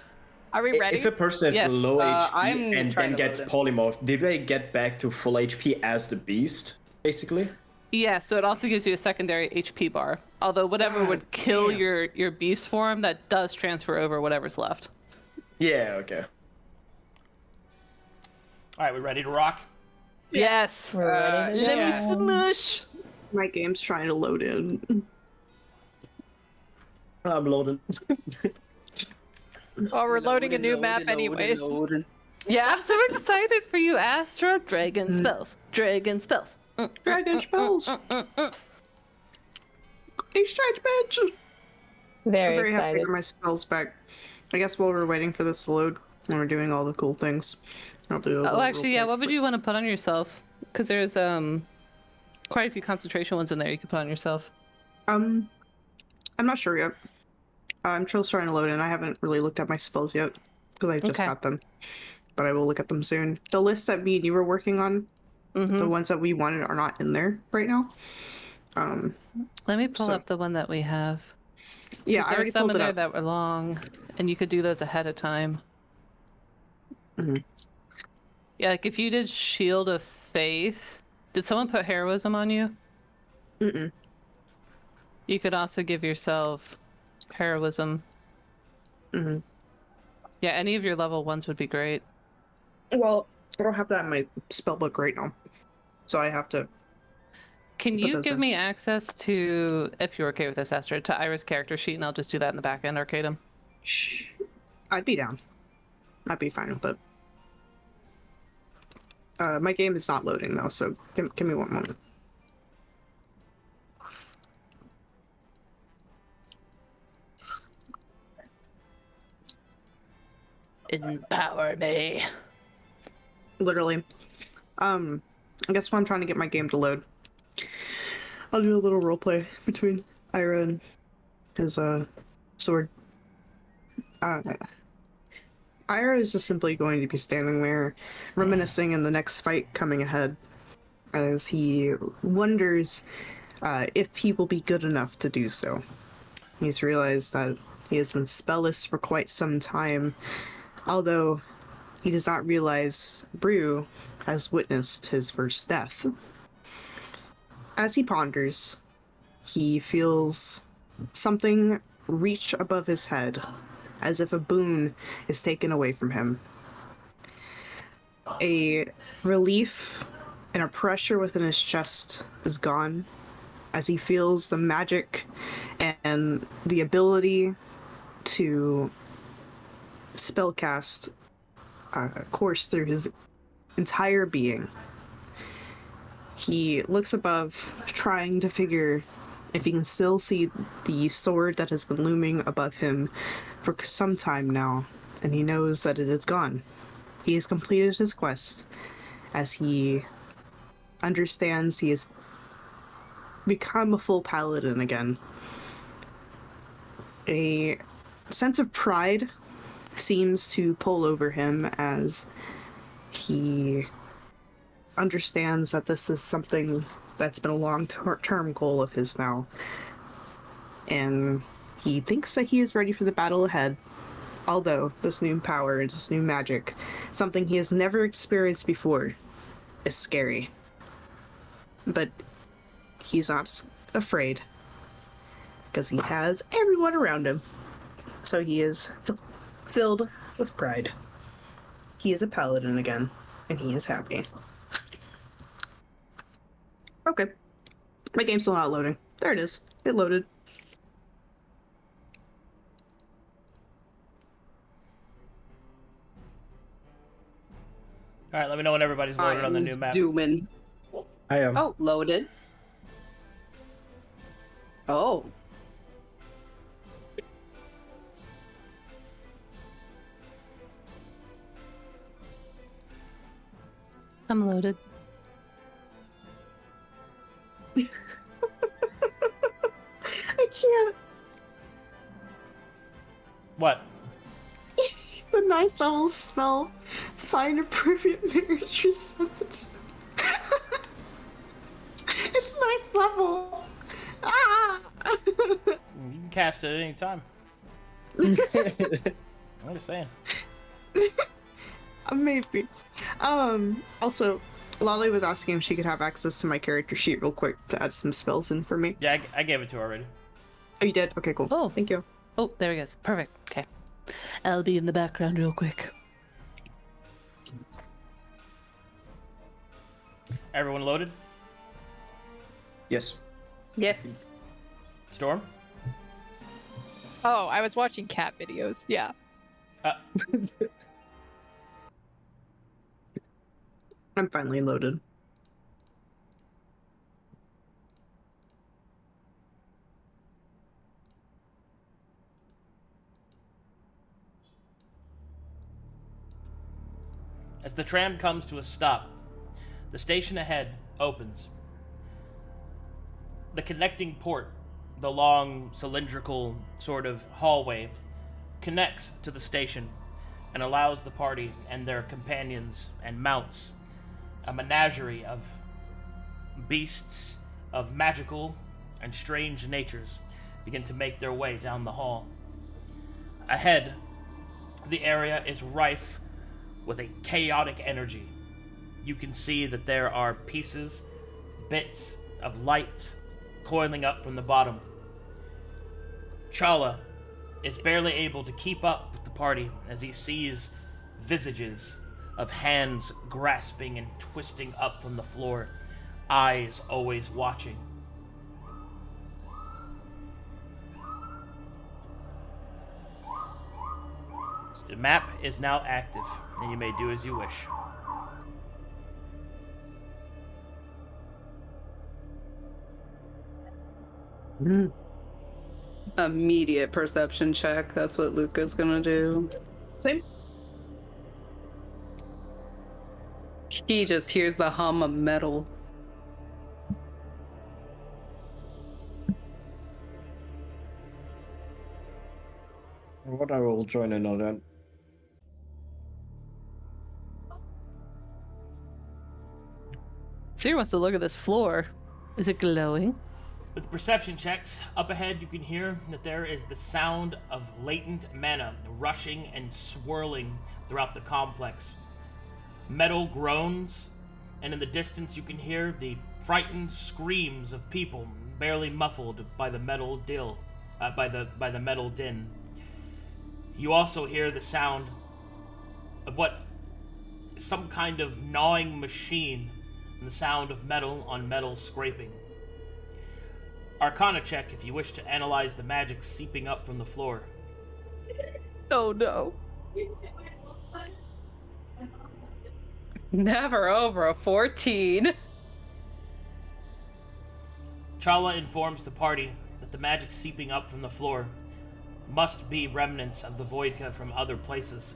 Are we ready? If a person is Yes. low HP I'm and trying then to gets load it. polymorphed, did they get back to full HP as the beast, basically? Yeah, so it also gives you a secondary HP bar. Although whatever would kill your beast form, that does transfer over whatever's left. Yeah, okay. All right, we ready to rock? Yes! We're ready to Let me go. slush! My game's trying to load in. I'm loading. Well, we're loading a new map anyways. Yeah. I'm so excited for you, Astra. Dragon spells. Dragon spells. Dragon spells. Hey, stretch bench. Very I'm very happy to excited. get my spells back. I guess while we're waiting for this to load, when we're doing all the cool things, I'll do. Oh, actually, yeah. What would you want to put on yourself? Because there's quite a few concentration ones in there you could put on yourself. I'm not sure yet. I'm still trying to load in. I haven't really looked at my spells yet because I just Okay. got them, but I will look at them soon. The list that me and you were working on, the ones that we wanted, are not in there right now. Let me pull so- up the one that we have. Yeah, I There's already some pulled in it there up. that were long, and you could do those ahead of time. Mhm. Yeah, like if you did Shield of Faith, did someone put Heroism on you? Mm-mm. You could also give yourself Heroism. Mm-hmm. Yeah, any of your level ones would be great. Well, I don't have that in my spell book right now, so I have to. Can Put you those give in. me access to, if you're okay with this, Astra, to Ira's character sheet, and I'll just do that in the back end, Arcadum? Shh. I'd be down. I'd be fine with it. My game is not loading though, so give me one moment. Empower me. Literally. I guess while I'm trying to get my game to load, I'll do a little roleplay between Irha and his sword. Irha is just simply going to be standing there, reminiscing in the next fight coming ahead, as he wonders if he will be good enough to do so. He's realized that he has been spellless for quite some time, although he does not realize Brew has witnessed his first death. As he ponders, he feels something reach above his head, as if a boon is taken away from him. A relief and a pressure within his chest is gone, as he feels the magic and the ability to spellcast course through his entire being. He looks above, trying to figure if he can still see the sword that has been looming above him for some time now, and he knows that it is gone. He has completed his quest, as he understands he has become a full paladin again. A sense of pride seems to pull over him as he understands that this is something that's been a long-term goal of his now. And he thinks that he is ready for the battle ahead, although this new power and this new magic, something he has never experienced before, is scary. But he's not afraid, because he has everyone around him. So he is filled with pride. He is a paladin again, and he is happy. Okay. My game's still not loading. There it is. It loaded. All right, let me know when everybody's loaded on the new map. Zooming. I am. Oh, loaded. Oh. I'm loaded. I can't. What? The 9th level spell. Find appropriate marriage receptacles. It's 9th level. Ah! You can cast it at any time. I'm just saying. Maybe. Also, Lolly was asking if she could have access to my character sheet real quick to add some spells in for me. Yeah, I gave it to her already. Oh, you did? Okay, cool. Oh. Thank you. Oh, there he goes. Perfect. Okay. I'll be in the background real quick. Everyone loaded? Yes. Yes. Storm? Oh, I was watching cat videos. Yeah. I'm finally loaded. As the tram comes to a stop, the station ahead opens. The connecting port, the long, cylindrical sort of hallway, connects to the station and allows the party and their companions and mounts, a menagerie of beasts of magical and strange natures, begin to make their way down the hall. Ahead, the area is rife with a chaotic energy. You can see that there are pieces, bits of lights coiling up from the bottom. Chala is barely able to keep up with the party as he sees visages of hands grasping and twisting up from the floor, eyes always watching. The map is now active, and you may do as you wish. Immediate perception check. That's what Luka's gonna do. Same. He just hears the hum of metal. What I will join in on that. Sera wants to look at this floor. Is it glowing? With perception checks, up ahead you can hear that there is the sound of latent mana rushing and swirling throughout the complex. Metal groans, and in the distance you can hear the frightened screams of people, barely muffled by the metal by the metal din. You also hear the sound of what some kind of gnawing machine, and the sound of metal on metal scraping. Arcana check if you wish to analyze the magic seeping up from the floor. Oh no. Never over a 14. Chala informs the party that the magic seeping up from the floor must be remnants of the Voidka from other places.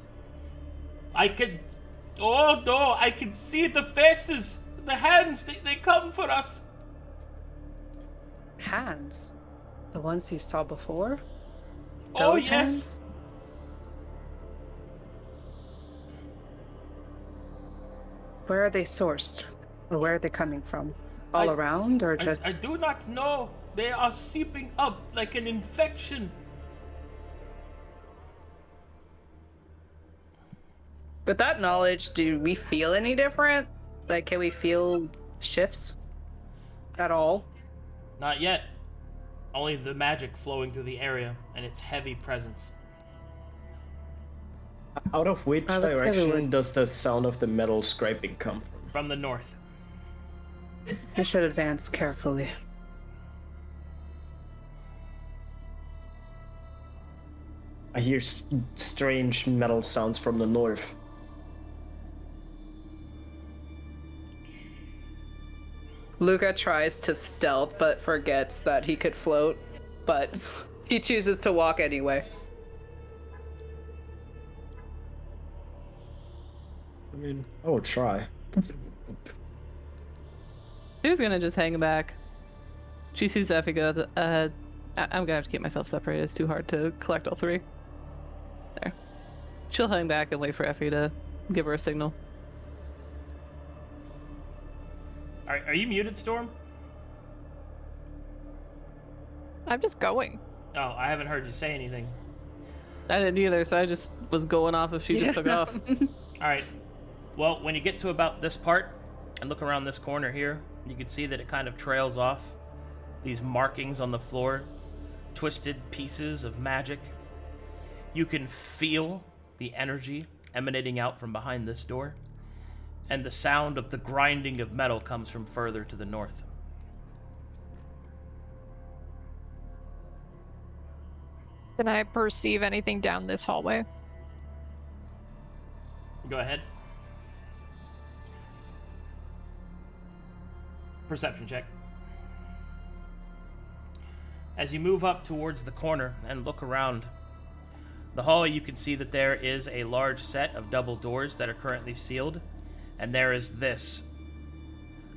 I can see the faces, the hands, they come for us. Hands? The ones you saw before? Oh, Those yes. hands? Where are they sourced? Or where are they coming from? All around, or just... I do not know. They are seeping up like an infection. With that knowledge, do we feel any different? Like, can we feel shifts? At all? Not yet. Only the magic flowing through the area and its heavy presence. Out of which let's have a direction look. does the sound of the metal scraping come from? From the north. We should advance carefully. I hear strange metal sounds from the north. Luka tries to stealth, but forgets that he could float, but he chooses to walk anyway. I mean, I will try. She's gonna just hang back. She sees Effie go. I'm gonna have to keep myself separated. It's too hard to collect all three. There. She'll hang back and wait for Effie to give her a signal. Are you muted, Storm? I'm just going. Oh, I haven't heard you say anything. I didn't either, so I just was going off if she just took off. Alright. Well, when you get to about this part and look around this corner here, you can see that it kind of trails off. These markings on the floor, twisted pieces of magic. You can feel the energy emanating out from behind this door, and the sound of the grinding of metal comes from further to the north. Can I perceive anything down this hallway? Go ahead. Perception check. As you move up towards the corner and look around the hallway, you can see that there is a large set of double doors that are currently sealed, and there is this,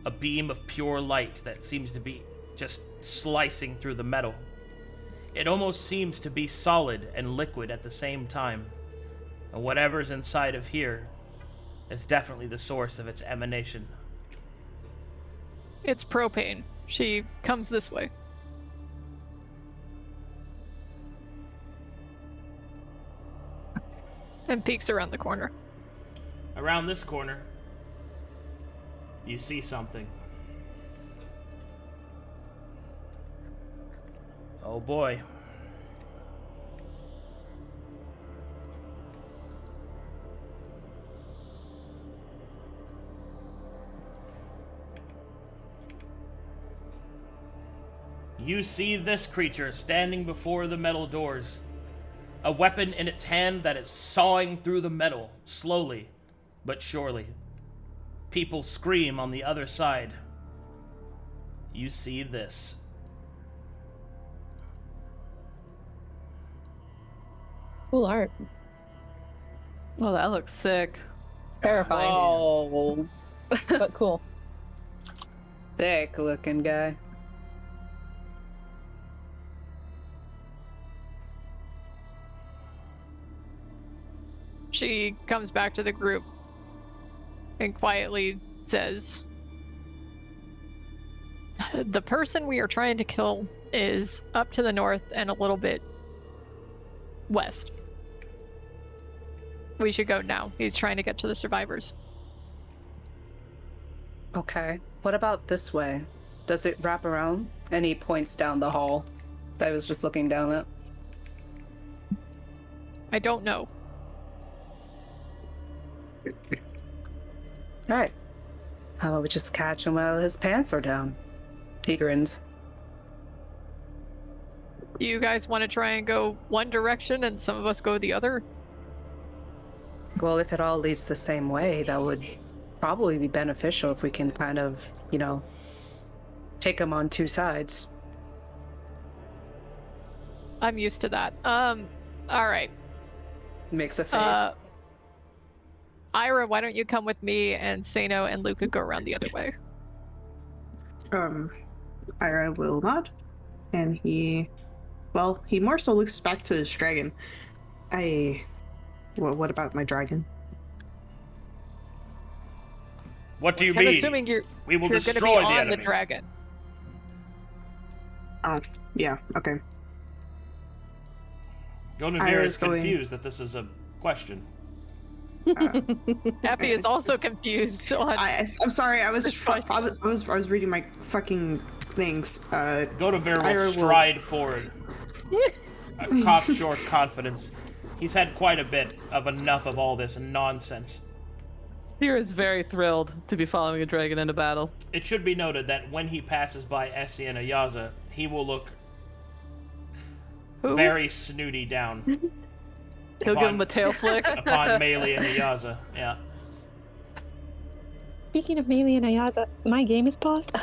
a beam of pure light that seems to be just slicing through the metal. It almost seems to be solid and liquid at the same time, and whatever's inside of here is definitely the source of its emanation. It's propane. She comes this way. And peeks around the corner. Around this corner, you see something. Oh boy. You see this creature standing before the metal doors, a weapon in its hand that is sawing through the metal, slowly but surely. People scream on the other side. You see this. Cool art. Well, that looks sick. Terrifying, Oh, but cool. thick looking guy. She comes back to the group and quietly says, "The person we are trying to kill is up to the north and a little bit west. We should go now. He's trying to get to the survivors." Okay. What about this way? Does it wrap around? And he points down the hall that I was just looking down at. I don't know. Alright. How about we just catch him while his pants are down? He grins. You guys want to try and go one direction and some of us go the other? Well, if it all leads the same way, that would probably be beneficial if we can kind of, you know, take him on two sides. I'm used to that. All right. Makes a face. Irha, why don't you come with me and Seino and Luka go around the other way? Irha will nod, and he more so looks back to his dragon. What about my dragon? What do you I'm mean? assuming We will you're going to be destroy the on enemy. the dragon. Oh, yeah, okay. Gonavir is Irha's going- confused that this is a question. Effie is also confused on. I'm sorry. I was reading my fucking things. Gonavir Irha will will- stride forward. A cocksure confidence. He's had quite a bit of enough of all this nonsense. Fear is very thrilled to be following a dragon into battle. It should be noted that when he passes by Essie and Ayaza, he will look Who? very snooty down He'll give him a tail flick. upon Maelie and Ayaza. Yeah. Speaking of Maelie and Ayaza, my game is paused.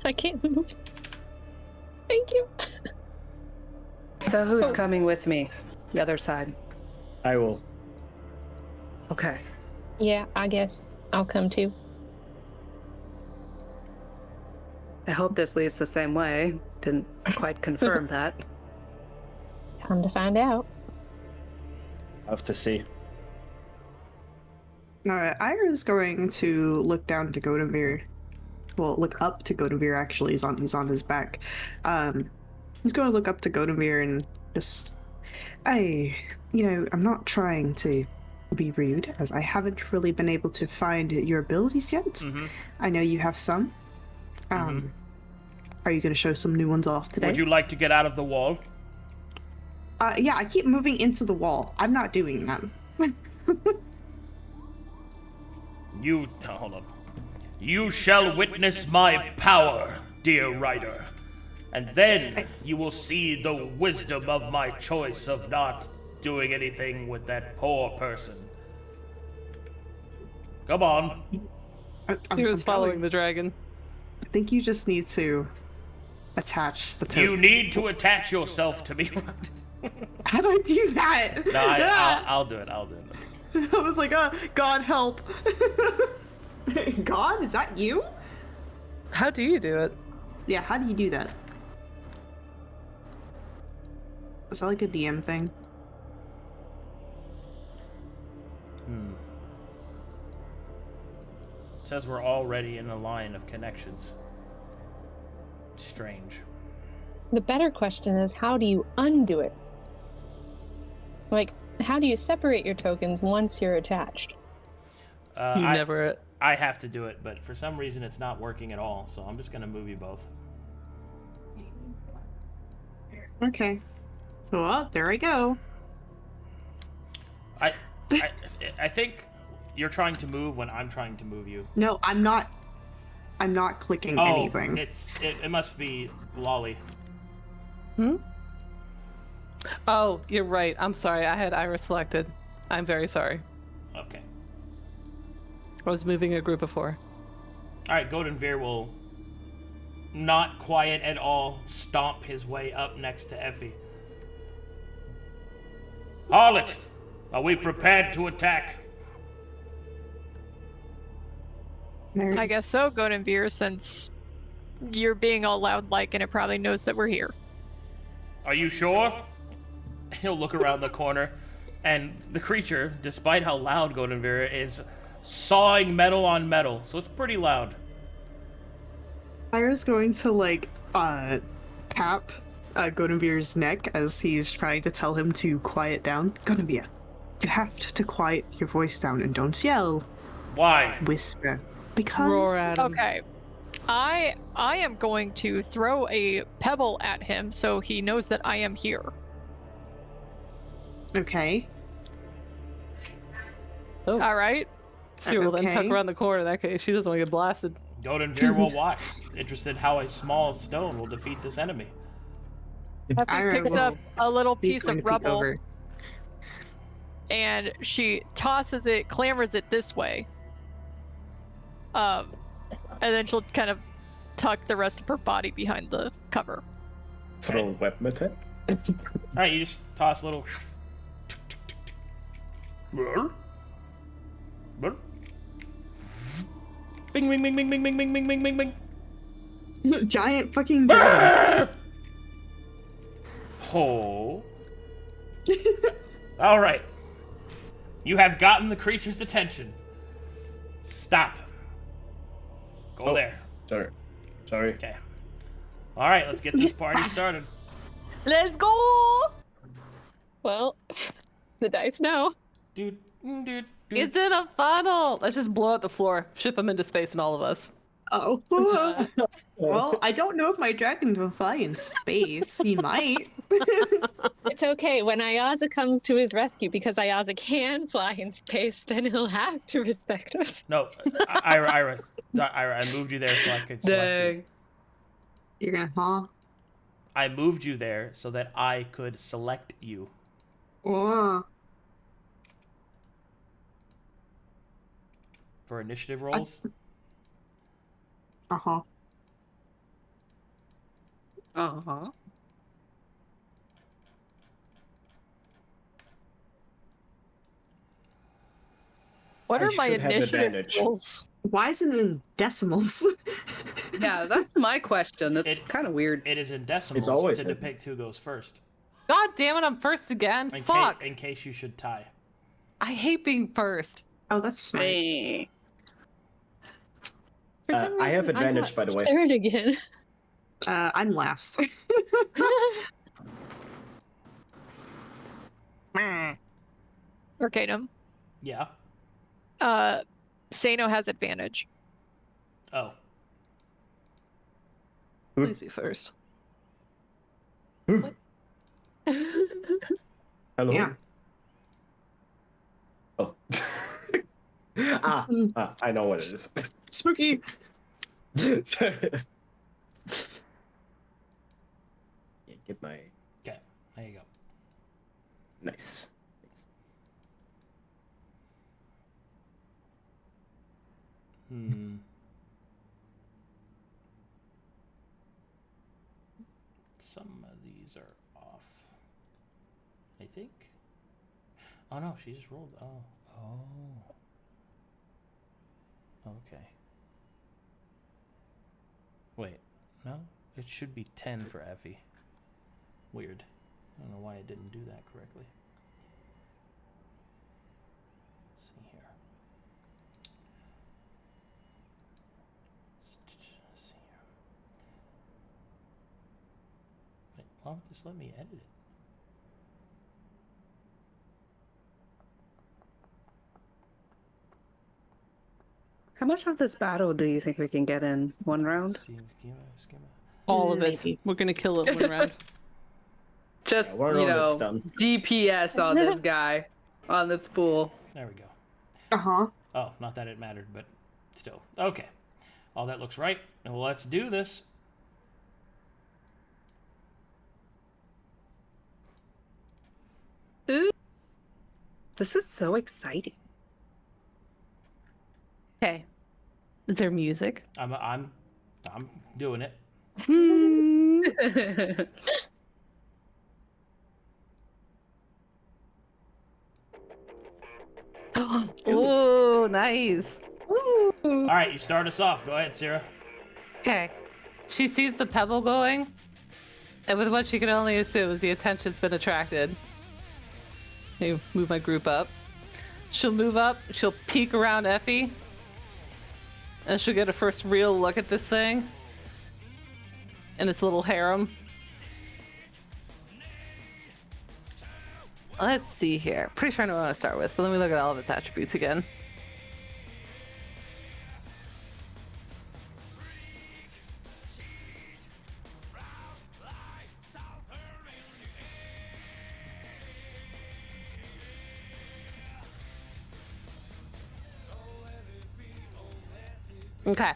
I can't move. Thank you. So who's coming with me? The other side. I will. Okay. Yeah, I guess I'll come too. I hope this leads the same way. Didn't quite confirm that. Time to find out. I have to see. Irha's going to look down to Godemir. Well, look up to Godemir, actually. He's on his back. He's going to look up to Godemir and just... I'm not trying to be rude, as I haven't really been able to find your abilities yet. Mm-hmm. I know you have some. Are you going to show some new ones off today? Would you like to get out of the wall? Yeah, I keep moving into the wall. I'm not doing that. Hold on. You shall witness my power, dear rider, and then you will see the wisdom of my choice of not doing anything with that poor person. Come on. He was following the dragon. I think you just need to attach the token. You need to attach yourself to me. How do I do that? No, I'll do it. I'll do it. I was like, God help. God, is that you? How do you do it? Yeah, how do you do that? Is that like a DM thing? It says we're already in a line of connections. Strange. The better question is, how do you undo it? Like, how do you separate your tokens once you're attached? I have to do it, but for some reason it's not working at all, so I'm just gonna move you both. Okay. Well, there I go. I think you're trying to move when I'm trying to move you. No, I'm not clicking anything. It must be lolly. Oh, you're right. I'm sorry. I had Irha selected. I'm very sorry. Okay. I was moving a group of 4. Alright, Godemir will, not quiet at all, stomp his way up next to Effie. Harlot, are we prepared to attack? I guess so, Godemir, since you're being all loud-like and it probably knows that we're here. Are you sure? He'll look around the corner, and the creature, despite how loud Godemir is, sawing metal on metal, so it's pretty loud. Irha's going to tap Godemir's neck as he's trying to tell him to quiet down. Godemir, you have to quiet your voice down and don't yell. Why? Whisper. Because... Roar at him. Okay. I am going to throw a pebble at him so he knows that I am here. Okay. Oh. All right. She will then tuck around the corner in that case. She doesn't want to get blasted. Godemir will watch, interested how a small stone will defeat this enemy. Effie picks up a little piece of rubble and she tosses it, clambers it this way. And then she'll kind of tuck the rest of her body behind the cover. Throw a weapon attack? Alright, you just toss a little... Bing, bing, bing, bing, bing, bing, bing, bing, bing, bing, bing. Giant fucking dragon. Oh. Alright. You have gotten the creature's attention. Stop. Go there. Sorry. Okay. Alright, let's get this party started. Let's go! Well, the dice know. Dude. It's in a funnel! Let's just blow up the floor. Ship him into space and all of us. Oh. Well, I don't know if my dragon will fly in space. He might. It's okay. When Ayaza comes to his rescue, because Ayaza can fly in space, then he'll have to respect us. No, Irha, I moved you there so I could select you. You're gonna, I moved you there so that I could select you. Oh. For initiative rolls? Uh-huh. Uh-huh. What I are my should have initiative advantage. rolls? Why is it in decimals? Yeah, that's my question. It's kind of weird. It is in decimals always to hidden. depict who goes first. God damn it, I'm first again. In Fuck. in case you should tie. I hate being first. Oh, that's smart. Hey. For some I have reason, I advantage, got by the way. third again. I'm last. Arcadum. Yeah. Seino has advantage. Oh. Please be first. Hello? Yeah. Oh. I know what it is. Spooky. Yeah, get my Okay. There you go. nice. Some of these are off. I think. Oh no, she just rolled. Oh. Okay. Wait. No? It should be 10 for Effie. Weird. I don't know why it didn't do that correctly. Let's see here. Let's see here. Wait, why won't this let me edit it? How much of this battle do you think we can get in one round? Schema. All of it. We're gonna kill it one round. Just, Yeah, we're almost done. DPS on this guy. On this fool. There we go. Uh-huh. Oh, not that it mattered, but still. Okay. All that looks right. Well, let's do this. Ooh. This is so exciting. Okay. Is there music? I'm doing it. Oh, nice. All right, you start us off. Go ahead, Sera. Okay. She sees the pebble going, and with what she can only assume is the attention's been attracted. Let me move my group up. She'll move up, she'll peek around Effie, and she'll get a first real look at this thing and its little harem. Let's see here. Pretty sure I know what I want to start with, but let me look at all of its attributes again. Okay,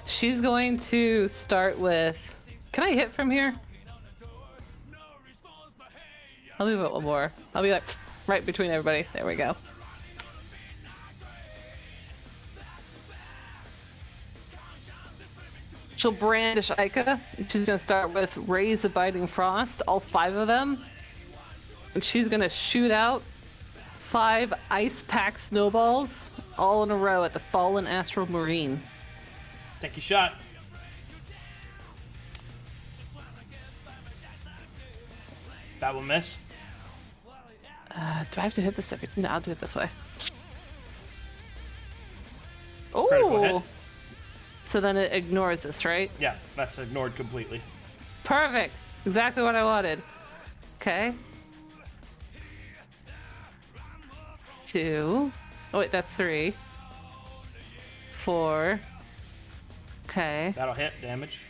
she's going to start with. Can I hit from here? I'll move it one more. I'll be like right between everybody. There we go. She'll brandish Ica. She's gonna start with Raise Abiding Frost, all 5 of them. And she's gonna shoot out 5 ice pack snowballs all in a row at the fallen astral marine. Take your shot. That will miss. Do I have to hit this every? No, I'll do it this way. Critical hit. Oh! So then it ignores this, right? Yeah, that's ignored completely. Perfect! Exactly what I wanted. Okay. 2. Oh wait, that's 3. 4. Okay. That'll hit damage.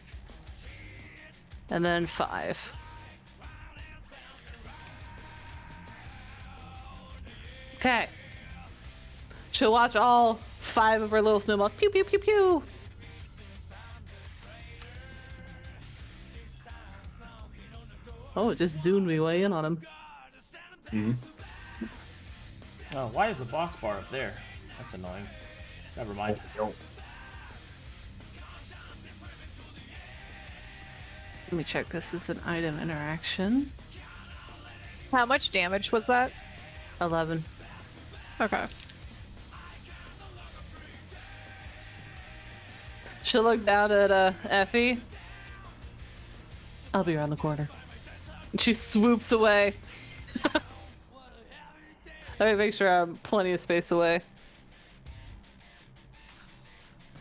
And then 5. Okay. She'll watch all 5 of her little snowballs. Pew pew pew pew! Oh, it just zoomed me way in on him. Oh, why is the boss bar up there? That's annoying. Never mind. Let me check. This is an item interaction. How much damage was that? 11. Okay. She'll look down at Effie. I'll be around the corner. And she swoops away. Let me make sure I'm plenty of space away.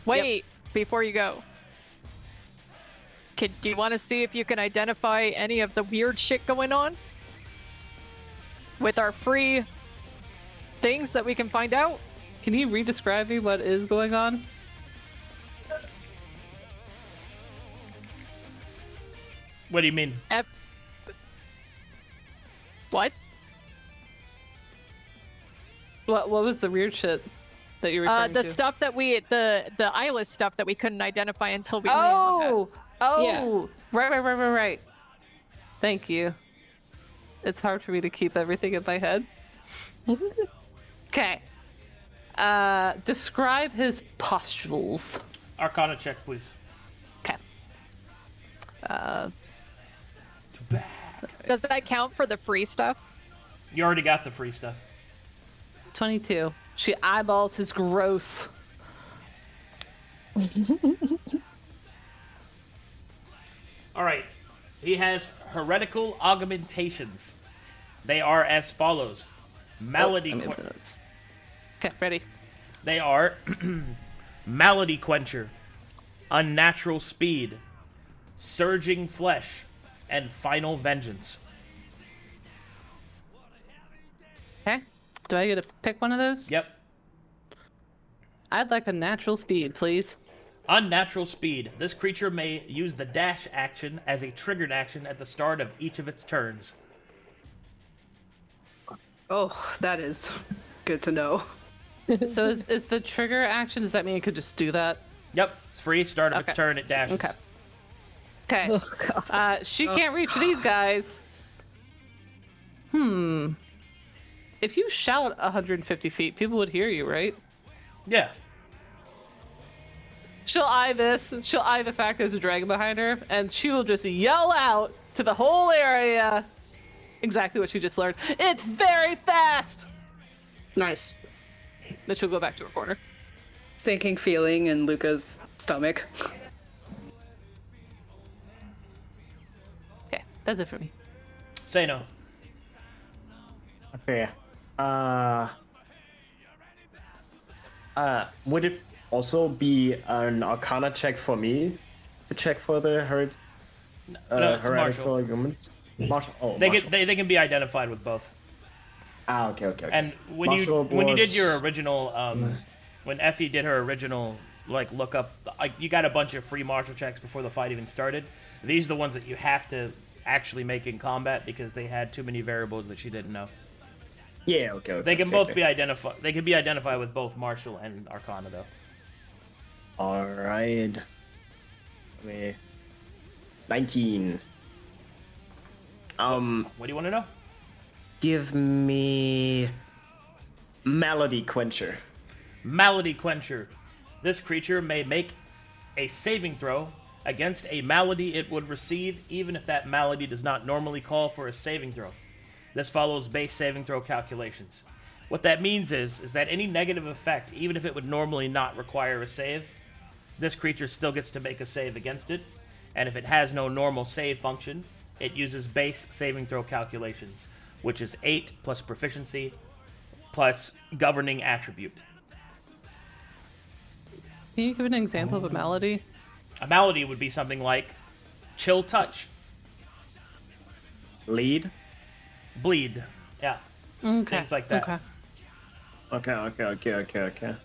Wait, before you go. Do you want to see if you can identify any of the weird shit going on? With our free things that we can find out? Can you re-describe me what is going on? What do you mean? What? What was the weird shit that you were referring the to? stuff that the eyeless stuff that we couldn't identify until we Oh! Yeah. Right. Thank you. It's hard for me to keep everything in my head. Okay. Describe his pustules. Arcana check, please. Okay. Does that count for the free stuff? You already got the free stuff. 22. She eyeballs his growth. All right. He has heretical augmentations. They are as follows. Malady. Okay, ready. They are Malady Quencher, Unnatural Speed, Surging Flesh, and Final Vengeance. Okay. Do I get to pick one of those? Yep. I'd like a natural speed, please. Unnatural Speed. This creature may use the dash action as a triggered action at the start of each of its turns. Oh, that is good to know. So is the trigger action, does that mean it could just do that? Yep. It's free. Start of its Okay. turn, it dashes. Okay. Oh, She can't reach these guys. If you shout 150 feet, people would hear you, right? Yeah. She'll eye this. She'll eye the fact there's a dragon behind her, and she will just yell out to the whole area exactly what she just learned. It's very fast! Nice. Then she'll go back to her corner. Sinking feeling in Luka's stomach. Okay, that's it for me. Seino. Okay. Would it also be an Arcana check for me to check for the No, it's heretical martial. arguments? Martial. Oh, They martial. can be identified with both. Okay. And when Martial you did was- your original when Effie did her original look up, you got a bunch of free martial checks before the fight even started. These are the ones that you have to actually make in combat because they had too many variables that she didn't know. Yeah, okay. They can okay, both okay. be identified. They can be identified with both martial and Arcana though. Alright. 19. What do you want to know? Give me Malady Quencher. Malady Quencher. This creature may make a saving throw against a malady it would receive, even if that malady does not normally call for a saving throw. This follows base saving throw calculations. What that means is that any negative effect, even if it would normally not require a save, this creature still gets to make a save against it, and if it has no normal save function, it uses base saving throw calculations, which is 8 plus proficiency plus governing attribute. Can you give an example of a malady? A malady would be something like chill touch, Lead. bleed, yeah, Okay. things like that. Okay.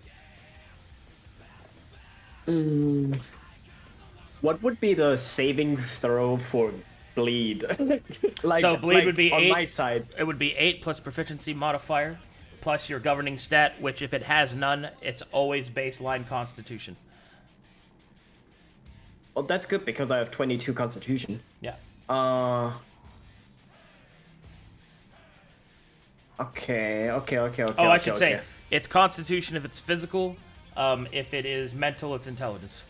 What would be the saving throw for bleed? So bleed would be on 8. my side. It would be 8 plus proficiency modifier, plus your governing stat, which if it has none, it's always baseline Constitution. Well, that's good because I have 22 Constitution. Yeah. Okay. Oh, I should say it's Constitution if it's physical. If it is mental, it's intelligence.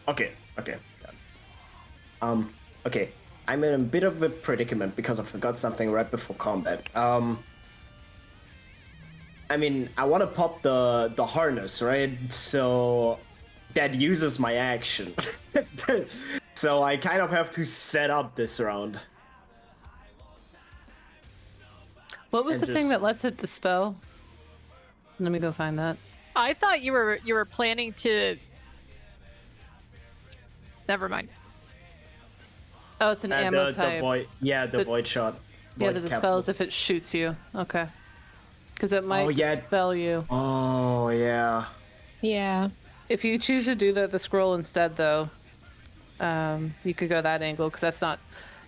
Okay. Okay, I'm in a bit of a predicament because I forgot something right before combat. I mean, I want to pop the harness, right? So that uses my action. So I kind of have to set up this round. What was And the thing just- that lets it dispel? Let me go find that. I thought you were planning to. Never mind. Oh, it's an ammo type. The void, the void shot. Yeah, Void the dispel is capsules. if it shoots you. Okay. Because it might yeah. dispel you. Oh, yeah. Yeah. If you choose to do the scroll instead, though, you could go that angle, because that's not...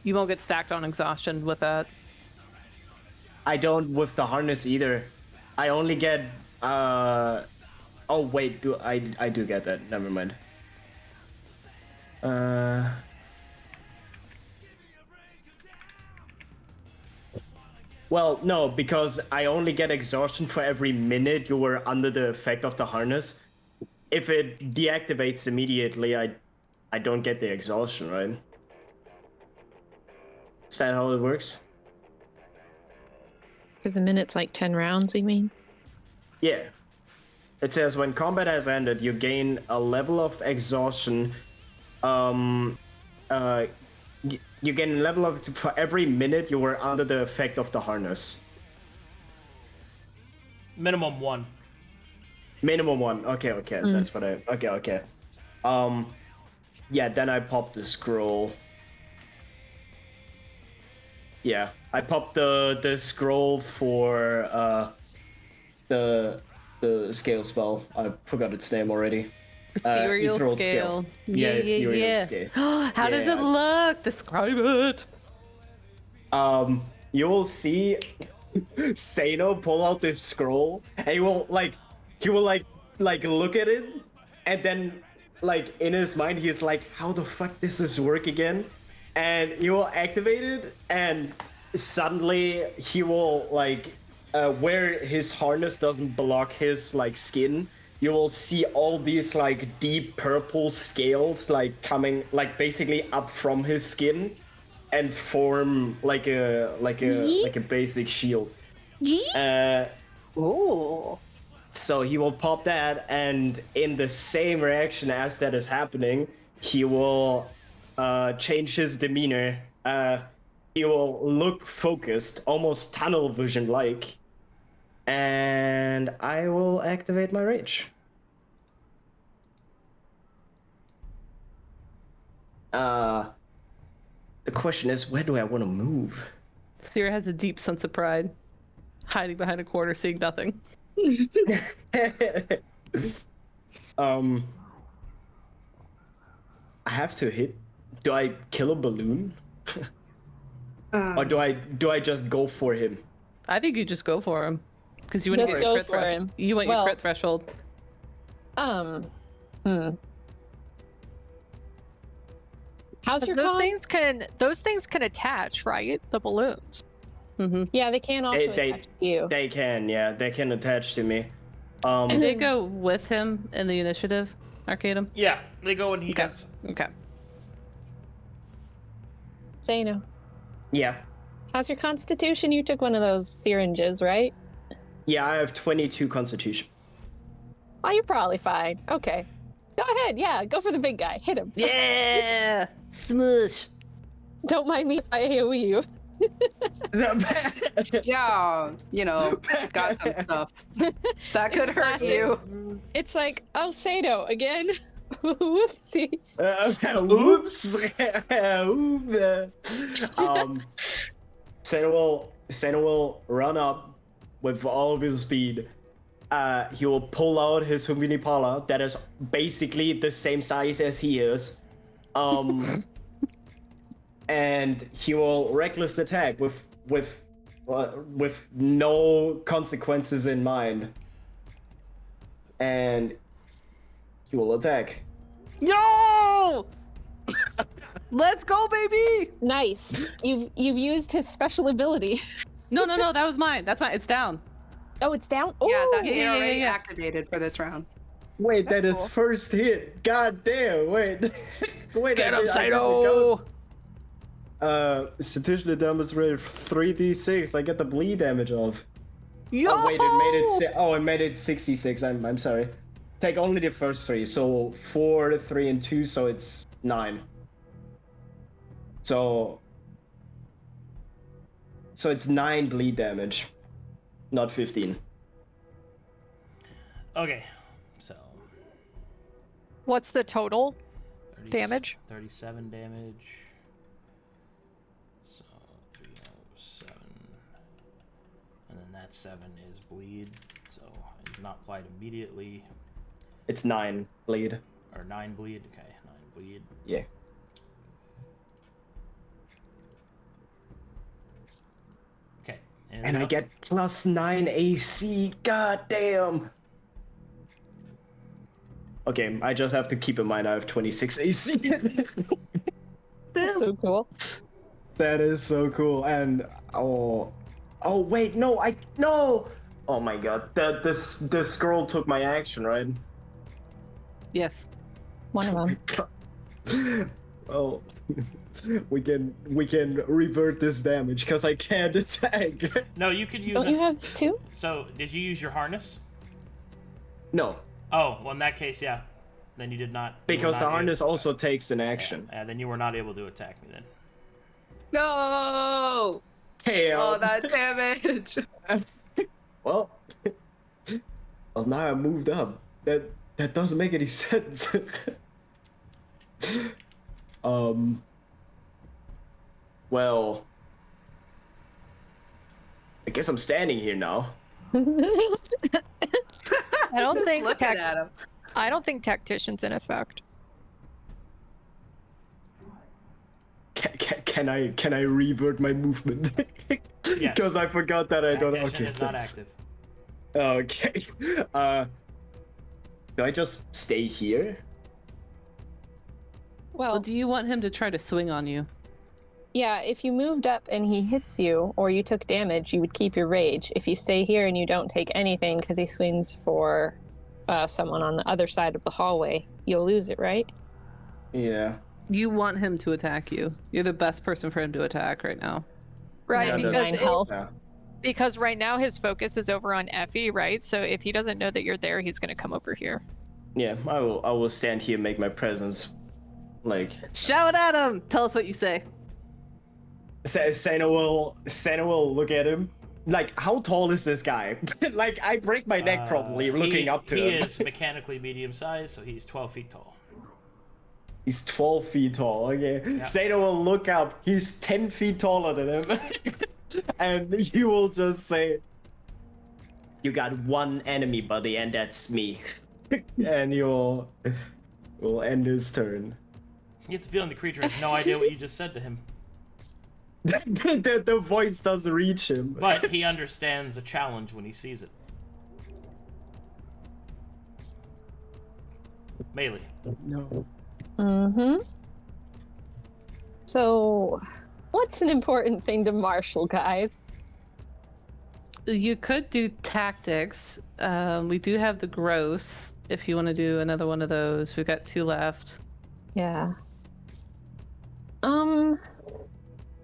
You won't get stacked on exhaustion with that. I don't with the harness either. I only get... Oh, wait, I do get that. Never mind. Well, no, because I only get exhaustion for every minute you were under the effect of the harness. If it deactivates immediately, I don't get the exhaustion, right? Is that how it works? Because a minute's like 10 rounds, you mean? Yeah. It says when combat has ended, you gain a level of exhaustion. You gain a level of for every minute you were under the effect of the harness. Minimum 1. Minimum 1. Okay. That's what I. Okay. Yeah. Then I popped the scroll. Yeah, I popped the scroll for the scale spell. I forgot its name already. Ethereal scale. Yeah, ethereal scale. How does it look? Describe it. You'll see Seino pull out this scroll, and he will look at it, and then like in his mind he's like, how the fuck does this work again? And he will activate it, and suddenly he will where his harness doesn't block his skin, you will see all these deep purple scales coming basically up from his skin and form like a basic shield. Ooh. So he will pop that, and in the same reaction as that is happening, he will change his demeanor. He will look focused, almost tunnel vision like. And I will activate my rage. The question is, where do I want to move? Sera has a deep sense of pride, hiding behind a corner, seeing nothing. I have to hit. Do I kill a balloon? Or do I just go for him? I think you just go for him. Because you want Just your go crit for him. You want your Well- crit threshold. How's your Those con? things can attach, right? The balloons. Mm-hmm. Yeah, they can also attach to you. They can, yeah. They can attach to me. Do they go with him in the initiative, Arcadum? Yeah, they go when he Okay. does. Okay. Seino, Yeah. how's your constitution? You took one of those syringes, right? Yeah, I have 22 constitution. Oh, you're probably fine. Okay. Go ahead. Yeah, go for the big guy. Hit him. Yeah! Smush! Don't mind me if I AoE you. Yeah, got some stuff. That could hurt Classic. you. It's like, oh, Seino again. Whoopsies. Oops. Seino will run up with all of his speed. He will pull out his Huminipala that is basically the same size as he is. And he will reckless attack with no consequences in mind. And he will attack. Yo! Let's go, baby! Nice. You've used his special ability. No, that was mine. That's mine. It's down. Oh, it's down. Oh, Yeah, that's yeah, already yeah. activated for this round. Wait, that is cool. first hit. God damn, wait. Wait, Get him, I didn't Seino! statistically demonstrated 3d6. I get the bleed damage off. Yo! Oh wait, it made it 66. I'm sorry. Take only the first 3. So 4, 3, and 2. So it's 9. So it's 9 bleed damage, not 15. Okay, so What's the total 30, damage? 37 damage. So 307, and then that 7 is bleed. So it's not applied immediately. It's 9 bleed. Or 9 bleed. Okay, 9 bleed. Yeah. Okay, And I get plus 9 AC. God damn. Okay, I just have to keep in mind I have 26 AC. That's so cool. That is so cool. And oh wait, no. Oh my god, the scroll took my action, right? Yes. One of them. Oh, we can revert this damage because I can't attack. No, you could use. Don't you have 2? So, did you use your harness? No, Oh, well, in that case, yeah. Then you did not. You were because not the able- harness also takes an action. Yeah, then you were not able to attack me then. No! Damn. Oh, that damage! Well, now I moved up. That doesn't make any sense. Well, I guess I'm standing here now. I don't Just think looking at him. I don't think tactician's in effect. Can I revert my movement? Yes. Because I forgot that I don't. Tactician Okay. is not thanks. active. Okay. Do I just stay here? Well, Well, do you want him to try to swing on you? yeah, if you moved up and he hits you or you took damage, you would keep your rage. If you stay here and you don't take anything because he swings for someone on the other side of the hallway, you'll lose it, right? Yeah. You want him to attack you. You're the best person for him to attack right now. Right, Yeah, because Nine health. Yeah. because right now his focus is over on Effie, right? So if he doesn't know that you're there, he's gonna come over here. Yeah. I will stand here, make my presence, like. Shout at him! Tell us what you say. Seino will look at him. Like, how tall is this guy? Like, I break my neck probably looking up to him. He is mechanically medium sized, so he's 12 feet tall. He's 12 feet tall. Okay. Yeah. Seino will look up. He's 10 feet taller than him. And he will just say, "You got one enemy, buddy, and that's me." And will end his turn. You get the feeling the creature has no idea what you just said to him. The voice doesn't reach him. But he understands a challenge when he sees it. Maelie. No. Mm-hmm. So, what's an important thing to Marshall, guys? You could do tactics. We do have the gross, if you want to do another one of those. We've got 2 left. Yeah.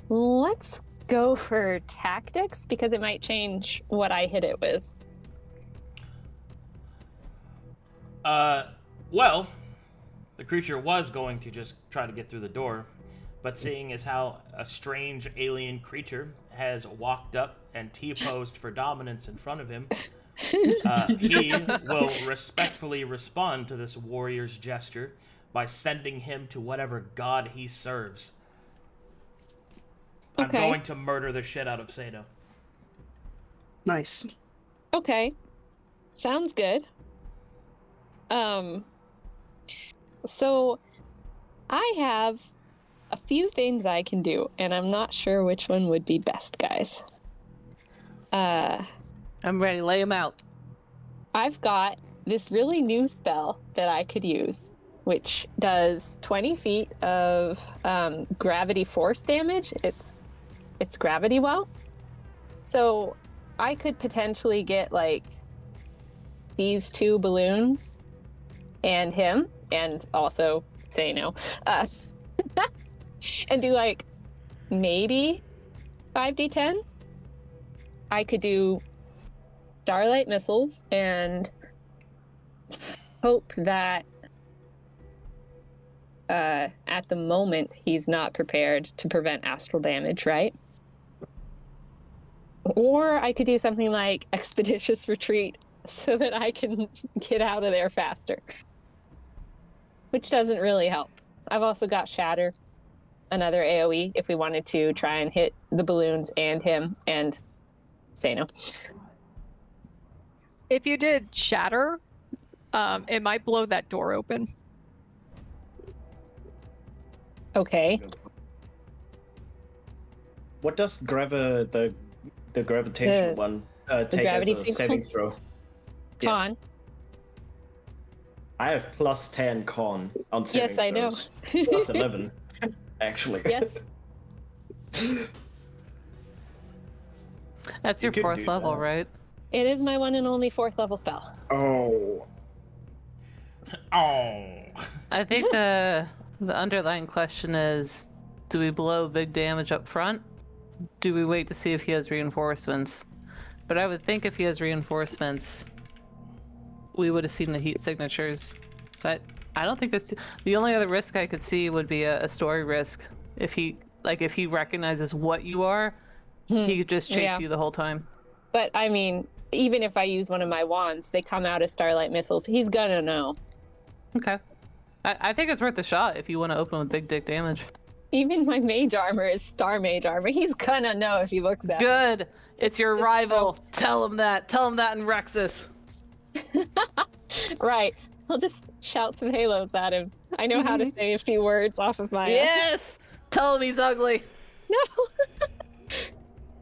Let's go for tactics because it might change what I hit it with. Well, the creature was going to just try to get through the door, but seeing as how a strange alien creature has walked up and T-posed for dominance in front of him, he will respectfully respond to this warrior's gesture by sending him to whatever god he serves. I'm Okay. going to murder the shit out of Seino. Nice. Okay. Sounds good. So I have a few things I can do, and I'm not sure which one would be best, guys. I'm ready. Lay him out. I've got this really new spell that I could use, which does 20 feet of gravity force damage. It's gravity well. So I could potentially get like these 2 balloons and him and also Seino and do like maybe 5d10. I could do Starlight missiles and hope that at the moment he's not prepared to prevent astral damage, right? Or I could do something like Expeditious Retreat so that I can get out of there faster. Which doesn't really help. I've also got Shatter, another AoE, if we wanted to try and hit the balloons and him and Seino. If you did Shatter, it might blow that door open. Okay. What does the gravitation one take gravity as a sinkhole? saving throw? Yeah. Con. I have +10 con on saving Yes, I know. throws. +11, actually. Yes. That's your could 4th do level, that. right? It is my one and only 4th level spell. Oh. Oh. I think the underlying question is, do we blow big damage up front? Do we wait to see if he has reinforcements? But I would think if he has reinforcements, we would have seen the heat signatures. So I don't think there's the only other risk I could see would be a story risk. If he recognizes what you are, he could just chase you the whole time. But I mean, even if I use one of my wands, they come out as Starlight missiles. He's gonna know. Okay. I think it's worth a shot if you want to open with big dick damage. Even my mage armor is Star Mage armor. He's gonna know if he looks at it. Good. It's your rival. Tell him that. Tell him that in Rexus. Right. I'll just shout some halos at him. I know how to say a few words off of my... Yes! Tell him he's ugly.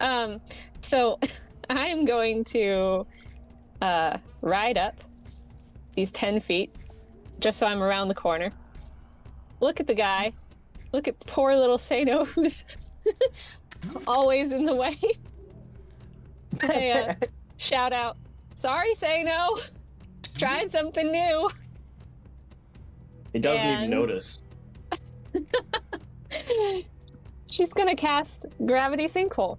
No! So I am going to ride up these 10 feet, just so I'm around the corner. Look at the guy. Look at poor little Seino, who's always in the way. Say shout out, sorry Seino, trying something new. He doesn't even notice. She's gonna cast Gravity Sinkhole.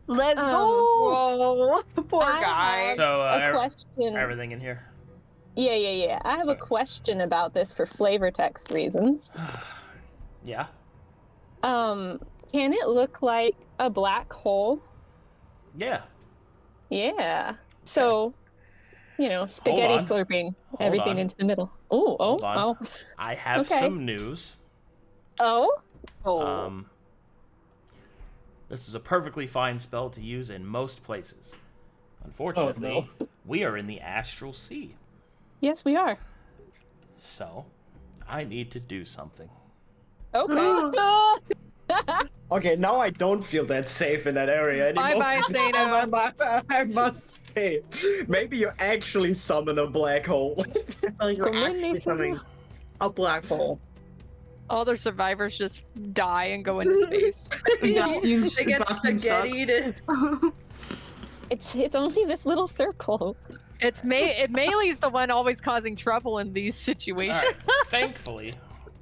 Let's go! Whoa. Poor I guy. have So a question. everything in here. Yeah. I have a question about this for flavor text reasons. Yeah. Can it look like a black hole? Yeah. Yeah. So, spaghetti on. slurping Hold everything on. into the middle. Hold on. Oh. I have Okay. some news. Oh? This is a perfectly fine spell to use in most places. Unfortunately, we are in the Astral Sea. Yes, we are. So, I need to do something. Okay. Okay, now I don't feel that safe in that area anymore. Bye-bye, Seino. I must say, maybe you actually summon a black hole. You're actually summoning a black hole. All their survivors just die and go into space. Yeah, you They get spaghettied. It's only this little circle. It's Maelie's the one always causing trouble in these situations. Alright, thankfully,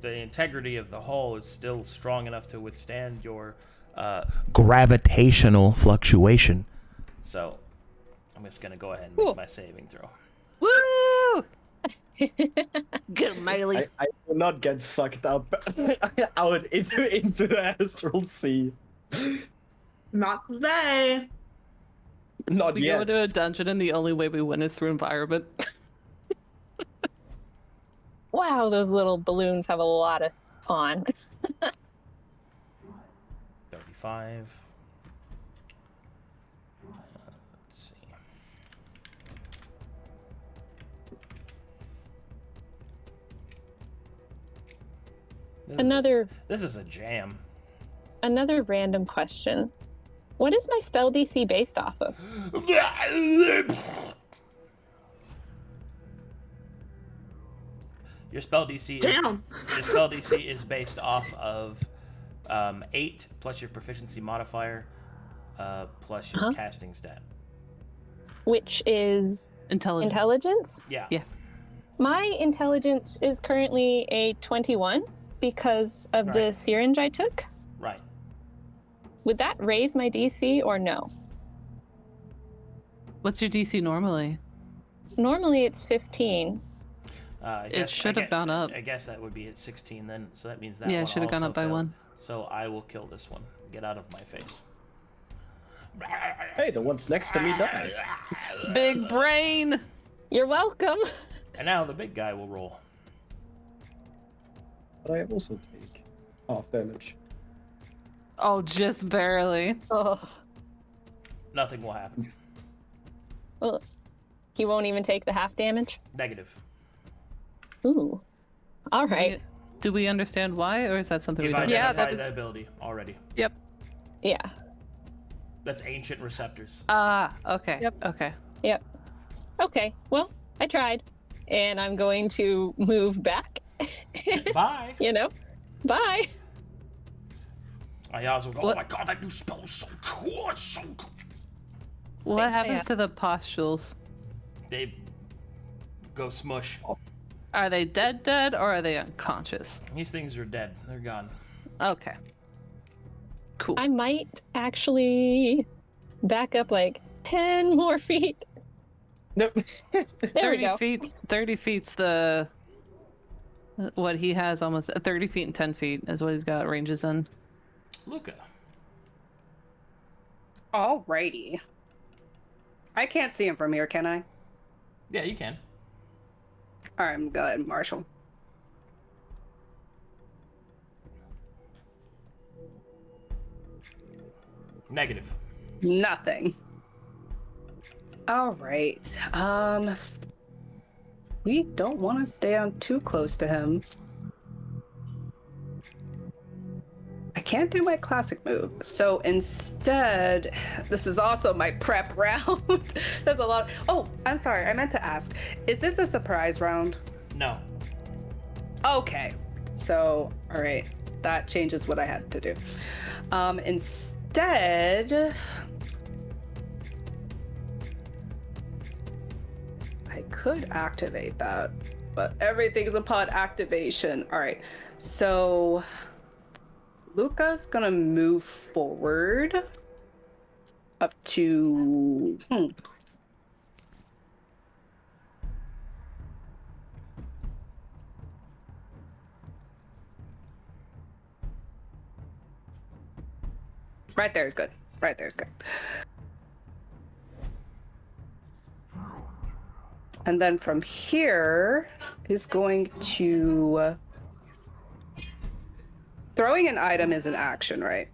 the integrity of the hull is still strong enough to withstand your gravitational fluctuation. So, I'm just going to go ahead and make my saving throw. Woo! Good, Maelie. I will not get sucked up out into the Astral Sea. Not today. Not We go yet. into a dungeon and the only way we win is through environment. Wow, those little balloons have a lot of fun. 35. Let's see. This is a jam. Another random question. What is my spell DC based off of? Your spell DC. Your spell DC is based off of 8 plus your proficiency modifier plus your casting stat. Which is intelligence? Yeah. My intelligence is currently a 21 because of the syringe I took. Right. would that raise my DC or no? What's your DC normally? Normally it's 15. It should have gone up. I guess that would be at 16 then, so that means that Yeah, one it should have gone also up by failed. 1. So I will kill this one. Get out of my face. Hey, the ones next to me died. Big brain! You're welcome. And now the big guy will roll. But I also take half damage. Oh, just barely. Ugh. Nothing will happen. Well, he won't even take the half damage? Negative. Ooh. All right. Do we understand why, or is that something You've we don't? Yeah, identified that was- that ability already. Yep. Yeah. That's ancient receptors. Ah, okay. Yep. Okay. Yep. Okay. Well, I tried. And I'm going to move back. Bye. You know? Bye. Ayaz will go, oh What- my god, that new spell is so cool, it's so cool. What Thanks, happens Aya. to the pustules? They go smush. Are they dead, or are they unconscious? These things are dead. They're gone. Okay. Cool. I might actually back up like 10 more feet. Nope. There we 30 go. feet. 30 feet's the what he has almost 30 feet and 10 feet is what he's got ranges in. Luka. Alrighty. I can't see him from here, can I? Yeah, you can. Alright, I'm gonna go ahead and Marshall. Negative. Nothing. Alright. We don't want to stay on too close to him. I can't do my classic move. So instead, this is also my prep round. There's a lot. Oh, I'm sorry. I meant to ask. Is this a surprise round? No. Okay. So, all right. That changes what I had to do. Instead, I could activate that, but everything's upon activation. All right. So Luka's gonna move forward up to right there is good. Right there is good. And then from here is going to throwing an item is an action, right?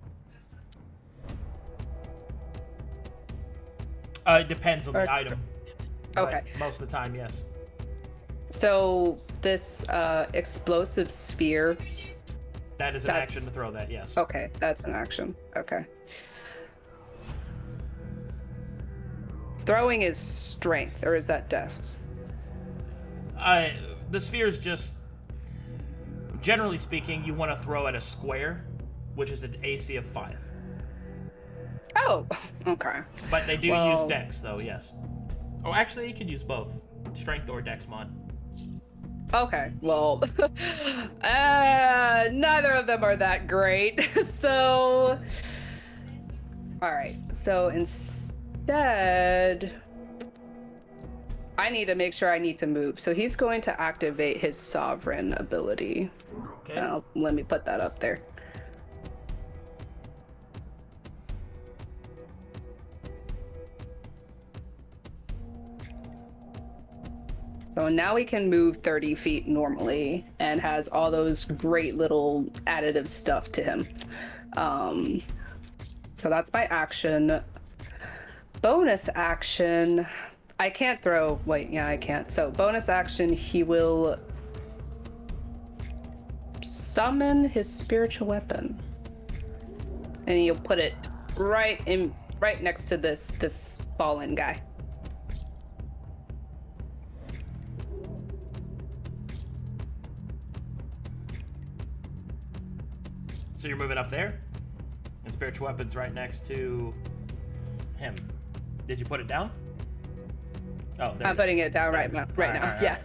It depends on the Or- item. but Okay. Most of the time, yes. So this explosive sphere. That is an That's- action to throw that, yes. Okay, that's an action. Okay. Throwing is strength, or is that dex? The sphere is just, generally speaking, you want to throw at a square, which is an AC of 5. Oh, okay. But they do use Well- dex, though, yes. Oh, actually, you can use both, strength or dex mod. Okay, well, neither of them are that great. So, all right. So instead, I need to make sure I need to move. So he's going to activate his sovereign ability. Okay. Let me put that up there. So now he can move 30 feet normally and has all those great little additive stuff to him. So that's my action. Bonus action. I can't throw. Wait, yeah, I can't. So bonus action, he will summon his spiritual weapon, and he'll put it right next to this fallen guy. So you're moving up there, and spiritual weapon's right next to him. Did you put it down? Oh, there I'm putting it down right now. Right now, Alright, yeah.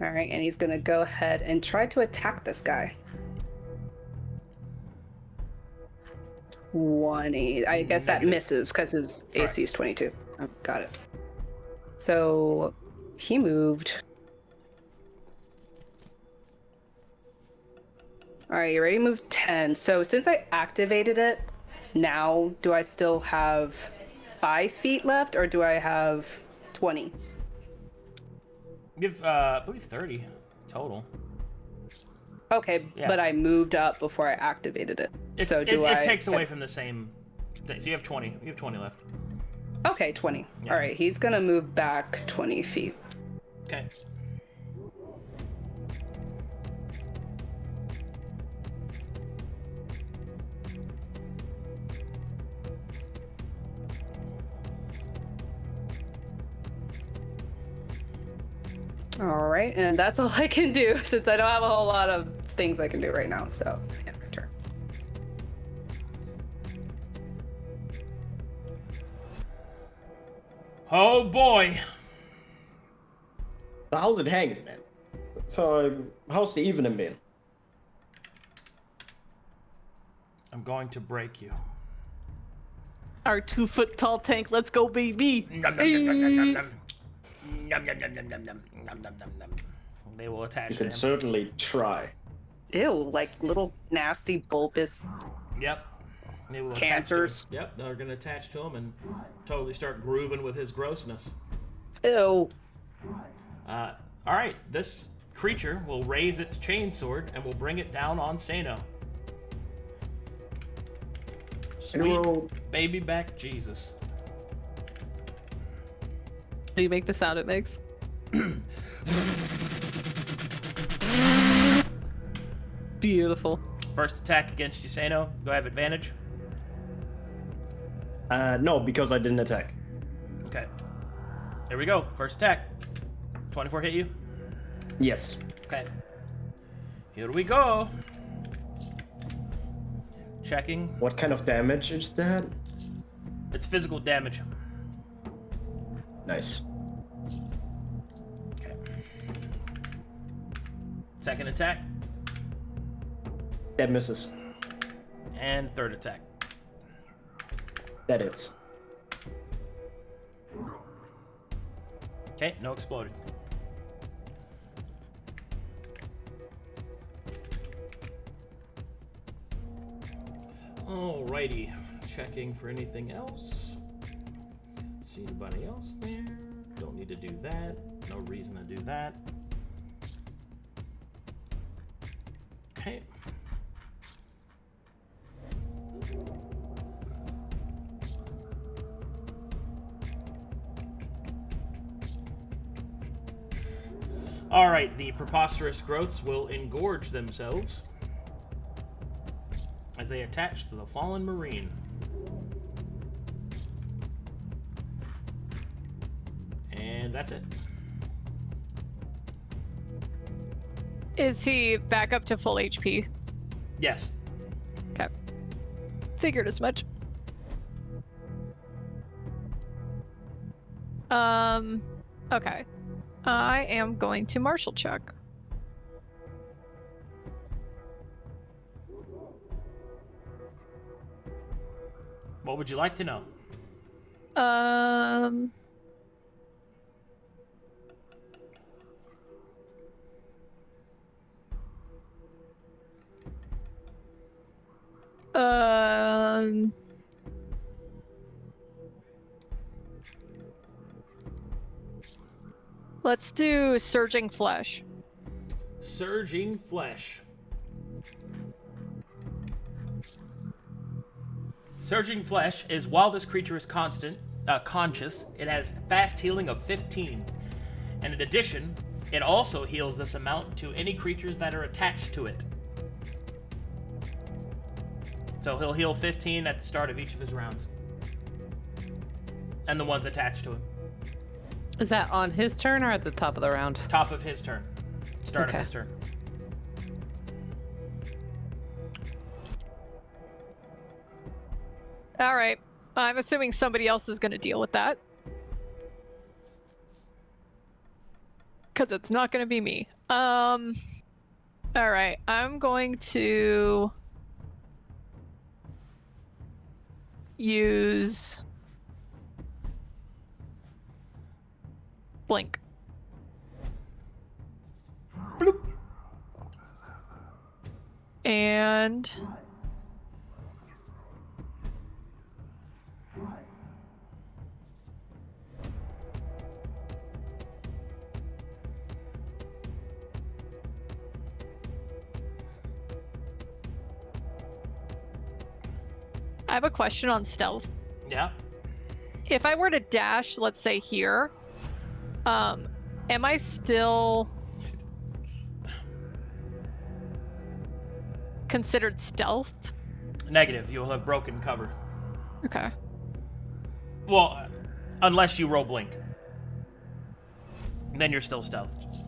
All right, and he's gonna go ahead and try to attack this guy. 20. I guess that Negative. misses because his Correct. AC is 22. Oh, got it. So he moved. All right, you ready? Move 10. So since I activated it, now do I still have 5 feet left, or do I have 20? You have, I believe 30 total. Okay, Yeah. but I moved up before I activated it. It's, so do it I? takes away from the same thing. So you have 20. You have 20 left. Okay, 20. Yeah. All right, he's gonna move back 20 feet. Okay. All right, and that's all I can do since I don't have a whole lot of things I can do right now. So, yeah, my turn. Oh boy. So how's it hanging, man? So, how's the evening been? I'm going to break you. Our 2-foot-tall tank. Let's go, baby. Nom, nom, nom, nom, nom, nom, nom. Nom, nom, nom, nom, nom, nom, nom, nom, nom, nom. They will attach You to can him. certainly try. Ew, like little nasty bulbous Yep. They will cancers. attach to him. Yep, they're going to attach to him and totally start grooving with his grossness. Ew. All right, this creature will raise its chainsword and will bring it down on Seino. Sweet Emerald. baby back Jesus. Do you make the sound it makes? Beautiful. First attack against you, Seino. Do I have advantage? No, because I didn't attack. Okay. Here we go. First attack. 24 hit you? Yes. Okay. Here we go. Checking. What kind of damage is that? It's physical damage. Nice. Okay. Second attack. That misses. And third attack. That is. Okay, no exploding. Alrighty. Checking for anything else. See anybody else there? Don't need to do that. No reason to do that. Okay. Alright, the preposterous growths will engorge themselves as they attach to the fallen marine. And that's it. Is he back up to full HP? Yes. Okay. Figured as much. Okay. I am going to martial check. What would you like to know? Let's do Surging Flesh. Surging Flesh. Surging Flesh is while this creature is conscious, it has fast healing of 15. And in addition, it also heals this amount to any creatures that are attached to it. So he'll heal 15 at the start of each of his rounds. And the ones attached to him. Is that on his turn or at the top of the round? Top of his turn. Start Okay. of his turn. All right. I'm assuming somebody else is going to deal with that. Because it's not going to be me. All right. I'm going to... use blink. Bloop. And I have a question on stealth. Yeah. If I were to dash, let's say here, am I still considered stealthed? Negative. You'll have broken cover. Okay. Well, unless you roll blink. Then you're still stealthed.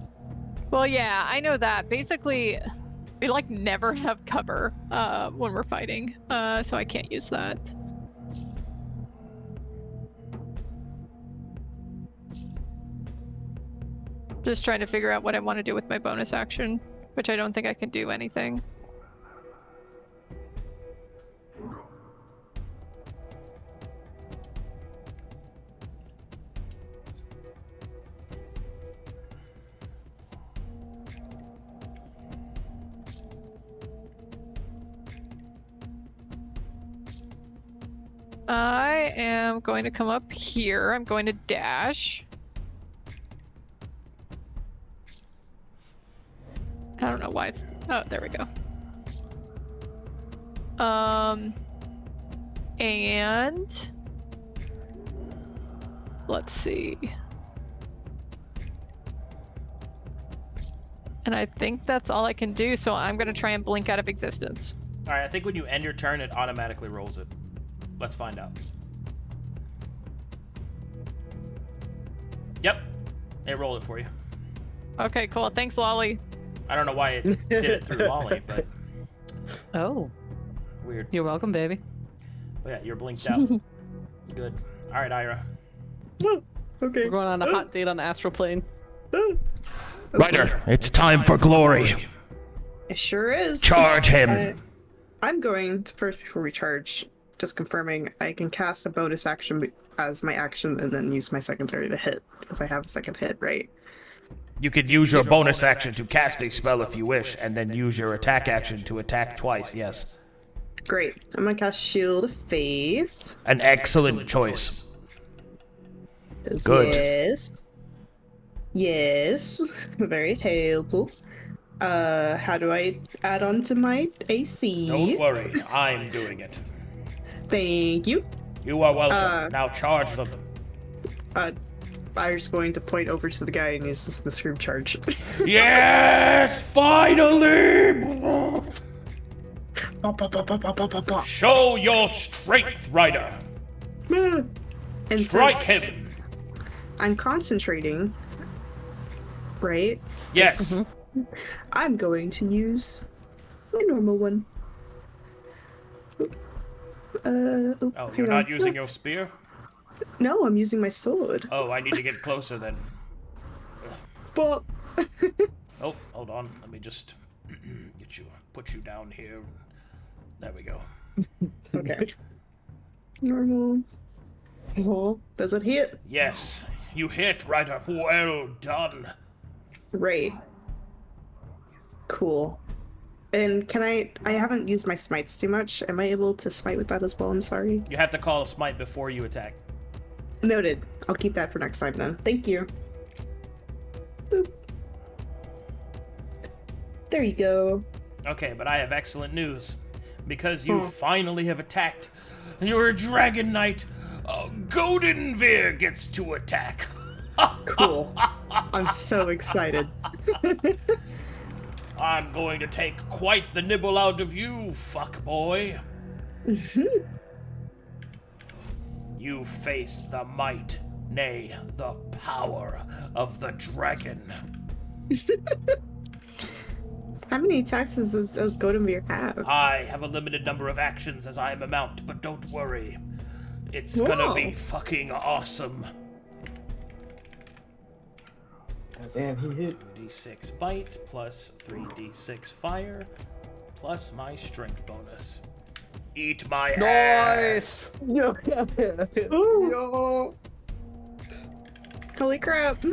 Well, yeah, I know that. Basically, we like never have cover when we're fighting, so I can't use that. Just trying to figure out what I want to do with my bonus action, which I don't think I can do anything. I am going to come up here. I'm going to dash. I don't know why it's... Oh, there we go. And... Let's see. And I think that's all I can do, so I'm going to try and blink out of existence. Alright, I think when you end your turn, it automatically rolls it. Let's find out. Yep. It rolled it for you. Okay, cool. Thanks, Lolly. I don't know why it did it through Lolly, but Oh, weird. you're welcome, baby. Oh yeah, you're blinked out. Good. Alright, Irha. Okay. We're going on a hot date on the astral plane. Ryder, it's time for glory. It sure is. Charge him. I'm going to, first before we charge, just confirming I can cast a bonus action as my action and then use my secondary to hit, because I have a second hit, right? You could use your bonus action to cast a spell if you wish, and then use your attack action to attack twice, yes. Great. I'm gonna cast Shield of Faith. An excellent choice. Good. Yes. Yes. Very helpful. How do I add on to my AC? Don't worry, I'm doing it. Thank you. You are welcome. Now charge them. I was going to point over to the guy and use the scream charge. Yes, finally! Show your strength, Ryder. And Strike since him. I'm concentrating, right? Yes. I'm going to use my normal one. Oh, hang you're not on. using your spear? No, I'm using my sword. Oh, I need to get closer then. But Oh, hold on. Let me just put you down here. There we go. okay. Normal. Oh, does it hit? Yes, you hit, Ryder. Well done. Right. Cool. And can I haven't used my smites too much. Am I able to smite with that as well? I'm sorry. You have to call a smite before you attack. Noted. I'll keep that for next time then. Thank you. Boop. There you go. Okay, but I have excellent news. Because you finally have attacked, your Dragon Knight, Goldenveer gets to attack. Cool. I'm so excited. I'm going to take quite the nibble out of you, fuckboy. You face the might, nay, the power of the dragon. How many attacks does Goldenveer have? I have a limited number of actions as I am a mount, but don't worry. It's gonna be fucking awesome. Damn, he hit. 3d6 bite plus 3d6 fire plus my strength bonus. Eat my ass. Nice. Yo. Holy crap.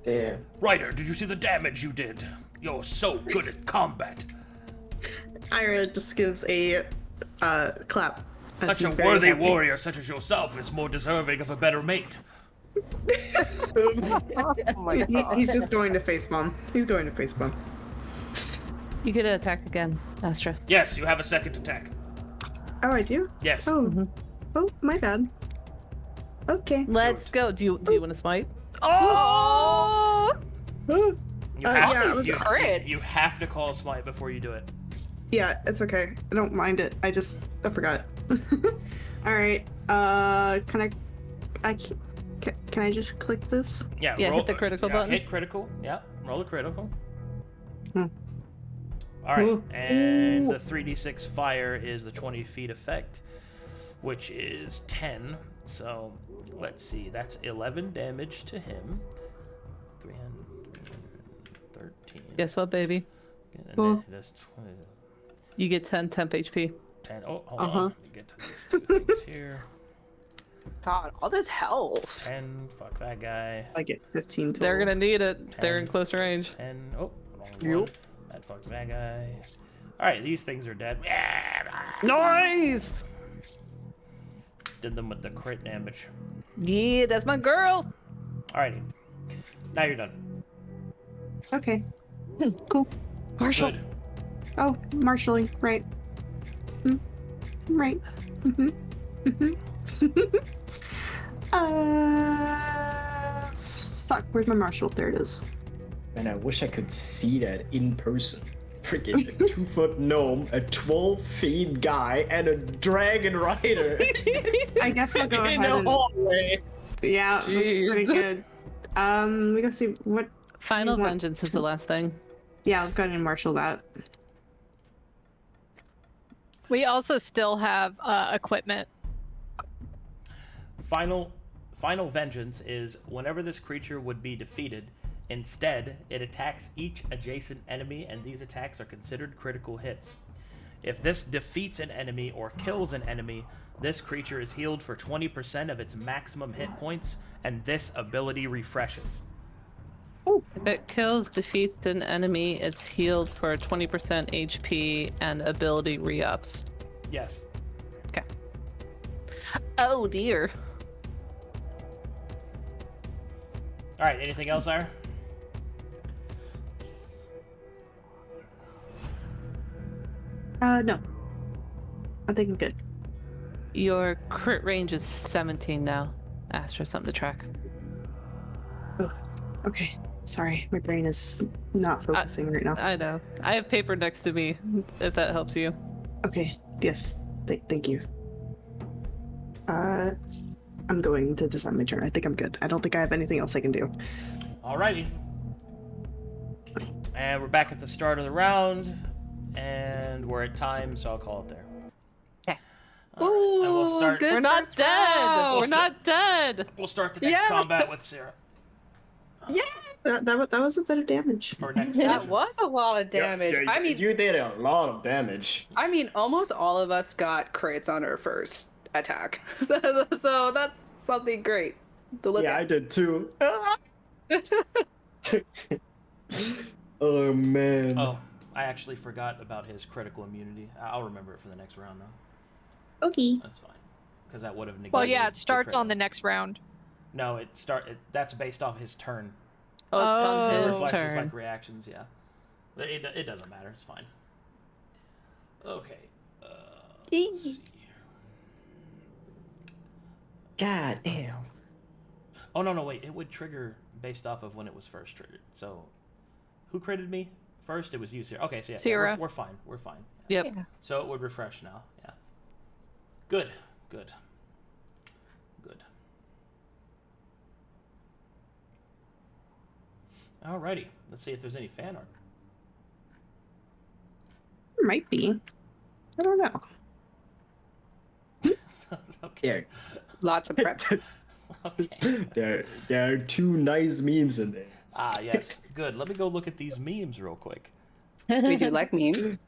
Damn. Ryder, did you see the damage you did? You're so good at combat. Irha just gives a clap. as Such a he's very worthy happy. warrior such as yourself is more deserving of a better mate. Oh my god. He's just going to facepalm. He's going to facepalm. You get attacked again, Astra. Yes, you have a second attack. Oh, I do? Yes. Oh. Oh, my bad. Okay. Let's go. Do you want to smite? Oh! You have, yeah, it was you, crit. you have to call smite before you do it. Yeah, it's okay. I don't mind it. I forgot. Alright. Can I just click this? Yeah, Yeah, roll, hit the critical button. Hit critical. Yeah, roll a critical. Hmm. Alright, and the 3d6 fire is the 20 feet effect, which is 10. So, let's see. That's 11 damage to him. 313. Guess what, baby? And Cool. then that's 20. You get 10 temp HP. 10. Oh, hold Uh-huh. on. Let me get to these two things here. God, all this health. 10. Fuck that guy. I get 15 total. They're gonna need it. They're in 10. closer range. 10. Oh, wrong one. Yep. That fucks that guy. Alright, these things are dead. Nice! Did them with the crit damage. Yeah, that's my girl. Alrighty. Now you're done. Okay. Cool. Marshall. Good. Oh, marshalling. Right. Right. Fuck, where's my marshal? There it is. Man, I wish I could see that in person. Freaking a 2-foot gnome, a 12-feet guy, and a dragon rider I guess I'll go in ahead the and... hallway. Yeah, that's pretty good. We gotta see what... Final You want vengeance is the last thing. Yeah, let's go ahead and marshal that. We also still have equipment. Final vengeance is whenever this creature would be defeated, instead it attacks each adjacent enemy, and these attacks are considered critical hits. If this defeats an enemy or kills an enemy, this creature is healed for 20% of its maximum hit points, and this ability refreshes. If it kills, defeats an enemy, it's healed for 20% HP and ability re-ups. Yes. Okay. Oh dear. Alright, anything else, Ira? No. I think I'm good. Your crit range is 17 now. Astra, something to track. Oh, okay. Sorry, my brain is not focusing right now. I know. I have paper next to me, if that helps you. Okay, yes. Thank you. I'm going to decide my turn. I think I'm good. I don't think I have anything else I can do. Alrighty. And we're back at the start of the round, and we're at time, so I'll call it there. Okay. Ooh, and we'll start. good We're not first dead! round. We're not dead! We'll start the next combat with Sera. Yeah, that was a bit of damage. Or next That session. was a lot of damage. Yeah, I mean, you did a lot of damage. almost all of us got crits on our first attack, so that's something great to look Yeah, I at. did too. Oh man. Oh, I actually forgot about his critical immunity. I'll remember it for the next round, though. Okay. That's fine. Because that would have negated. Well, yeah, it the starts on the critical. next round. No, that's based off his turn. Oh, it's Oh. on It his reflects his, turn. like reactions, yeah. But it doesn't matter. It's fine. Okay. Let's see here. God damn. Oh no, wait. It would trigger based off of when it was first triggered. So, who critted me first? It was you, Sera. Okay, so yeah, Sera. we're fine. We're fine. Yep. Yeah. So it would refresh now. Yeah. Good. Alrighty. Let's see if there's any fan art. There might be. I don't know. Okay. Lots of prep. Okay. There are two nice memes in there. Ah, yes. Good. Let me go look at these memes real quick. We do like memes.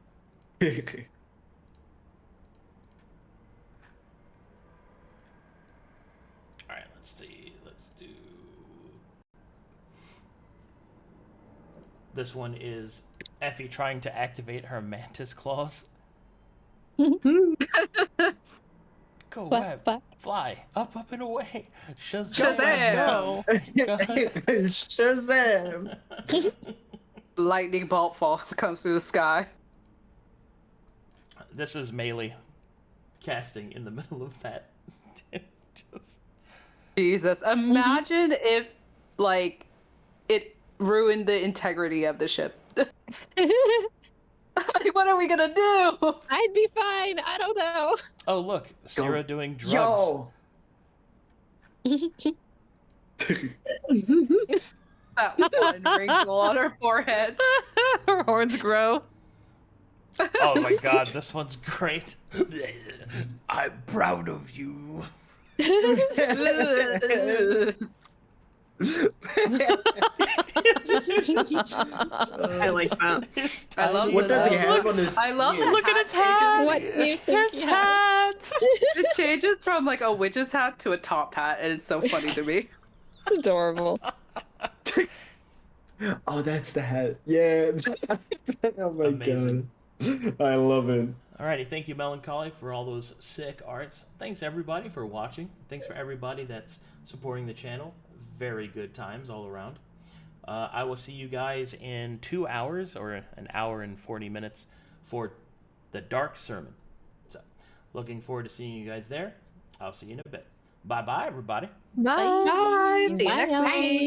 This one is Effie trying to activate her mantis claws. Go Flap, web, flap. fly, up, up, and away. Shazam! No. Shazam! Lightning bolt fall comes through the sky. This is Maelie casting in the middle of that. Just... Jesus, imagine if, like, it ruined the integrity of the ship. What are we gonna do? I'd be fine. I don't know. Oh, look, Sera doing drugs. Yo! That one wrinkle on her forehead. Her horns grow. Oh my god, this one's great. I'm proud of you. I like that. I love What the- does he have on his I love ear? the Look at his changes. hat. What do you think His you have? hat. It changes from like a witch's hat to a top hat, and it's so funny to me. Adorable. Oh, that's the hat. Yeah. Oh my Amazing. god. I love it. Alrighty, thank you, Melancholy, for all those sick arts. Thanks, everybody, for watching. Thanks for everybody that's supporting the channel. Very good times all around. I will see you guys in 2 hours, or an hour and 40 minutes, for the Dark Sermon. So, looking forward to seeing you guys there. I'll see you in a bit. Bye-bye, everybody. Bye. See you next Bye. week.